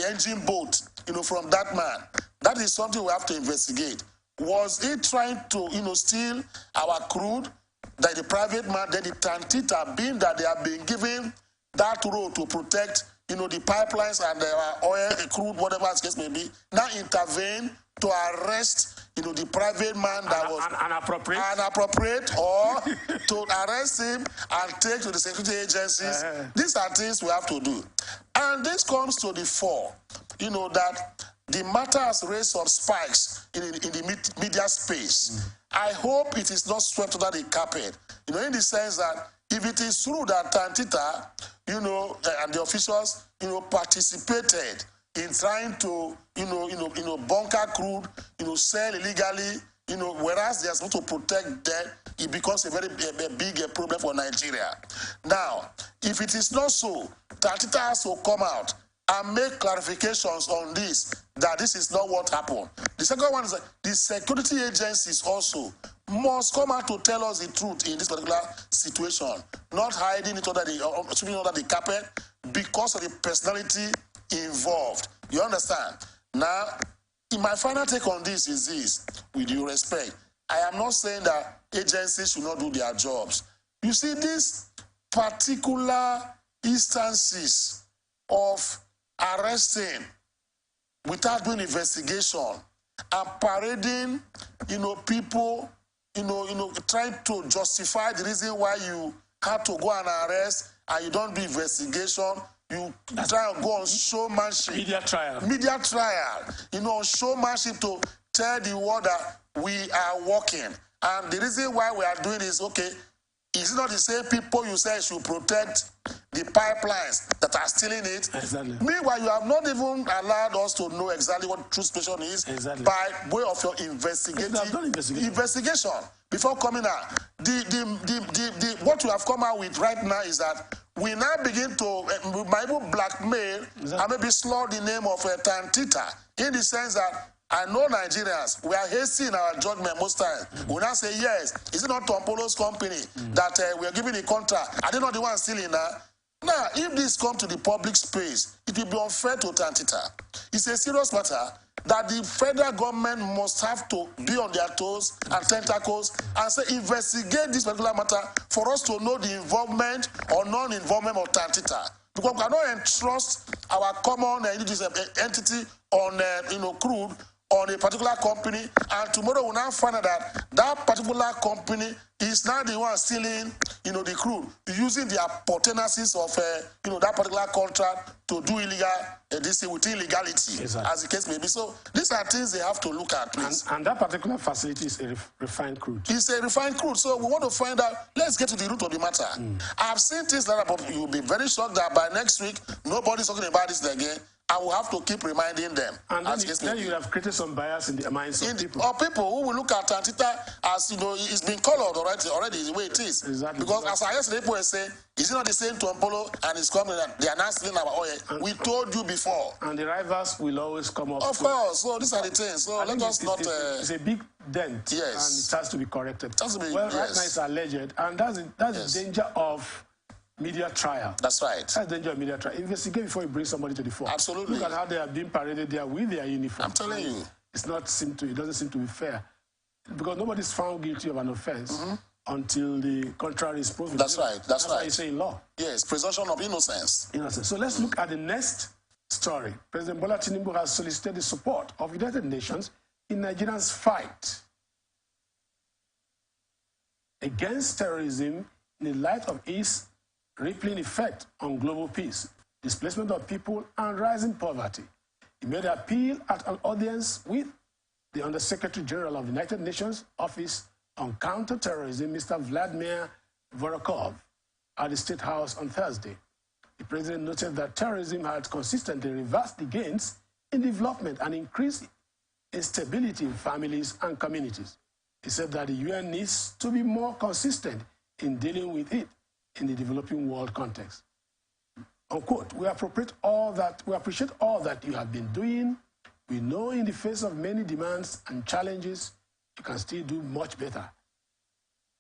engine boat, from that man? That is something we have to investigate. Was he trying to, steal our crude? That the private man, then the Tantita, being that they have been given that road to protect, the pipelines and the oil, crude, whatever the case may be, now intervene to arrest, the private man that was inappropriate, or to arrest him and take to the security agencies. These are things we have to do. And this comes to the fore, that the matter has raised some spikes in the media space. I hope it is not swept under the carpet, in the sense that if it is true that Tantita, and the officials, participated in trying to, bunker crude, sell illegally, whereas they are supposed to protect them, it becomes a very big problem for Nigeria. Now, if it is not so, Tantita has to come out and make clarifications on this, that this is not what happened. The second one is that the security agencies also must come out to tell us the truth in this particular situation, not hiding it under the carpet because of the personality involved. You understand? Now, my final take on this is this, with due respect. I am not saying that agencies should not do their jobs. You see, these particular instances of arresting without doing investigation and parading, people, trying to justify the reason why you had to go and arrest and you don't do investigation. You try and go on showmanship. Media trial. Showmanship to tell the world that we are working. And the reason why we are doing this, okay, is it not the same people you say should protect the pipelines that are stealing it? Exactly. Meanwhile, you have not even allowed us to know exactly what the true situation is by way of your investigation before coming out. What you have come out with right now is that we now begin to maybe blackmail and maybe slur the name of Tantita, in the sense that I know Nigerians, we are hasty in our judgment most times. We now say, yes, is it not Tompolo's company that we are giving the contract? Are they not the ones stealing now? Now, if this comes to the public space, it will be unfair to Tantita. It's a serious matter that the federal government must have to be on their toes and tentacles and say, investigate this particular matter for us to know the involvement or non-involvement of Tantita. Because we cannot entrust our common entity on crude on a particular company, and tomorrow we'll now find out that that particular company is now the one stealing, the crude, using the potencies of, that particular contract to do illegal, this thing with illegality, as the case may be. So these are things they have to look at, please. And that particular facility is a refined crude. It's a refined crude. So we want to find out, let's get to the root of the matter. I've seen things like that, but you'll be very shocked that by next week, nobody's talking about this again. I will have to keep reminding them. And then you have created some bias in the minds of people. Or people who will look at Antita as, it's been colored already the way it is. Exactly. Because as I yesterday, people were saying, is it not the same Tompolo and it's coming and they are not stealing our oil? We told you before. And the rivals will always come up. Of course. So these are the things. So let us not... It's a big dent. Yes. And it has to be corrected. Right now it's alleged. And that's the danger of media trial. That's right. That's the danger of media trial. Investigate before you bring somebody to the fore. Absolutely. Look at how they are being paraded there with their uniform. I'm telling you. It doesn't seem to be fair. Because nobody's found guilty of an offense until the contrary is proven. That's right. That's right. What you say in law. Yes, presumption of innocence. So let's look at the next story. President Bola Tinubu has solicited the support of United Nations in Nigeria's fight against terrorism in the light of its rippling effect on global peace, displacement of people, and rising poverty. He made an appeal at an audience with the Undersecretary General of the United Nations Office on Counterterrorism, Mr. Vladimir Vorokov, at the State House on Thursday. The president noted that terrorism had consistently reversed the gains in development and increased instability in families and communities. He said that the UN needs to be more consistent in dealing with it in the developing world context. Unquote, we appreciate all that you have been doing. We know in the face of many demands and challenges, you can still do much better.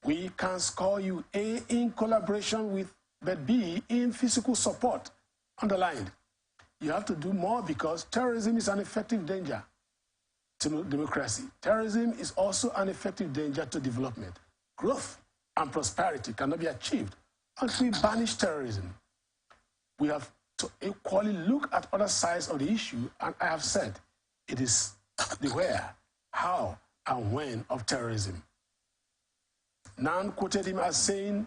We can score you A, in collaboration with, but B, in physical support. Underlined, you have to do more because terrorism is an effective danger to democracy. Terrorism is also an effective danger to development. Growth and prosperity cannot be achieved until we banish terrorism. We have to equally look at other sides of the issue, and I have said it is the where, how, and when of terrorism. Nan quoted him as saying,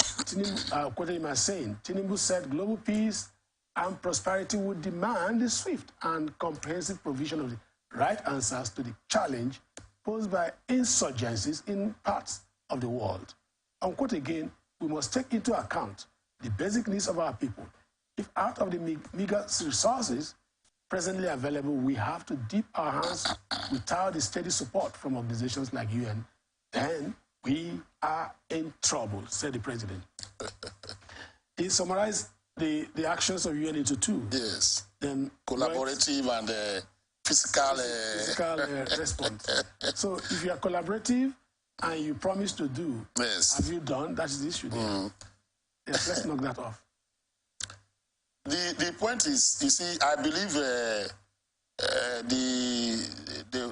Tinubu said global peace and prosperity would demand the swift and comprehensive provision of the right answers to the challenge posed by insurgencies in parts of the world. Unquote again, we must take into account the basic needs of our people. If out of the meager resources presently available, we have to dip our hands without the steady support from organizations like UN, then we are in trouble, said the president. He summarized the actions of UN into two. Yes. Then collaborative and physical response. So if you are collaborative and you promise to do, yes, have you done? That is the issue there. Yes, let's knock that off. The point is, you see, I believe the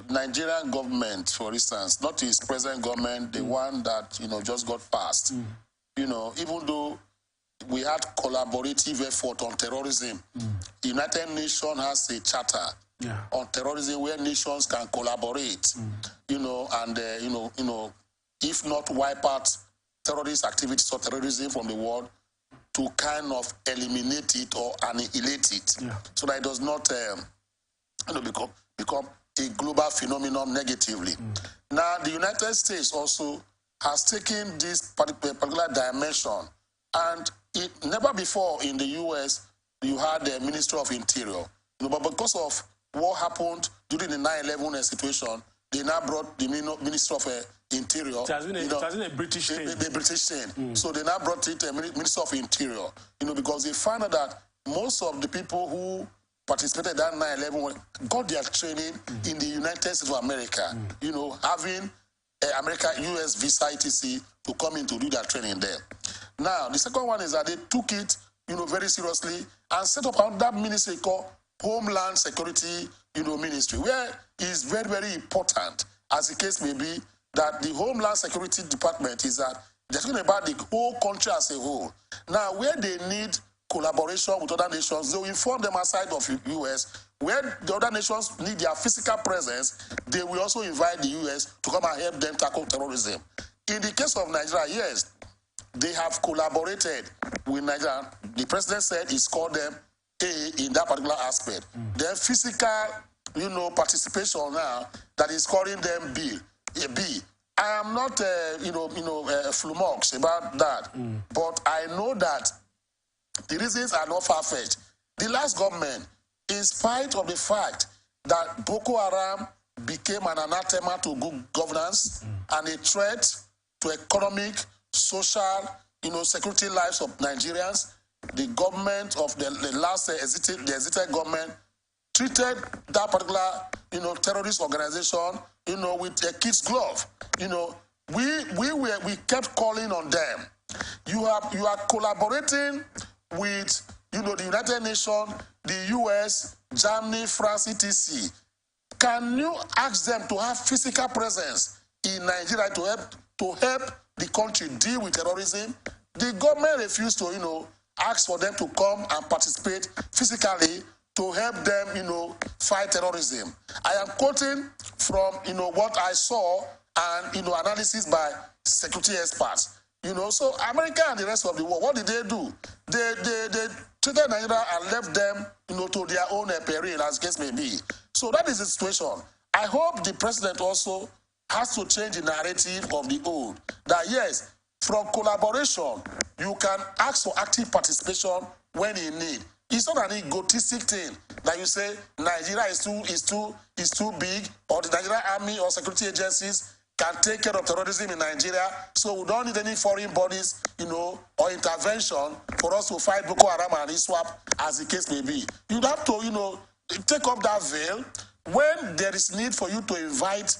Nigerian government, for instance, not his present government, the one that, just got passed, even though we had collaborative effort on terrorism, the United Nations has a charter on terrorism where nations can collaborate, and, if not wipe out terrorist activities or terrorism from the world, to kind of eliminate it or annihilate it, so that it does not become a global phenomenon negatively. Now, the United States also has taken this particular dimension, and it never before in the U.S. you had the Ministry of Interior, but because of what happened during the 9/11 situation, they now brought the Ministry of Interior. It has been a British thing. The British thing. So they now brought it Ministry of Interior, because they found out that most of the people who participated in that 9/11 got their training in the United States of America, having America, US visa, etc., to come in to do their training there. Now, the second one is that they took it, very seriously and set up that ministry called Homeland Security, Ministry, where it is very, very important, as the case may be, that the Homeland Security Department is that they're talking about the whole country as a whole. Now, where they need collaboration with other nations. They will inform them outside of the U.S. Where the other nations need their physical presence, they will also invite the U.S. to come and help them tackle terrorism. In the case of Nigeria, yes, they have collaborated with Nigeria. The president said he scored them A in that particular aspect. Then physical, participation now that is scoring them B. I am not, flummoxed about that, but I know that the reasons are not far-fetched. The last government, in spite of the fact that Boko Haram became an anathema to good governance and a threat to economic, social, security lives of Nigerians, the government of the last exited government treated that particular, terrorist organization, with a kid's glove. We kept calling on them. You are collaborating with, the United Nations, the US, Germany, France, etc. Can you ask them to have physical presence in Nigeria to help the country deal with terrorism? The government refused to, ask for them to come and participate physically to help them, fight terrorism. I am quoting from, what I saw and, analysis by security experts. So America and the rest of the world, what did they do? They treated Nigeria and left them, to their own peril, as the case may be. So that is the situation. I hope the president also has to change the narrative of the old. That yes, from collaboration, you can ask for active participation when in need. It's not an egotistic thing that you say Nigeria is too big, or the Nigerian army or security agencies can take care of terrorism in Nigeria, so we don't need any foreign bodies, or intervention for us to fight Boko Haram and ISWAP, as the case may be. You'd have to, take up that veil when there is need for you to invite,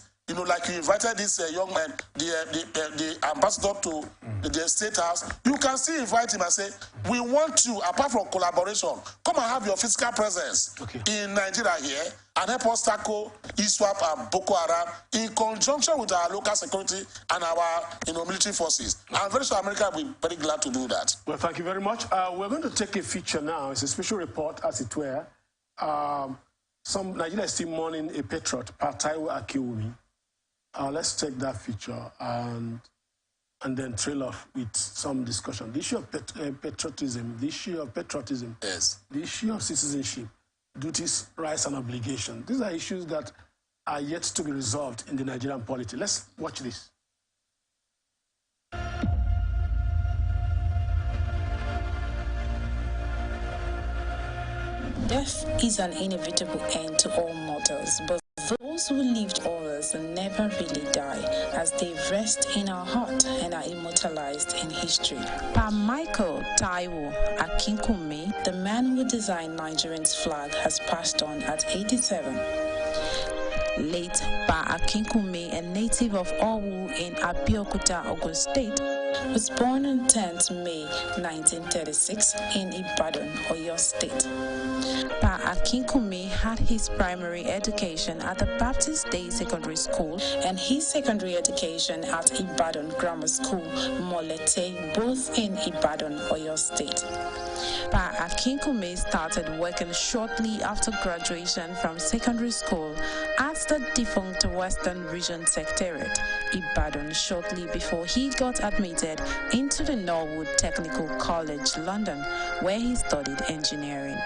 like you invited this young man, the ambassador to the State House. You can still invite him and say, we want you, apart from collaboration, come and have your physical presence in Nigeria here and help us tackle ISWAP and Boko Haram in conjunction with our local security and our military forces. I'm very sure America will be very glad to do that. Well, thank you very much. We're going to take a feature now. It's a special report, as it were. Some Nigeria is still mourning a patriot, Taiwo Akiwumi. Let's take that feature and then trail off with some discussion. The issue of patriotism, yes. The issue of citizenship, duties, rights, and obligations. These are issues that are yet to be resolved in the Nigerian polity. Let's watch this. Death is an inevitable end to all mortals, but those who lived others never really die, as they rest in our heart and are immortalized in history. Pa Michael Taiwo Akinkunmi, the man who designed Nigerian's flag, has passed on at 87. Late Pa Akinkunmi, a native of Owu in Abeokuta, Ogun State, was born on 10th May 1936 in Ibadan, Oyo State. Pa Akinkunmi had his primary education at the Baptist Day Secondary School and his secondary education at Ibadan Grammar School, Molete, both in Ibadan, Oyo State. Pa Akinkunmi started working shortly after graduation from secondary school at the defunct Western Region Secretariat, Ibadan, shortly before he got admitted into the Norwood Technical College, London, where he studied engineering.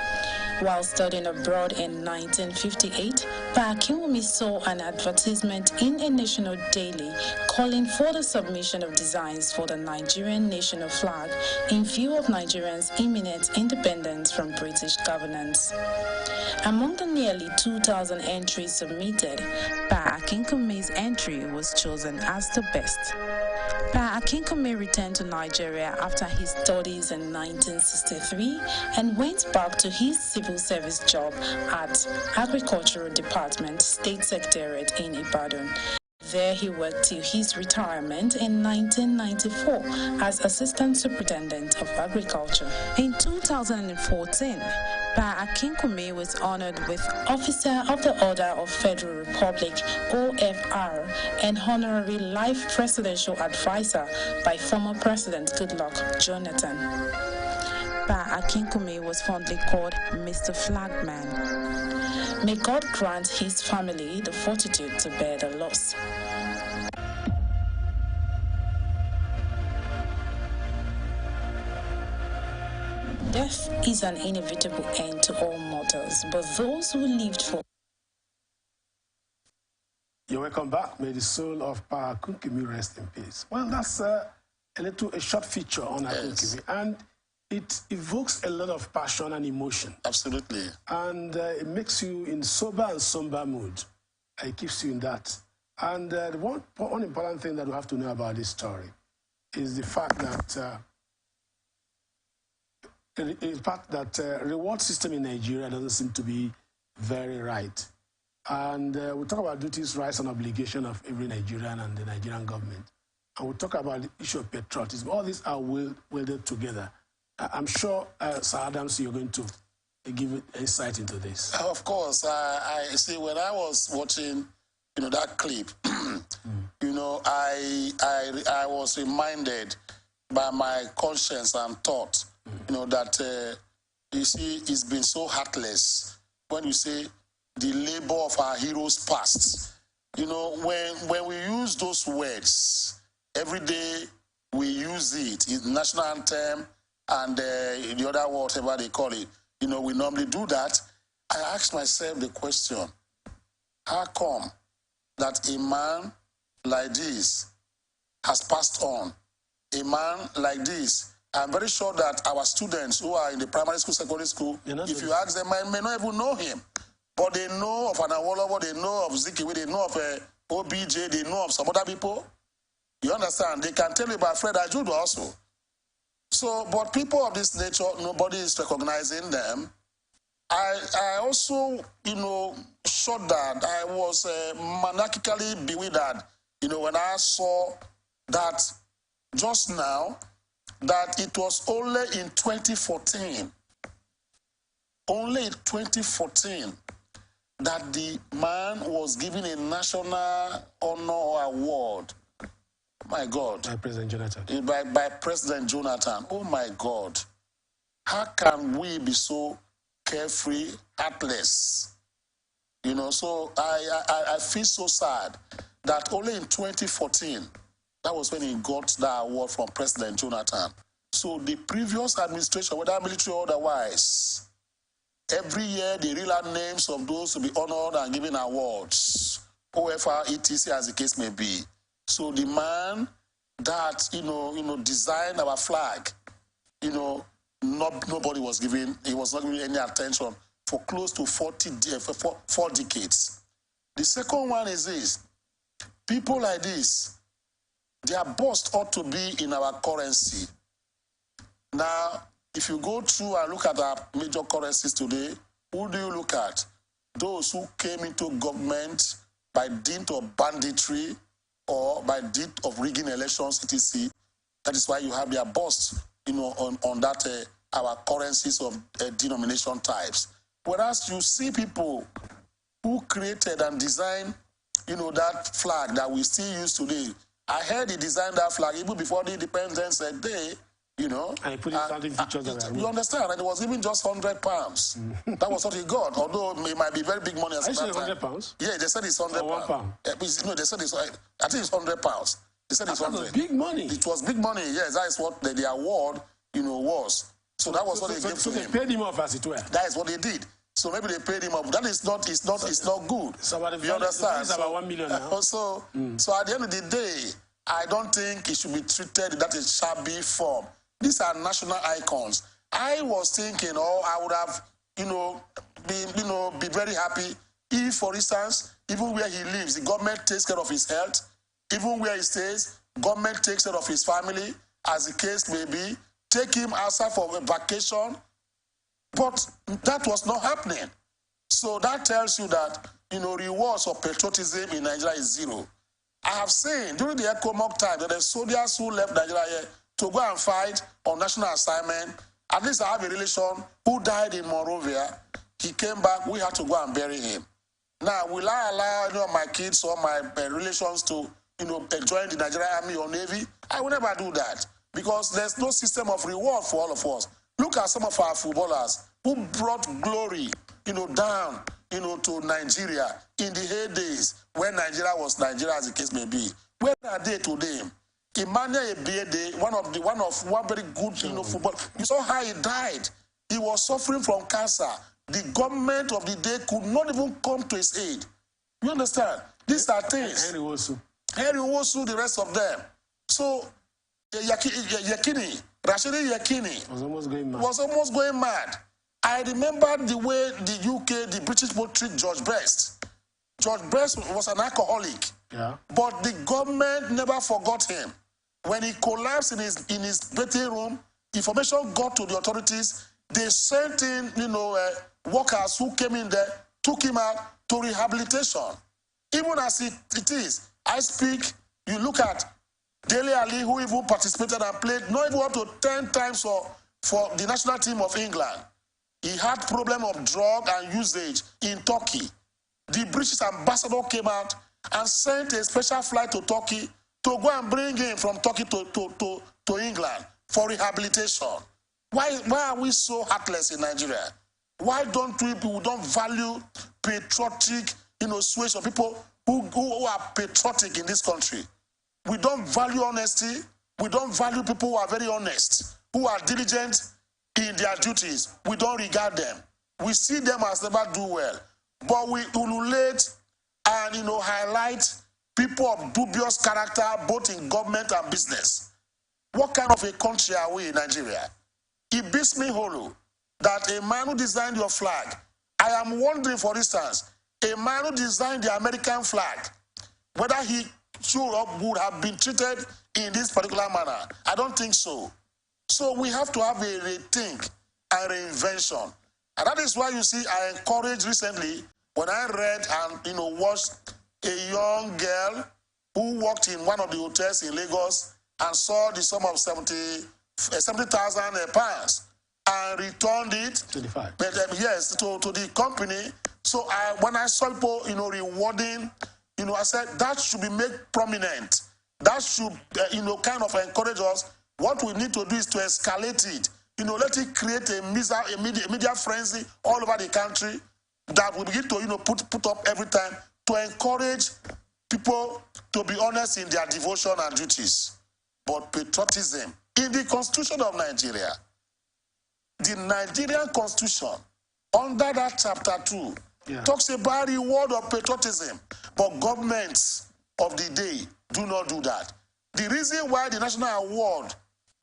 While studying abroad in 1958, Pa Akinkunmi saw an advertisement in a national daily calling for the submission of designs for the Nigerian national flag in view of Nigerians' imminent independence from British governance. Among the nearly 2,000 entries submitted, Pa Akinkunmi's entry was chosen as the best. Pa Akinkunmi returned to Nigeria after his studies in 1963 and went back to his civil service job at Agricultural Department, State Secretariat in Ibadan. There he worked till his retirement in 1994 as Assistant Superintendent of Agriculture. In 2014, Pa Akinkunmi was honored with Officer of the Order of Federal Republic, OFR, and Honorary Life Presidential Advisor by former President Goodluck Jonathan. Pa Akinkunmi was fondly called Mr. Flagman. May God grant his family the fortitude to bear the loss. Death is an inevitable end to all mortals, but those who lived for... You're welcome back. May the soul of Pa Akinkunmi rest in peace. Well, that's a short feature on Akinkunmi, and it evokes a lot of passion and emotion. Absolutely. And it makes you in sober and somber mood. It keeps you in that. And one important thing that we have to know about this story is the fact that reward system in Nigeria doesn't seem to be very right. And we talk about duties, rights, and obligations of every Nigerian and the Nigerian government. And we talk about the issue of patriotism. All these are welded together. I'm sure, Sir Adams, you're going to give insight into this. Of course. I see, when I was watching, that clip, I was reminded by my conscience and thought, that, you see, it's been so heartless when you say, the labor of our heroes past. When we use those words, every day we use it. It's national anthem and the other whatever they call it. We normally do that. I ask myself the question, how come that a man like this has passed on? A man like this, I'm very sure that our students who are in the primary school, secondary school, if you ask them, I may not even know him. But they know of an Awolowo, they know of Zikiwe, they know of OBJ, they know of some other people. You understand? They can tell you about Fred Ajudu also. So, but people of this nature, nobody is recognizing them. I also, showed that I was maniacally bewildered, when I saw that just now, that it was only in 2014, that the man was given a national honor award. My God. By President Jonathan. By President Jonathan. Oh, my God. How can we be so carefree, heartless? So I feel so sad that only in 2014, that was when he got that award from President Jonathan. So the previous administration, whether military or otherwise, every year, they reel out names of those to be honored and given awards, OFR, etc., as the case may be. So the man that, designed our flag, nobody was giving, he was not giving any attention for close to 4 decades. The second one is this. People like this, their bust ought to be in our currency. Now, if you go through and look at our major currencies today, who do you look at? Those who came into government by dint of banditry or by dint of rigging elections, etc. That is why you have their bust, on that, our currencies of denomination types. Whereas you see people who created and designed, that flag that we still use today. I heard he designed that flag even before the Independence Day, And he put in something features of you understand, and it was even just £100. That was what he got, although it might be very big money as that time. £100? Yeah, they said it's £100. £1? No, they said I think it's £100. They said it's 100. Was big money. It was big money, yes. That is what the award, was. So that was what they gave to him. So they paid him off, as it were. That is what they did. So maybe they paid him off. That is not, it's not good. So you understand? It's about 1 million now. So at the end of the day, I don't think it should be treated in that shabby form. These are national icons. I was thinking, I would have, be very happy if, for instance, even where he lives, the government takes care of his health. Even where he stays, government takes care of his family, as the case may be. Take him outside for a vacation. But that was not happening. So that tells you that, rewards of patriotism in Nigeria is zero. I have seen during the ECOMOG time that the soldiers who left Nigeria to go and fight on national assignment, at least I have a relation who died in Monrovia. He came back, we had to go and bury him. Now, will I allow my kids or my relations to join the Nigerian Army or Navy? I will never do that because there's no system of reward for all of us. Look at some of our footballers who brought glory, down, to Nigeria in the heydays when Nigeria was Nigeria, as the case may be. Where are they today? Emmanuel Ebiede, one very good, football. You saw how he died. He was suffering from cancer. The government of the day could not even come to his aid. You understand? These are things. Henry Wosu, the rest of them. So, Rashidi Yekini was almost going mad. I remember the way the UK, the British people treat George Best. George Best was an alcoholic. Yeah. But the government never forgot him. When he collapsed in his waiting room, information got to the authorities. They sent in, workers who came in there, took him out to rehabilitation. Even as it is, I speak, you look at Dele Ali, who even participated and played, not even up to 10 times for the national team of England. He had problem of drug and usage in Turkey. The British ambassador came out and sent a special flight to Turkey to go and bring him from Turkey to England for rehabilitation. Why are we so heartless in Nigeria? Why don't we don't value patriotic, suasion, people who are patriotic in this country? We don't value honesty. We don't value people who are very honest, who are diligent in their duties. We don't regard them. We see them as never do well. But we ululate and, highlight people of dubious character, both in government and business. What kind of a country are we in Nigeria? It beats me hollow that a man who designed your flag, I am wondering, for instance, a man who designed the American flag, whether he would have been treated in this particular manner. I don't think so. So we have to have a rethink and reinvention. And that is why you see I encouraged recently when I read and watched a young girl who worked in one of the hotels in Lagos and saw the sum of 70,000 pounds and returned it 25. Yes, to the company. So when I saw people rewarding, I said that should be made prominent. That should kind of encourage us. What we need to do is to escalate it. Let it create a media frenzy all over the country that we begin to put up every time to encourage people to be honest in their devotion and duties. But patriotism, in the Constitution of Nigeria, the Nigerian Constitution, under that chapter 2, talks about reward of patriotism. But governments of the day do not do that. The reason why the National Award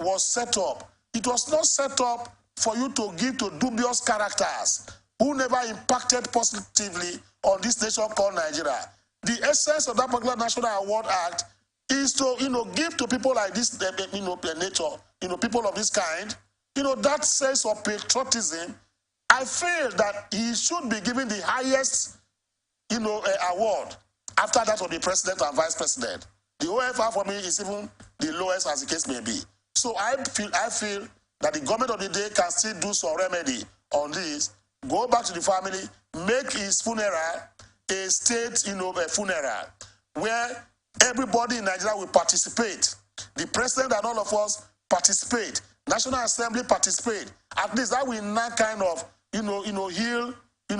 was set up, it was not set up for you to give to dubious characters who never impacted positively on this nation called Nigeria. The essence of that particular National Award Act is to, give to people like this, nature, people of this kind, that sense of patriotism. I feel that he should be given the highest, award after that of the president and vice president. The OFR for me is even the lowest, as the case may be. So I feel that the government of the day can still do some remedy on this, go back to the family, make his funeral a state, funeral, where everybody in Nigeria will participate. The president and all of us participate. National Assembly participate. At least that will not kind of, heal,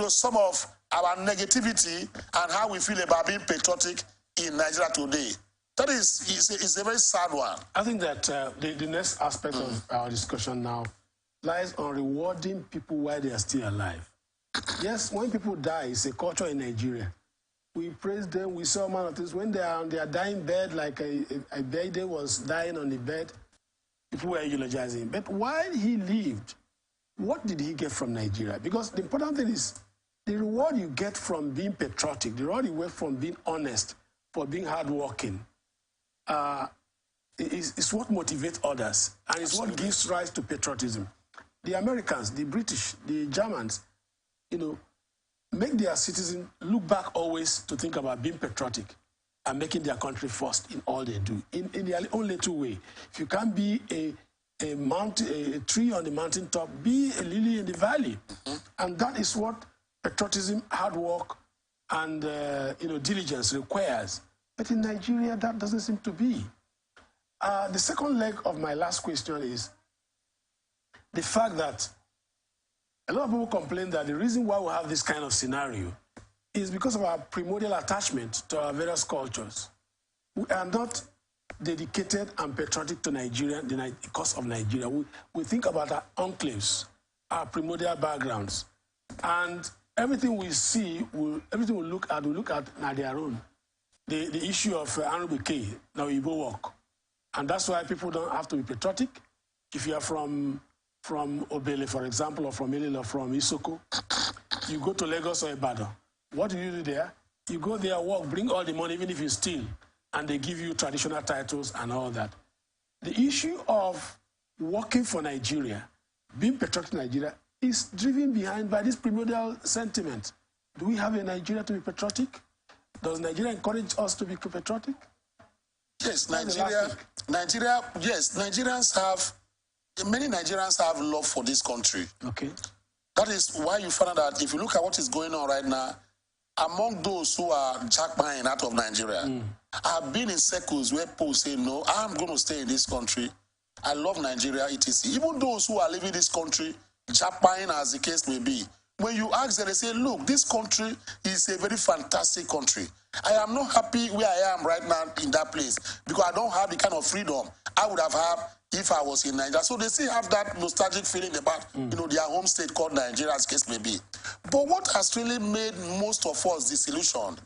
some of our negativity and how we feel about being patriotic in Nigeria today. That is a very sad one. I think that the next aspect of our discussion now lies on rewarding people while they are still alive. Yes, when people die, it's a culture in Nigeria. We praise them, we saw man of things. When they are on their dying bed, like a baby was dying on the bed, people were eulogizing. But while he lived, what did he get from Nigeria? Because the important thing is the reward you get from being patriotic, the reward you get from being honest, for being hardworking, is what motivates others, and it's what gives rise to patriotism. The Americans, the British, the Germans, make their citizens look back always to think about being patriotic and making their country first in all they do, in their own little way. If you can't be a tree on the mountaintop, be a lily in the valley. And that is what patriotism, hard work, and diligence requires. But in Nigeria, that doesn't seem to be. The second leg of my last question is, the fact that a lot of people complain that the reason why we have this kind of scenario is because of our primordial attachment to our various cultures. We are not dedicated and patriotic to Nigeria because of Nigeria. We think about our enclaves, our primordial backgrounds, and everything we see, everything we look at now their own. The issue of Honorable K, now you go work. And that's why people don't have to be patriotic. If you are from Obele, for example, or from Ilil, or from Isoko, you go to Lagos or Ibadan. What do you do there? You go there, work, bring all the money, even if you steal, and they give you traditional titles and all that. The issue of working for Nigeria, being patriotic in Nigeria, is driven behind by this primordial sentiment. Do we have a Nigeria to be patriotic? Does Nigeria encourage us to be patriotic? Yes, many Nigerians have love for this country. Okay. That is why you find out that if you look at what is going on right now, among those who are jackpotting out of Nigeria, I've been in circles where people say, no, I'm going to stay in this country. I love Nigeria, etc. Even those who are leaving this country, jackpotting as the case may be, when you ask them, they say, look, this country is a very fantastic country. I am not happy where I am right now in that place because I don't have the kind of freedom I would have had if I was in Nigeria. So they still have that nostalgic feeling about, their home state called Nigeria, as case may be. But what has really made most of us disillusioned,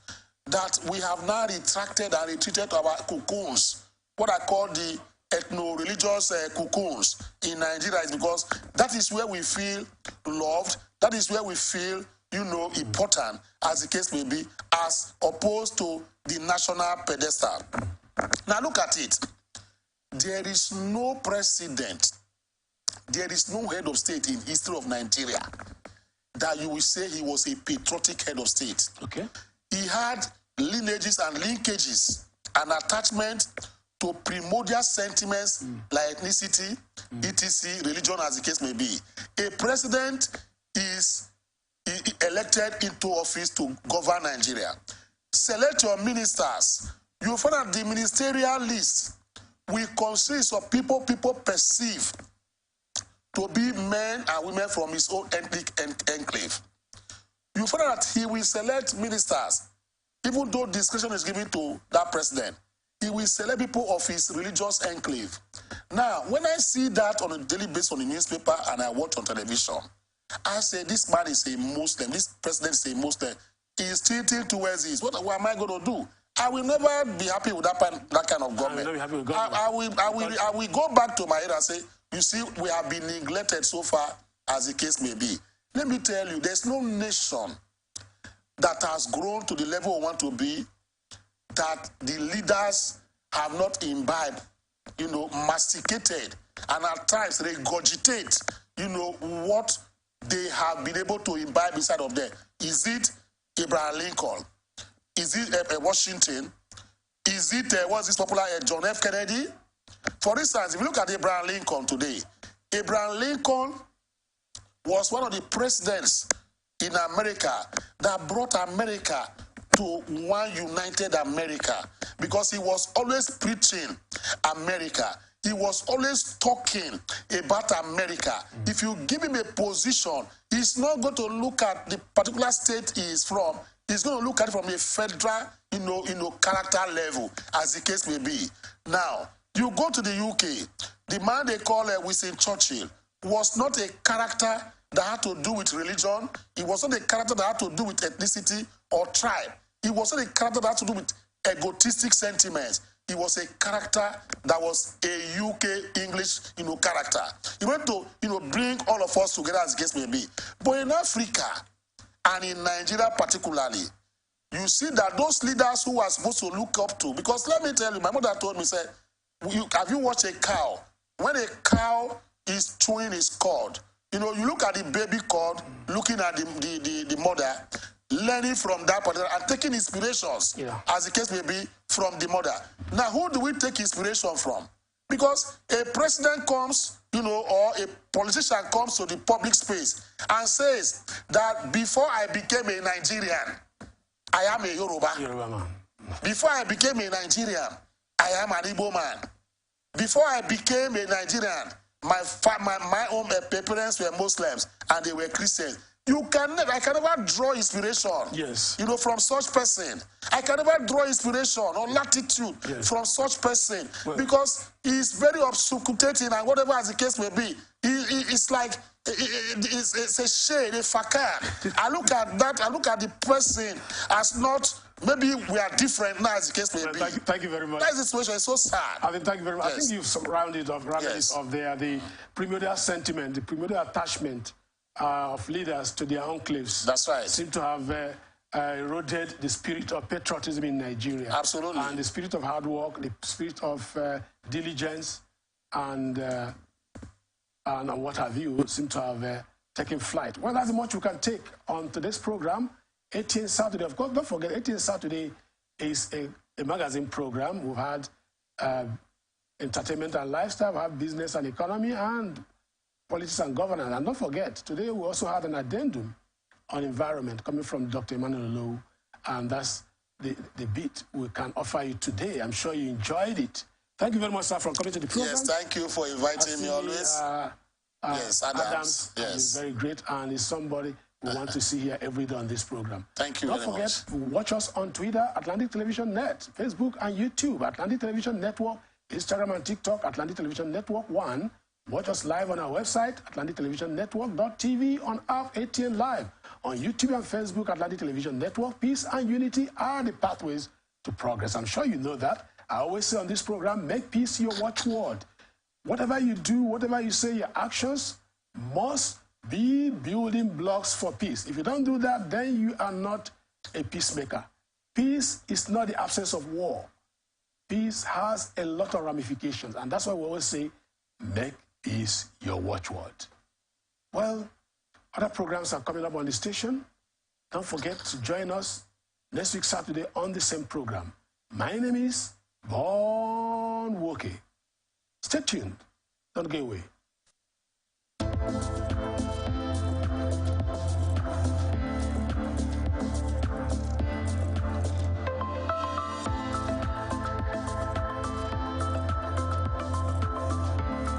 that we have now retracted and retreated our cocoons, what I call the ethno-religious cocoons in Nigeria, is because that is where we feel loved, that is where we feel, important, as the case may be, as opposed to the national pedestal. Now look at it. There is no president, there is no head of state in history of Nigeria that you will say he was a patriotic head of state. Okay. He had lineages and linkages and attachment to primordial sentiments like ethnicity, etc., religion, as the case may be. A president is elected into office to govern Nigeria. Select your ministers. You find that the ministerial list will consist of people perceive to be men and women from his own ethnic enclave. You find that he will select ministers, even though discretion is given to that president. He will select people of his religious enclave. Now, when I see that on a daily basis on the newspaper and I watch on television, I say, this man is a Muslim, this president is a Muslim. He is tilting towards this. What am I going to do? I will never be happy with that kind of government. I will go back to my area and say, you see, we have been neglected so far, as the case may be. Let me tell you, there's no nation that has grown to the level we want to be, that the leaders have not imbibed, masticated, and at times regurgitate, what they have been able to imbibe inside of them. Is it Abraham Lincoln? Is it Washington? Is it, what's this popular, John F. Kennedy? For instance, if you look at Abraham Lincoln today, Abraham Lincoln was one of the presidents in America that brought America to one united America, because he was always preaching America. He was always talking about America. If you give him a position, he's not going to look at the particular state he is from. He's going to look at it from a federal, character level, as the case may be. Now, you go to the UK, the man they call Winston Churchill was not a character that had to do with religion. He was not a character that had to do with ethnicity or tribe. He was not a character that had to do with egotistic sentiments. He was a character that was a UK English, character. He went to, bring all of us together, as the case may be. But in Africa, and in Nigeria particularly, you see that those leaders who are supposed to look up to, because let me tell you, my mother told me, said, have you watched a cow? When a cow is chewing its cord, you look at the baby cord, looking at the mother, learning from that particular, and taking inspirations, as the case may be, from the mother. Now, who do we take inspiration from? Because a president comes, or a politician comes to the public space and says that before I became a Nigerian, I am a Yoruba man. Before I became a Nigerian, I am an Igbo man. Before I became a Nigerian, my own parents were Muslims and they were Christians. I can never draw inspiration. Yes. You know, from such person. I can never draw inspiration or latitude from such person because he's very obfuscating and whatever as the case may be. It's like it's a shade, a facade. I look at that. I look at the person as not. Maybe we are different now, as the case may be. Thank you very much. That situation is so sad. I mean, thank you very much. Yes. I think you've rounded off there. The primordial sentiment, the primordial attachment of leaders to their enclaves. That's right. Seem to have eroded the spirit of patriotism in Nigeria. Absolutely. And the spirit of hard work, the spirit of diligence, and what have you, seem to have taken flight. Well, that's much we can take on today's program. Atn Saturday, of course, don't forget, Atn Saturday is a magazine program. We've had entertainment and lifestyle, we have business and economy, and politics and governance. And don't forget, today we also had an addendum on environment coming from Dr. Emmanuel Lowe, and that's the bit we can offer you today. I'm sure you enjoyed it. Thank you very much, sir, for coming to the program. Yes, thank you for inviting me always. Yes, Adams. Yes. Is very great, and is somebody we want to see here every day on this program. Thank you very much. Don't forget, watch us on Twitter, Atlantic Television Net, Facebook and YouTube, Atlantic Television Network, Instagram and TikTok, Atlantic Television Network 1. Watch us live on our website, atlantictelevisionnetwork.tv, on app ATN Live. On YouTube and Facebook, Atlantic Television Network, peace and unity are the pathways to progress. I'm sure you know that. I always say on this program, make peace your watchword. Whatever you do, whatever you say, your actions must be building blocks for peace. If you don't do that, then you are not a peacemaker. Peace is not the absence of war. Peace has a lot of ramifications, and that's why we always say, make peace your watchword. Well, other programs are coming up on the station. Don't forget to join us next week Saturday on the same program. My name is Bon Woke. Stay tuned. Don't go away.